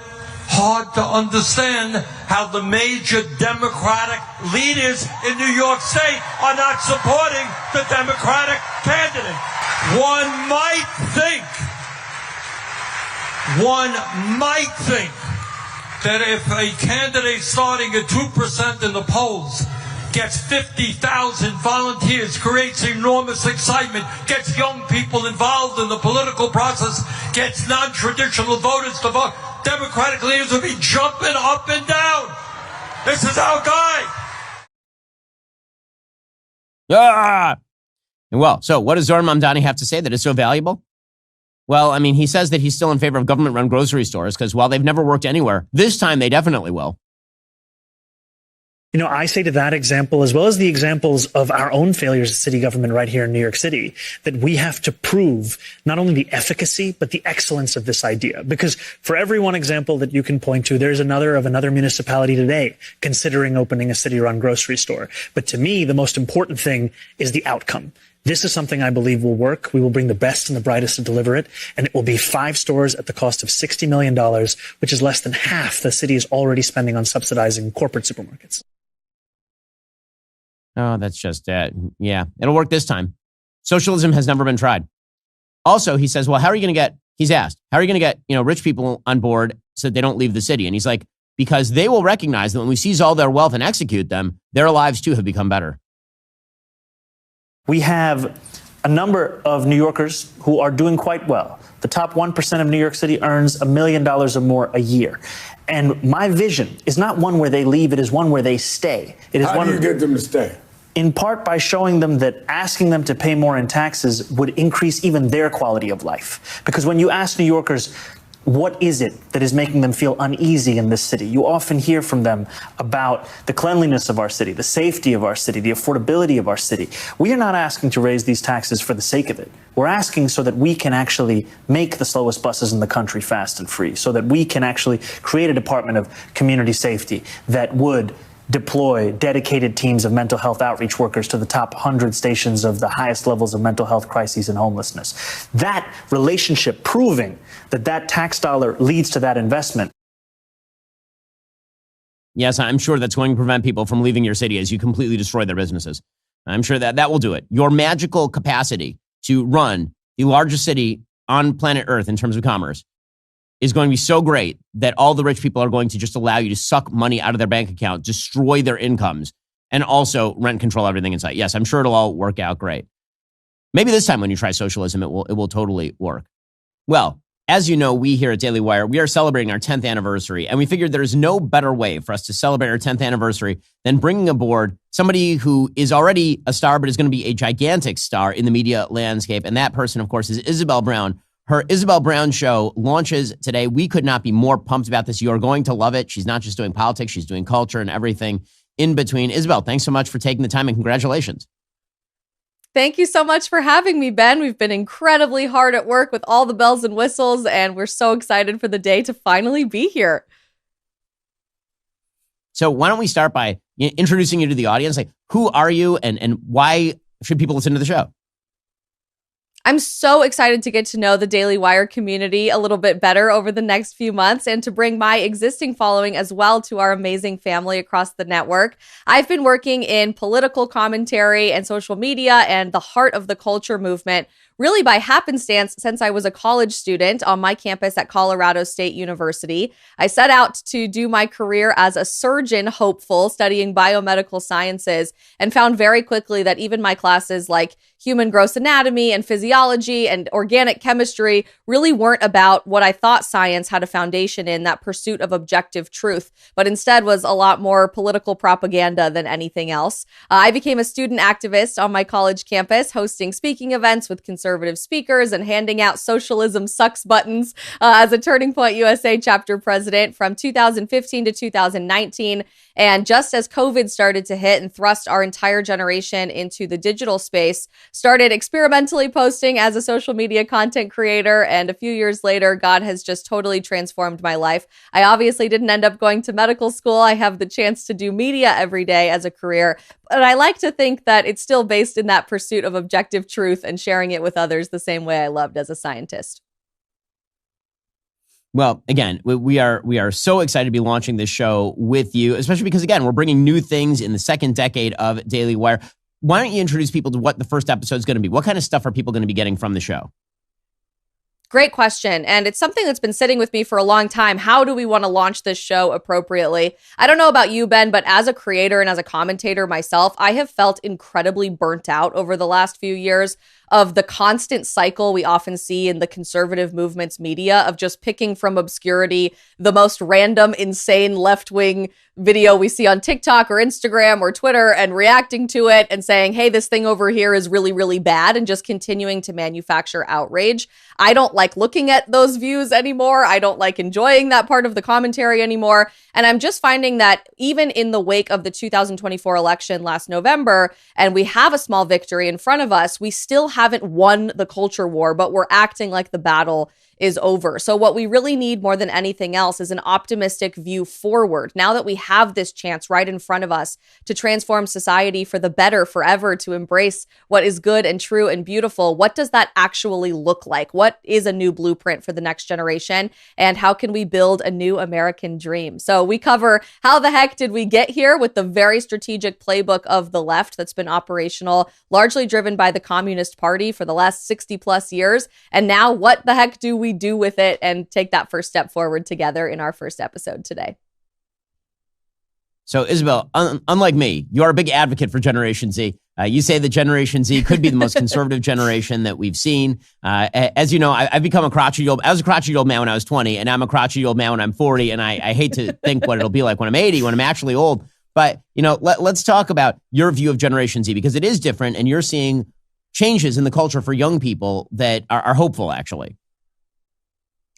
hard to understand how the major Democratic leaders in New York State are not supporting the Democratic candidate. One might think that if a candidate starting at 2% in the polls gets 50,000 volunteers, creates enormous excitement, gets young people involved in the political process, gets non-traditional voters to vote. Democratic leaders will be jumping up and down. This is our guy. Well, so what does Zoran Mamdani have to say that is so valuable? Well, I mean, he says that he's still in favor of government-run grocery stores because while they've never worked anywhere, this time they definitely will. You know, I say to that example, as well as the examples of our own failures as city government right here in New York City, that we have to prove not only the efficacy, but the excellence of this idea. Because for every one example that you can point to, there's another of another municipality today considering opening a city-run grocery store. But to me, the most important thing is the outcome. This is something I believe will work. We will bring the best and the brightest to deliver it. And it will be 5 stores at the cost of $60 million, which is less than half the city is already spending on subsidizing corporate supermarkets. Oh, that's just yeah, it'll work this time. Socialism has never been tried. Also, he says, well, how are you going to get, he's asked, how are you going to get, rich people on board so that they don't leave the city? And he's like, because they will recognize that when we seize all their wealth and execute them, their lives too have become better. We have a number of New Yorkers who are doing quite well. The top 1% of New York City earns $1 million or more a year. And my vision is not one where they leave, it is one where they stay. It is How do you get them to stay? In part by showing them that asking them to pay more in taxes would increase even their quality of life. Because when you ask New Yorkers, what is it that is making them feel uneasy in this city? You often hear from them about the cleanliness of our city, the safety of our city, the affordability of our city. We are not asking to raise these taxes for the sake of it. We're asking so that we can actually make the slowest buses in the country fast and free, so that we can actually create a Department of Community Safety that would deploy dedicated teams of mental health outreach workers to the top 100 stations of the highest levels of mental health crises and homelessness. That relationship proving that that tax dollar leads to that investment. Yes, I'm sure that's going to prevent people from leaving your city as you completely destroy their businesses. I'm sure that will do it. Your magical capacity to run the largest city on planet Earth in terms of commerce is going to be so great that all the rich people are going to just allow you to suck money out of their bank account, destroy their incomes, and also rent control everything inside. Yes, I'm sure it'll all work out great. Maybe this time when you try socialism, it will totally work. Well, as you know, we here at Daily Wire, we are celebrating our 10th anniversary, and we figured there is no better way for us to celebrate our 10th anniversary than bringing aboard somebody who is already a star, but is going to be a gigantic star in the media landscape. And that person, of course, is Isabel Brown. Her Isabel Brown show launches today. We could not be more pumped about this. You are going to love it. She's not just doing politics. She's doing culture and everything in between. Isabel, thanks so much for taking the time and congratulations. Thank you so much for having me, Ben. We've been incredibly hard at work with all the bells and whistles, and we're so excited for the day to finally be here. So why don't we start by introducing you to the audience? Like, who are you and why should people listen to the show? I'm so excited to get to know the Daily Wire community a little bit better over the next few months and to bring my existing following as well to our amazing family across the network. I've been working in political commentary and social media and the heart of the culture movement really by happenstance since I was a college student on my campus at Colorado State University. I set out to do my career as a surgeon hopeful studying biomedical sciences and found very quickly that even my classes like human gross anatomy and physiology and organic chemistry really weren't about what I thought science had a foundation in, that pursuit of objective truth, but instead was a lot more political propaganda than anything else. I became a student activist on my college campus, hosting speaking events with conservative speakers and handing out socialism sucks buttons as a Turning Point USA chapter president from 2015 to 2019. And just as COVID started to hit and thrust our entire generation into the digital space, started experimentally posting as a social media content creator. And a few years later, God has just totally transformed my life. I obviously didn't end up going to medical school. I have the chance to do media every day as a career. But I like to think that it's still based in that pursuit of objective truth and sharing it with others the same way I loved as a scientist. Well, again, we are so excited to be launching this show with you, especially because, again, we're bringing new things in the second decade of Daily Wire. Why don't you introduce people to what the first episode is going to be? What kind of stuff are people going to be getting from the show? Great question. And it's something that's been sitting with me for a long time. How do we want to launch this show appropriately? I don't know about you, Ben, but as a creator and as a commentator myself, I have felt incredibly burnt out over the last few years of the constant cycle we often see in the conservative movement's media of just picking from obscurity the most random, insane left-wing video we see on TikTok or Instagram or Twitter and reacting to it and saying, hey, this thing over here is really, really bad, and just continuing to manufacture outrage. I don't like looking at those views anymore. I don't like enjoying that part of the commentary anymore. And I'm just finding that even in the wake of the 2024 election last November, and we have a small victory in front of us, we still haven't won the culture war, but we're acting like the battle is over. So what we really need more than anything else is an optimistic view forward. Now that we have this chance right in front of us to transform society for the better forever, to embrace what is good and true and beautiful, what does that actually look like? What is a new blueprint for the next generation? And how can we build a new American dream? So we cover how the heck did we get here with the very strategic playbook of the left that's been operational, largely driven by the Communist Party for the last 60 plus years. And now what the heck do we do with it, and take that first step forward together in our first episode today. So, Isabel, unlike me, you are a big advocate for Generation Z. You say that Generation Z could be the most conservative generation that we've seen. As you know, I've become a crotchety old. I was a crotchety old man when I was 20, and I'm a crotchety old man when I'm 40. And I hate to think what it'll be like when I'm 80, when I'm actually old. But let's talk about your view of Generation Z, because it is different, and you're seeing changes in the culture for young people that are hopeful, actually.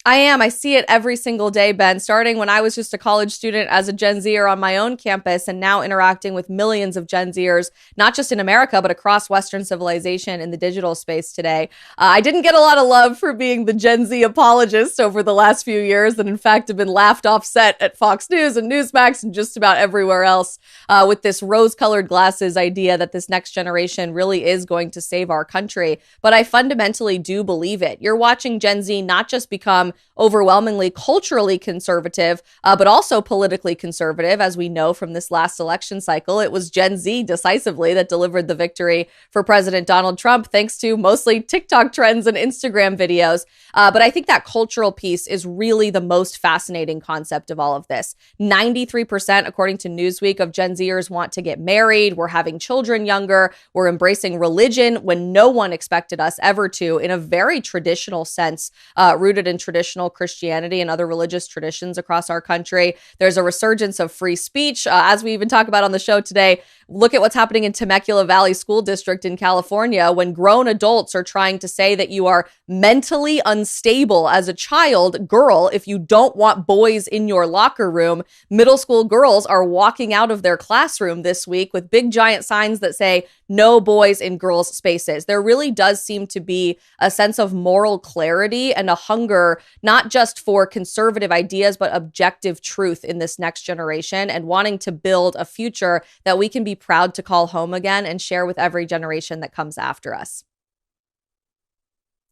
I am. I see it every single day, Ben, starting when I was just a college student as a Gen Zer on my own campus, and now interacting with millions of Gen Zers, not just in America, but across Western civilization in the digital space today. I didn't get a lot of love for being the Gen Z apologist over the last few years, and in fact have been laughed off set at Fox News and Newsmax and just about everywhere else with this rose-colored glasses idea that this next generation really is going to save our country. But I fundamentally do believe it. You're watching Gen Z not just become overwhelmingly culturally conservative, but also politically conservative. As we know from this last election cycle, it was Gen Z decisively that delivered the victory for President Donald Trump, thanks to mostly TikTok trends and Instagram videos. But I think that cultural piece is really the most fascinating concept of all of this. 93%, according to Newsweek, of Gen Zers want to get married. We're having children younger. We're embracing religion when no one expected us ever to, in a very traditional sense, rooted in traditional Christianity and other religious traditions across our country. There's a resurgence of free speech. As we even talk about on the show today, look at what's happening in Temecula Valley School District in California, when grown adults are trying to say that you are mentally unstable as a child, girl, if you don't want boys in your locker room. Middle school girls are walking out of their classroom this week with big giant signs that say, no boys in girls' spaces. There really does seem to be a sense of moral clarity and a hunger, not just for conservative ideas, but objective truth in this next generation, and wanting to build a future that we can be proud to call home again and share with every generation that comes after us.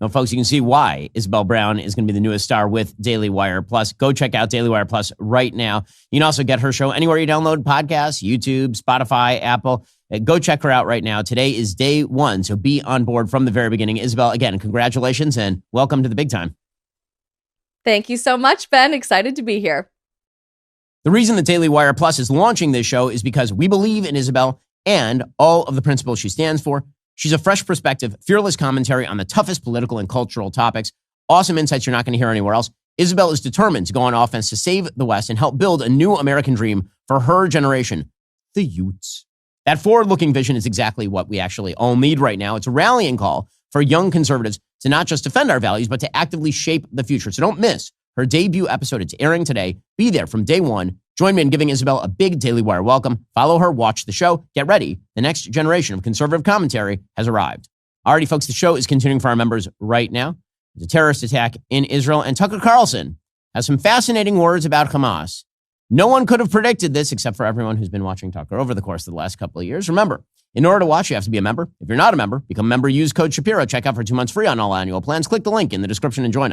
Now, folks, you can see why Isabel Brown is going to be the newest star with Daily Wire Plus. Go check out Daily Wire Plus right now. You can also get her show anywhere you download podcasts, YouTube, Spotify, Apple. Go check her out right now. Today is day one, so be on board from the very beginning. Isabel, again, congratulations and welcome to the big time. Thank you so much, Ben. Excited to be here. The reason that Daily Wire Plus is launching this show is because we believe in Isabel and all of the principles she stands for. She's a fresh perspective, fearless commentary on the toughest political and cultural topics, awesome insights you're not going to hear anywhere else. Isabel is determined to go on offense to save the West and help build a new American dream for her generation, the Utes. That forward-looking vision is exactly what we actually all need right now. It's a rallying call for young conservatives to not just defend our values, but to actively shape the future. So don't miss her debut episode. It's airing today. Be there from day one. Join me in giving Isabel a big Daily Wire welcome. Follow her, watch the show, get ready. The next generation of conservative commentary has arrived. Alrighty, folks, the show is continuing for our members right now. There's a terrorist attack in Israel, and Tucker Carlson has some fascinating words about Hamas. No one could have predicted this except for everyone who's been watching Tucker over the course of the last couple of years. Remember, in order to watch, you have to be a member. If you're not a member, become a member, use code Shapiro. Check out for 2 months free on all annual plans. Click the link in the description and join us.